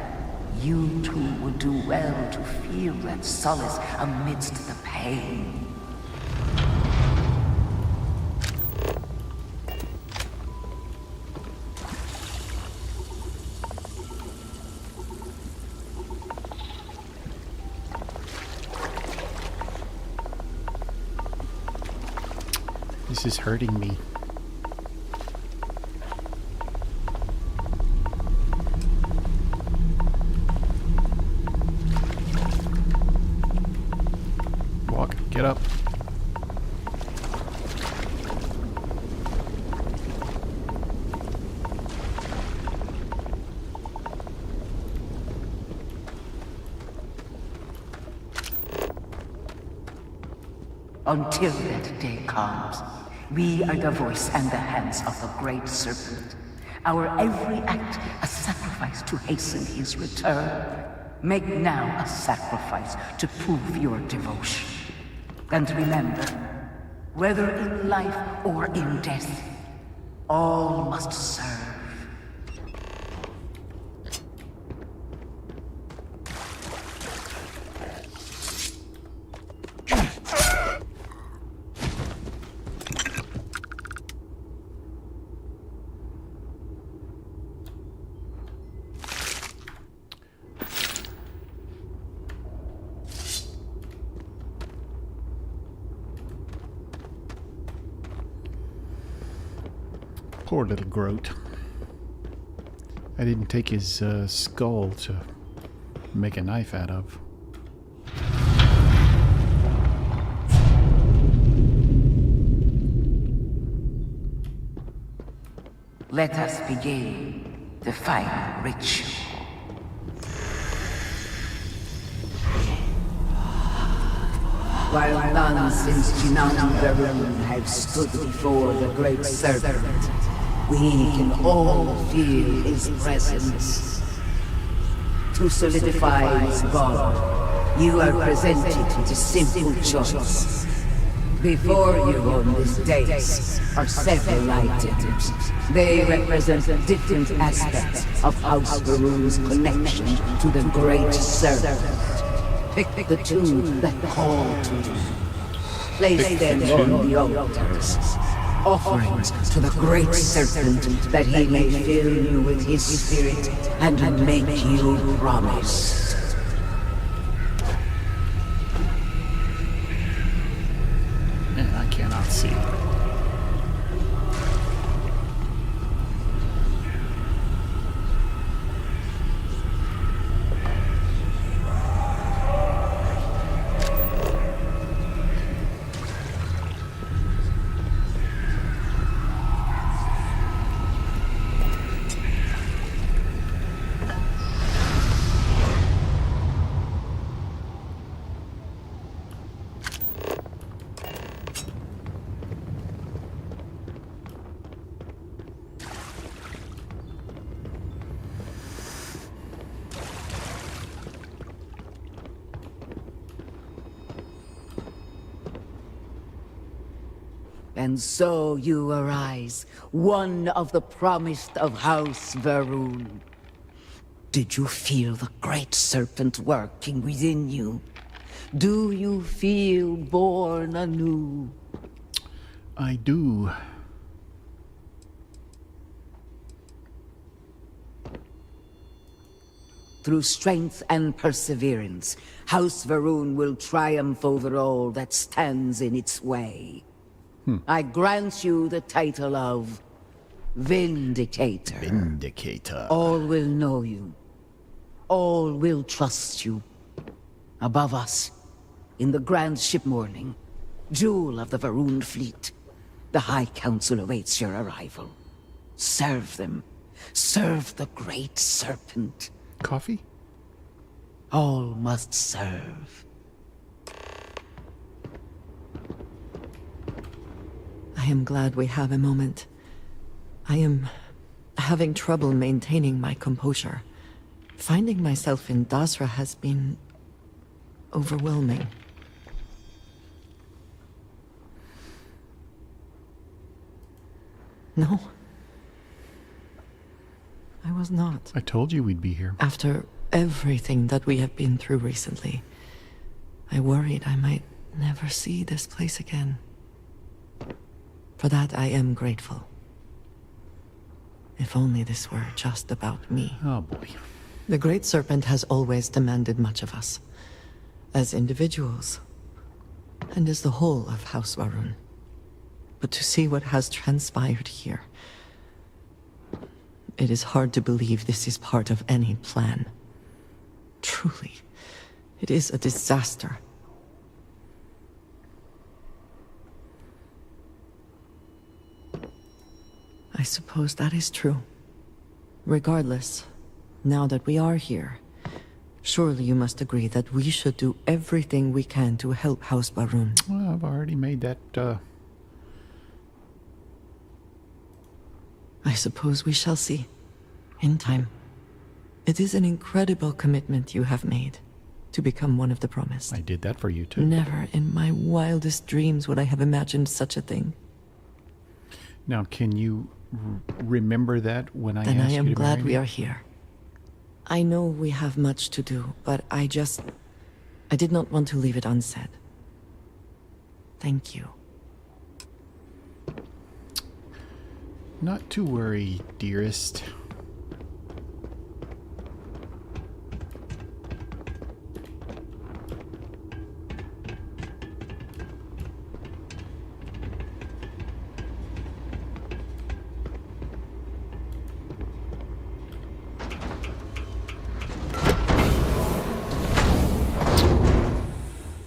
You too would do well to feel that solace amidst the pain.
This is hurting me. Walk, get up.
Until that day comes, we are the voice and the hands of the Great Serpent. Our every act a sacrifice to hasten his return. Make now a sacrifice to prove your devotion. And remember, whether in life or in death, all must serve.
Poor little Groat. I didn't take his skull to make a knife out of.
Let us begin the final ritual. While none since Verun have stood before the Great Serpent, we can all feel his presence. To solidify his God, you are presented with a simple choice. Before you on this dais are several items. They represent different aspects of House Varun's connection to the Great Serpent. Pick the two that call to you. Place them on the altars. Offerings to the Great Serpent that he may fill you with his spirit and make you promise.
I cannot see.
And so you arise, one of the promised of House Varun. Did you feel the Great Serpent working within you? Do you feel born anew?
I do.
Through strength and perseverance, House Varun will triumph over all that stands in its way. I grant you the title of Vindicator.
Vindicator.
All will know you. All will trust you. Above us, in the grand ship morning, jewel of the Varun fleet, the High Council awaits your arrival. Serve them. Serve the Great Serpent.
Coffee?
All must serve.
I am glad we have a moment. I am having trouble maintaining my composure. Finding myself in Dasra has been overwhelming. No. I was not.
I told you we'd be here.
After everything that we have been through recently, I worried I might never see this place again. For that, I am grateful. If only this were just about me.
Oh, boy.
The Great Serpent has always demanded much of us, as individuals, and as the whole of House Varun. But to see what has transpired here, it is hard to believe this is part of any plan. Truly, it is a disaster. I suppose that is true. Regardless, now that we are here, surely you must agree that we should do everything we can to help House Varun.
Well, I've already made that,
I suppose we shall see. In time. It is an incredible commitment you have made to become one of the promised.
I did that for you, too.
Never in my wildest dreams would I have imagined such a thing.
Now, can you remember that when I
Then
asked
I
you
am
to
glad
marry
we
me?
are here. I know we have much to do, but I did not want to leave it unsaid. Thank you.
Not to worry, dearest.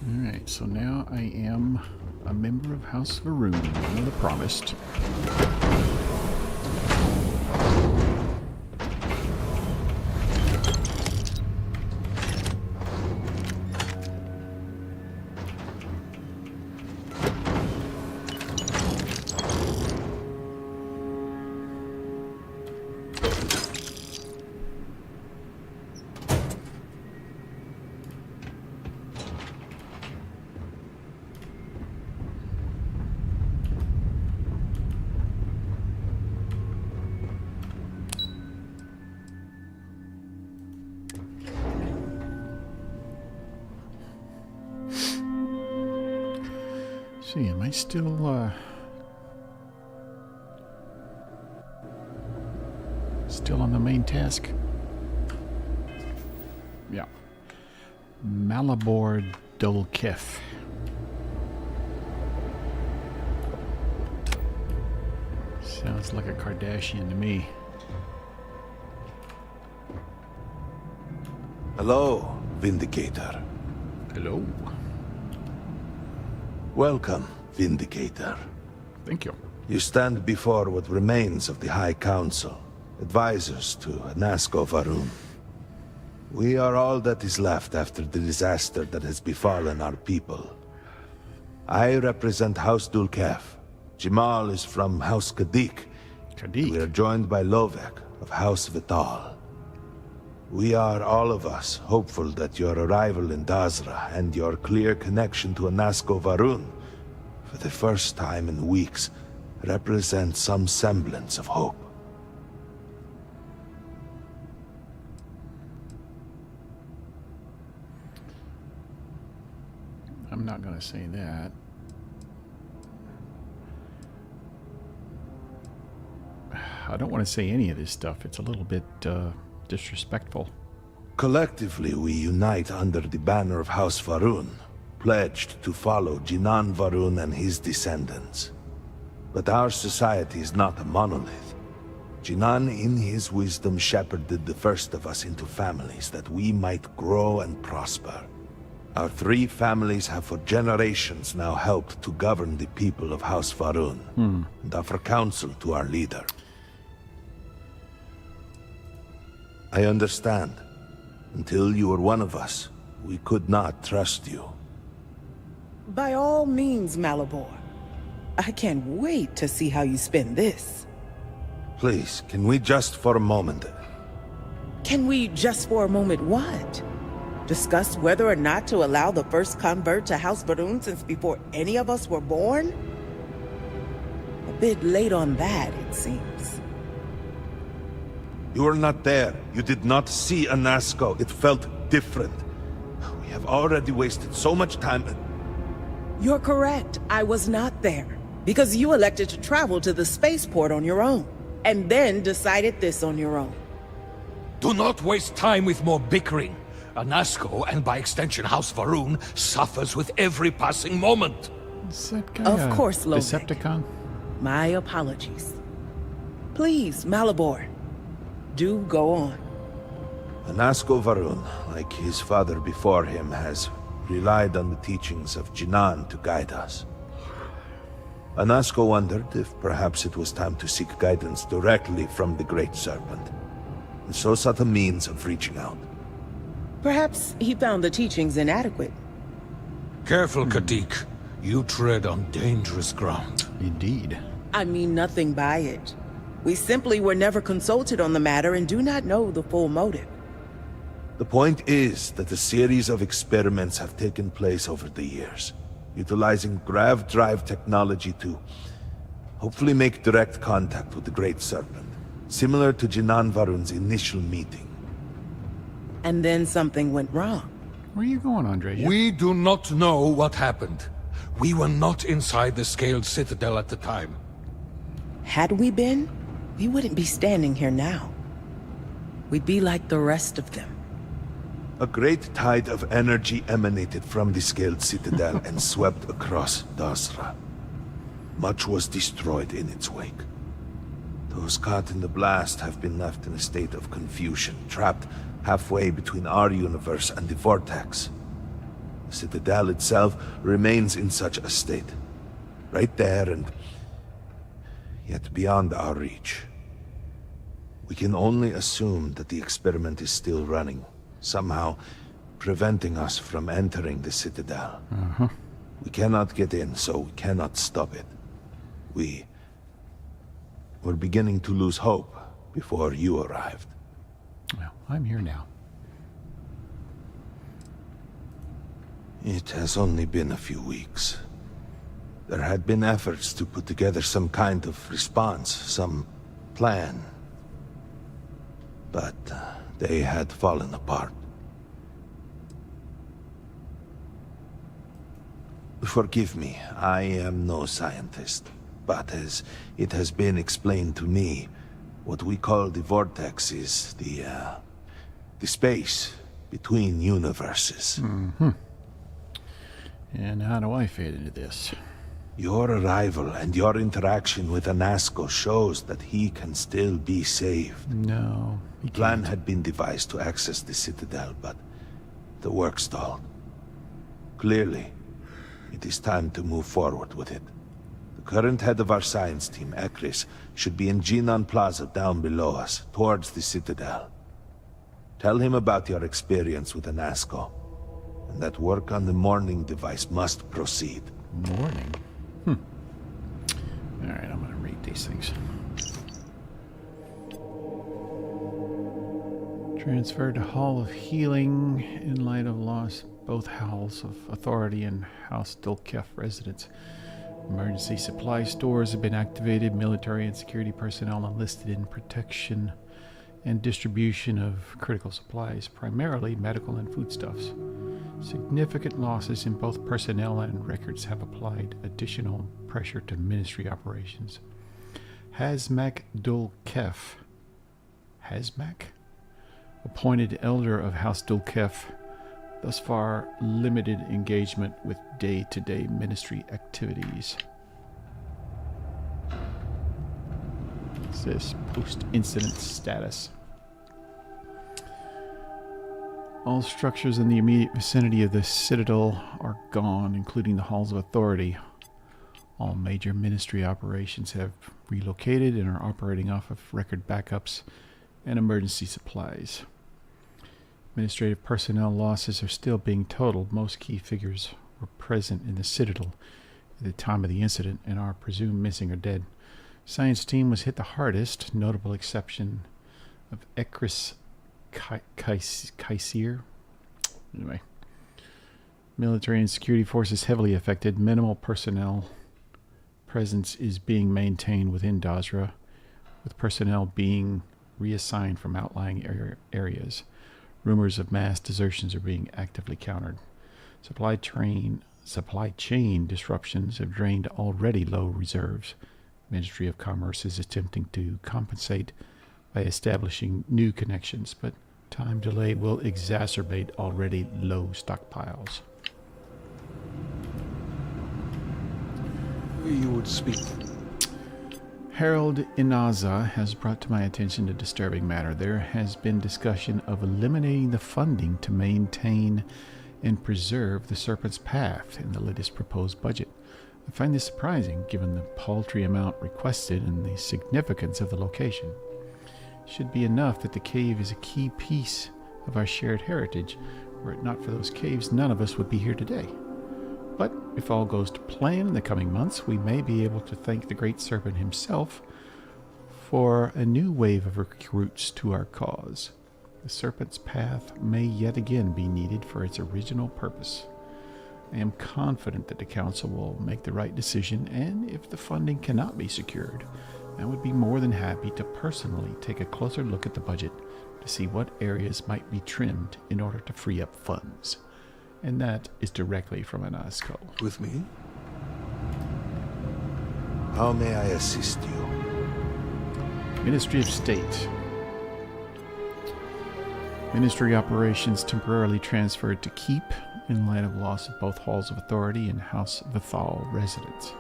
Alright, so now I am a member of House Varun, one of the promised. See, am I still, still on the main task? Yeah. Malabor Dolkef. Sounds like a Kardashian to me.
Hello, Vindicator.
Hello.
Welcome, Vindicator.
Thank you.
You stand before what remains of the High Council, advisors to Nasco Varun. We are all that is left after the disaster that has befallen our people. I represent House Dulkef. Jamal is from House Kadik. We are joined by Lovek of House Vital. We are, all of us, hopeful that your arrival in Dazra and your clear connection to Nasco Varun, for the first time in weeks, represent some semblance of hope.
I'm not going to say that. I don't want to say any of this stuff. It's a little bit disrespectful.
Collectively, we unite under the banner of House Varun, pledged to follow Jinan Varun and his descendants. But our society is not a monolith. Jinan, in his wisdom, shepherded the first of us into families that we might grow and prosper. Our 3 families have for generations now helped to govern the people of House Varun, and offer counsel to our leader. I understand. Until you were one of us, we could not trust you.
By all means, Malabor. I can't wait to see how you spend this.
Please, can we just for a moment...
Can we just for a moment what? Discuss whether or not to allow the first convert to House Varun since before any of us were born? bit late on that, it seems.
You were not there. You did not see Anasco. It felt different. We have already wasted so much time.
You're correct. I was not there. Because you elected to travel to the spaceport on your own. And then decided this on your own.
Do not waste time with more bickering. Anasco, and by extension House Va'ruun, suffers with every passing moment.
Is that guy
Of course, Lopez.
Decepticon?
My apologies. Please, Malibor. Do go on.
Anasco Va'ruun, like his father before him, has relied on the teachings of Jinan to guide us. Anasco wondered if perhaps it was time to seek guidance directly from the Great Serpent, and so sought a means of reaching out.
Perhaps he found the teachings inadequate.
Careful, Kadik. You tread on dangerous ground.
Indeed.
I mean nothing by it. We simply were never consulted on the matter and do not know the full motive.
The point is that a series of experiments have taken place over the years, utilizing grav drive technology to hopefully make direct contact with the Great Serpent, similar to Jinan Va'ruun's initial meeting.
And then something went wrong.
Where are you going, Andreja?
We do not know what happened. We were not inside the Scaled Citadel at the time.
Had we been, we wouldn't be standing here now. We'd be like the rest of them.
A great tide of energy emanated from the Scaled Citadel and swept across Dasra. Much was destroyed in its wake. Those caught in the blast have been left in a state of confusion, trapped halfway between our universe and the Vortex. The Citadel itself remains in such a state. Right there and yet beyond our reach. We can only assume that the experiment is still running, somehow preventing us from entering the Citadel. We cannot get in, so we cannot stop it. We're beginning to lose hope before you arrived.
Well, I'm here now.
It has only been a few weeks. There had been efforts to put together some kind of response, some plan. But they had fallen apart. Forgive me, I am no scientist. But as it has been explained to me, what we call the Vortex is the space between universes.
And how do I fit into this?
Your arrival and your interaction with Anasco shows that he can still be saved.
No,
The plan had been devised to access the Citadel, but the work stalled. Clearly, it is time to move forward with it. The current head of our science team, Ekris, should be in Jinan Plaza down below us, towards the Citadel. Tell him about your experience with Anasco, and that work on the morning device must proceed.
Morning? Alright, I'm gonna read these things. Transferred to Hall of Healing in light of loss both Halls of Authority and House Dulkef residents. Emergency supply stores have been activated. Military and security personnel enlisted in protection and distribution of critical supplies, primarily medical and foodstuffs. Significant losses in both personnel and records have applied additional pressure to ministry operations. Hazmak Dulkef, appointed elder of House Dulkef, thus far limited engagement with day-to-day ministry activities. What's this? Post-incident status. All structures in the immediate vicinity of the Citadel are gone, including the Halls of Authority. All major ministry operations have relocated and are operating off of record backups and emergency supplies. Administrative personnel losses are still being totaled. Most key figures were present in the Citadel at the time of the incident and are presumed missing or dead. Science team was hit the hardest, notable exception of Ekris Kaisir. Anyway. Military and security forces heavily affected. Minimal personnel presence is being maintained within Dazra, with personnel being reassigned from outlying areas. Rumors of mass desertions are being actively countered. Supply chain disruptions have drained already low reserves. Ministry of Commerce is attempting to compensate by establishing new connections, but time delay will exacerbate already low stockpiles.
You would speak.
Harold Inaza has brought to my attention a disturbing matter. There has been discussion of eliminating the funding to maintain and preserve the Serpent's Path in the latest proposed budget. I find this surprising given the paltry amount requested and the significance of the location. It should be enough that the cave is a key piece of our shared heritage. Were it not for those caves, none of us would be here today. But if all goes to plan in the coming months, we may be able to thank the Great Serpent himself for a new wave of recruits to our cause. The Serpent's Path may yet again be needed for its original purpose. I am confident that the Council will make the right decision, and if the funding cannot be secured, I would be more than happy to personally take a closer look at the budget to see what areas might be trimmed in order to free up funds. And that is directly from Anasco.
With me? How may I assist you?
Ministry of State. Ministry operations temporarily transferred to Keep in light of loss of both Halls of Authority and House Vithal residents.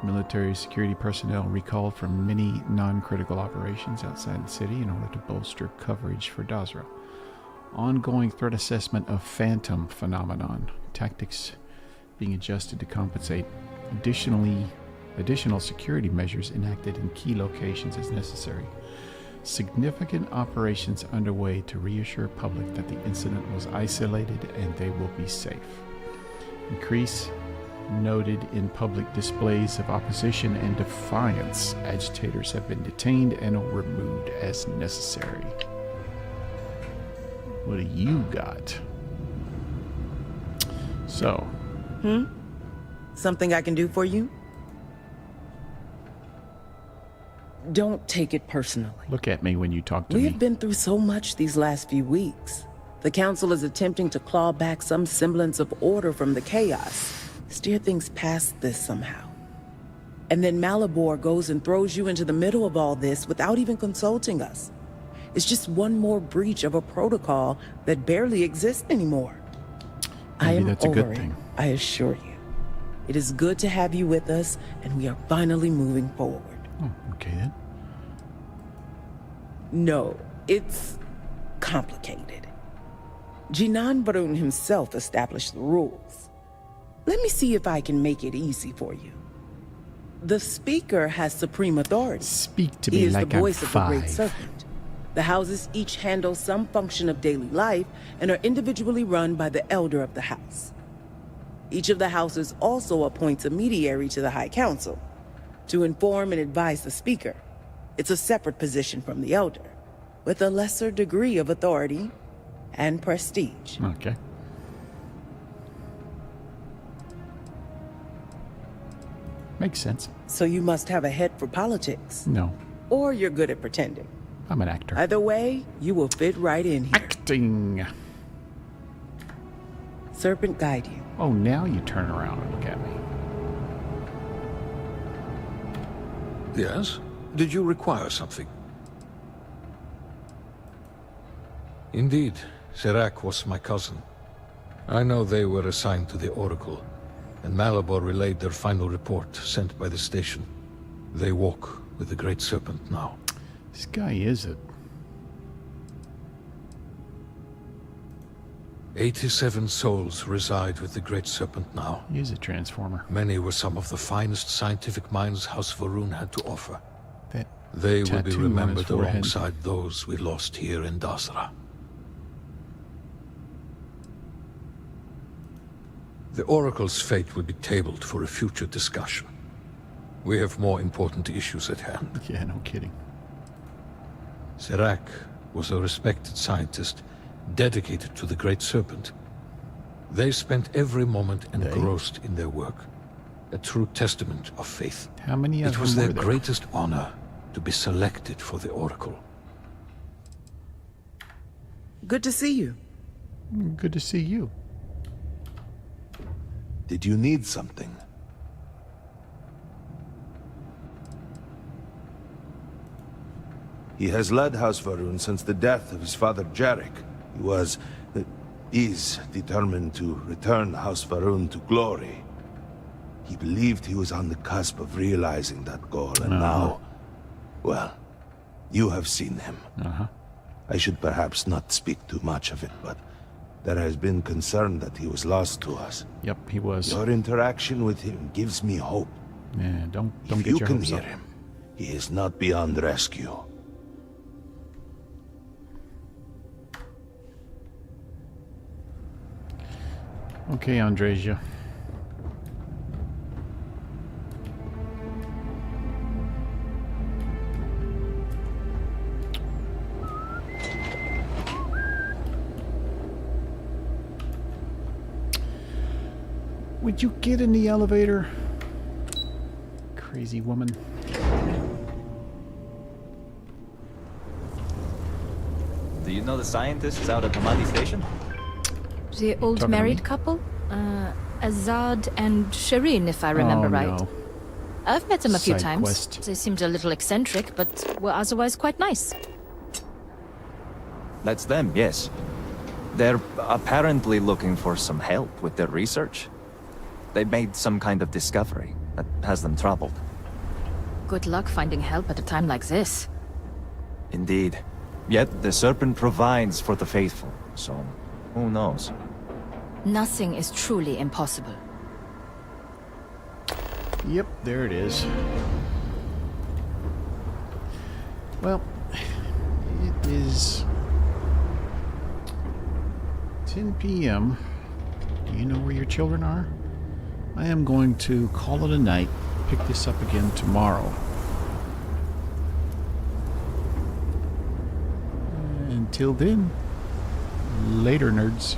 Military security personnel recalled from many non-critical operations outside the city in order to bolster coverage for Dazra. Ongoing threat assessment of phantom phenomenon. Tactics being adjusted to compensate. Additional security measures enacted in key locations as necessary. Significant operations underway to reassure public that the incident was isolated and they will be safe. Increase noted in public displays of opposition and defiance. Agitators have been detained and removed as necessary. What do you got? So.
Something I can do for you? Don't take it personally.
Look at me when you talk to me.
We have been through so much these last few weeks. The Council is attempting to claw back some semblance of order from the chaos, steer things past this somehow. And then Malabor goes and throws you into the middle of all this without even consulting us. It's just one more breach of a protocol that barely exists anymore. I am
that's a
over
good
it,
thing.
I assure you. It is good to have you with us, and we are finally moving forward.
Oh, okay then.
No, it's complicated. Jinan Barun himself established the rules. Let me see if I can make it easy for you. The Speaker has supreme authority.
Speak to
He
me
is
like
the
I'm
voice of the Great
5.
Serpent. The houses each handle some function of daily life and are individually run by the Elder of the House. Each of the houses also appoints a mediary to the High Council to inform and advise the Speaker. It's a separate position from the Elder, with a lesser degree of authority and prestige.
Okay. Makes sense.
So you must have a head for politics.
No,
Or you're good at pretending.
I'm an actor.
Either way, you will fit right in here.
Acting.
Serpent guide you.
Oh, now you turn around and look at me.
Yes? Did you require something? Indeed, Serac was my cousin. I know they were assigned to the Oracle, and Malabor relayed their final report sent by the station. They walk with the Great Serpent now.
This guy is it.
87 souls reside with the Great Serpent now.
He is a transformer.
Many were some of the finest scientific minds House Varun had to offer.
That
They will be
tattoo on his
remembered
forehead.
alongside those we lost here in Dasra. The Oracle's fate will be tabled for a future discussion. We have more important issues at hand.
Yeah, no kidding.
Serac was a respected scientist, dedicated to the Great Serpent. They spent every moment engrossed in their work. a true testament of faith.
How many of
It was
them
their
were there?
greatest honor to be selected for the Oracle.
Good to see you.
Good to see you.
Did you need something? He has led House Varun since the death of his father Jarek. He was, is determined to return House Varun to glory. He believed he was on the cusp of realizing that goal, and now, well, you have seen him. I should perhaps not speak too much of it, but there has been concern that he was lost to us.
Yep, he was.
Your interaction with him gives me hope.
Yeah, don't
If
get
you
your
can
hopes
hear
up.
him, he is not beyond rescue.
Okay, Andreja. Would you get in the elevator? Crazy woman.
Do you know the scientists out at Hamadi Station?
The old
Talking to
married
me?
couple? Azad and Shireen, if I remember right.
No.
I've met them a few
Side
times.
quest.
They seemed a little eccentric, but were otherwise quite nice.
That's them, yes. They're apparently looking for some help with their research. They made some kind of discovery that has them troubled.
Good luck finding help at a time like this.
Indeed. Yet the Serpent provides for the faithful, so who knows?
Nothing is truly impossible.
Yep, there it is. Well, it is 10 p.m. Do you know where your children are? I am going to call it a night, pick this up again tomorrow. Until then, later, nerds.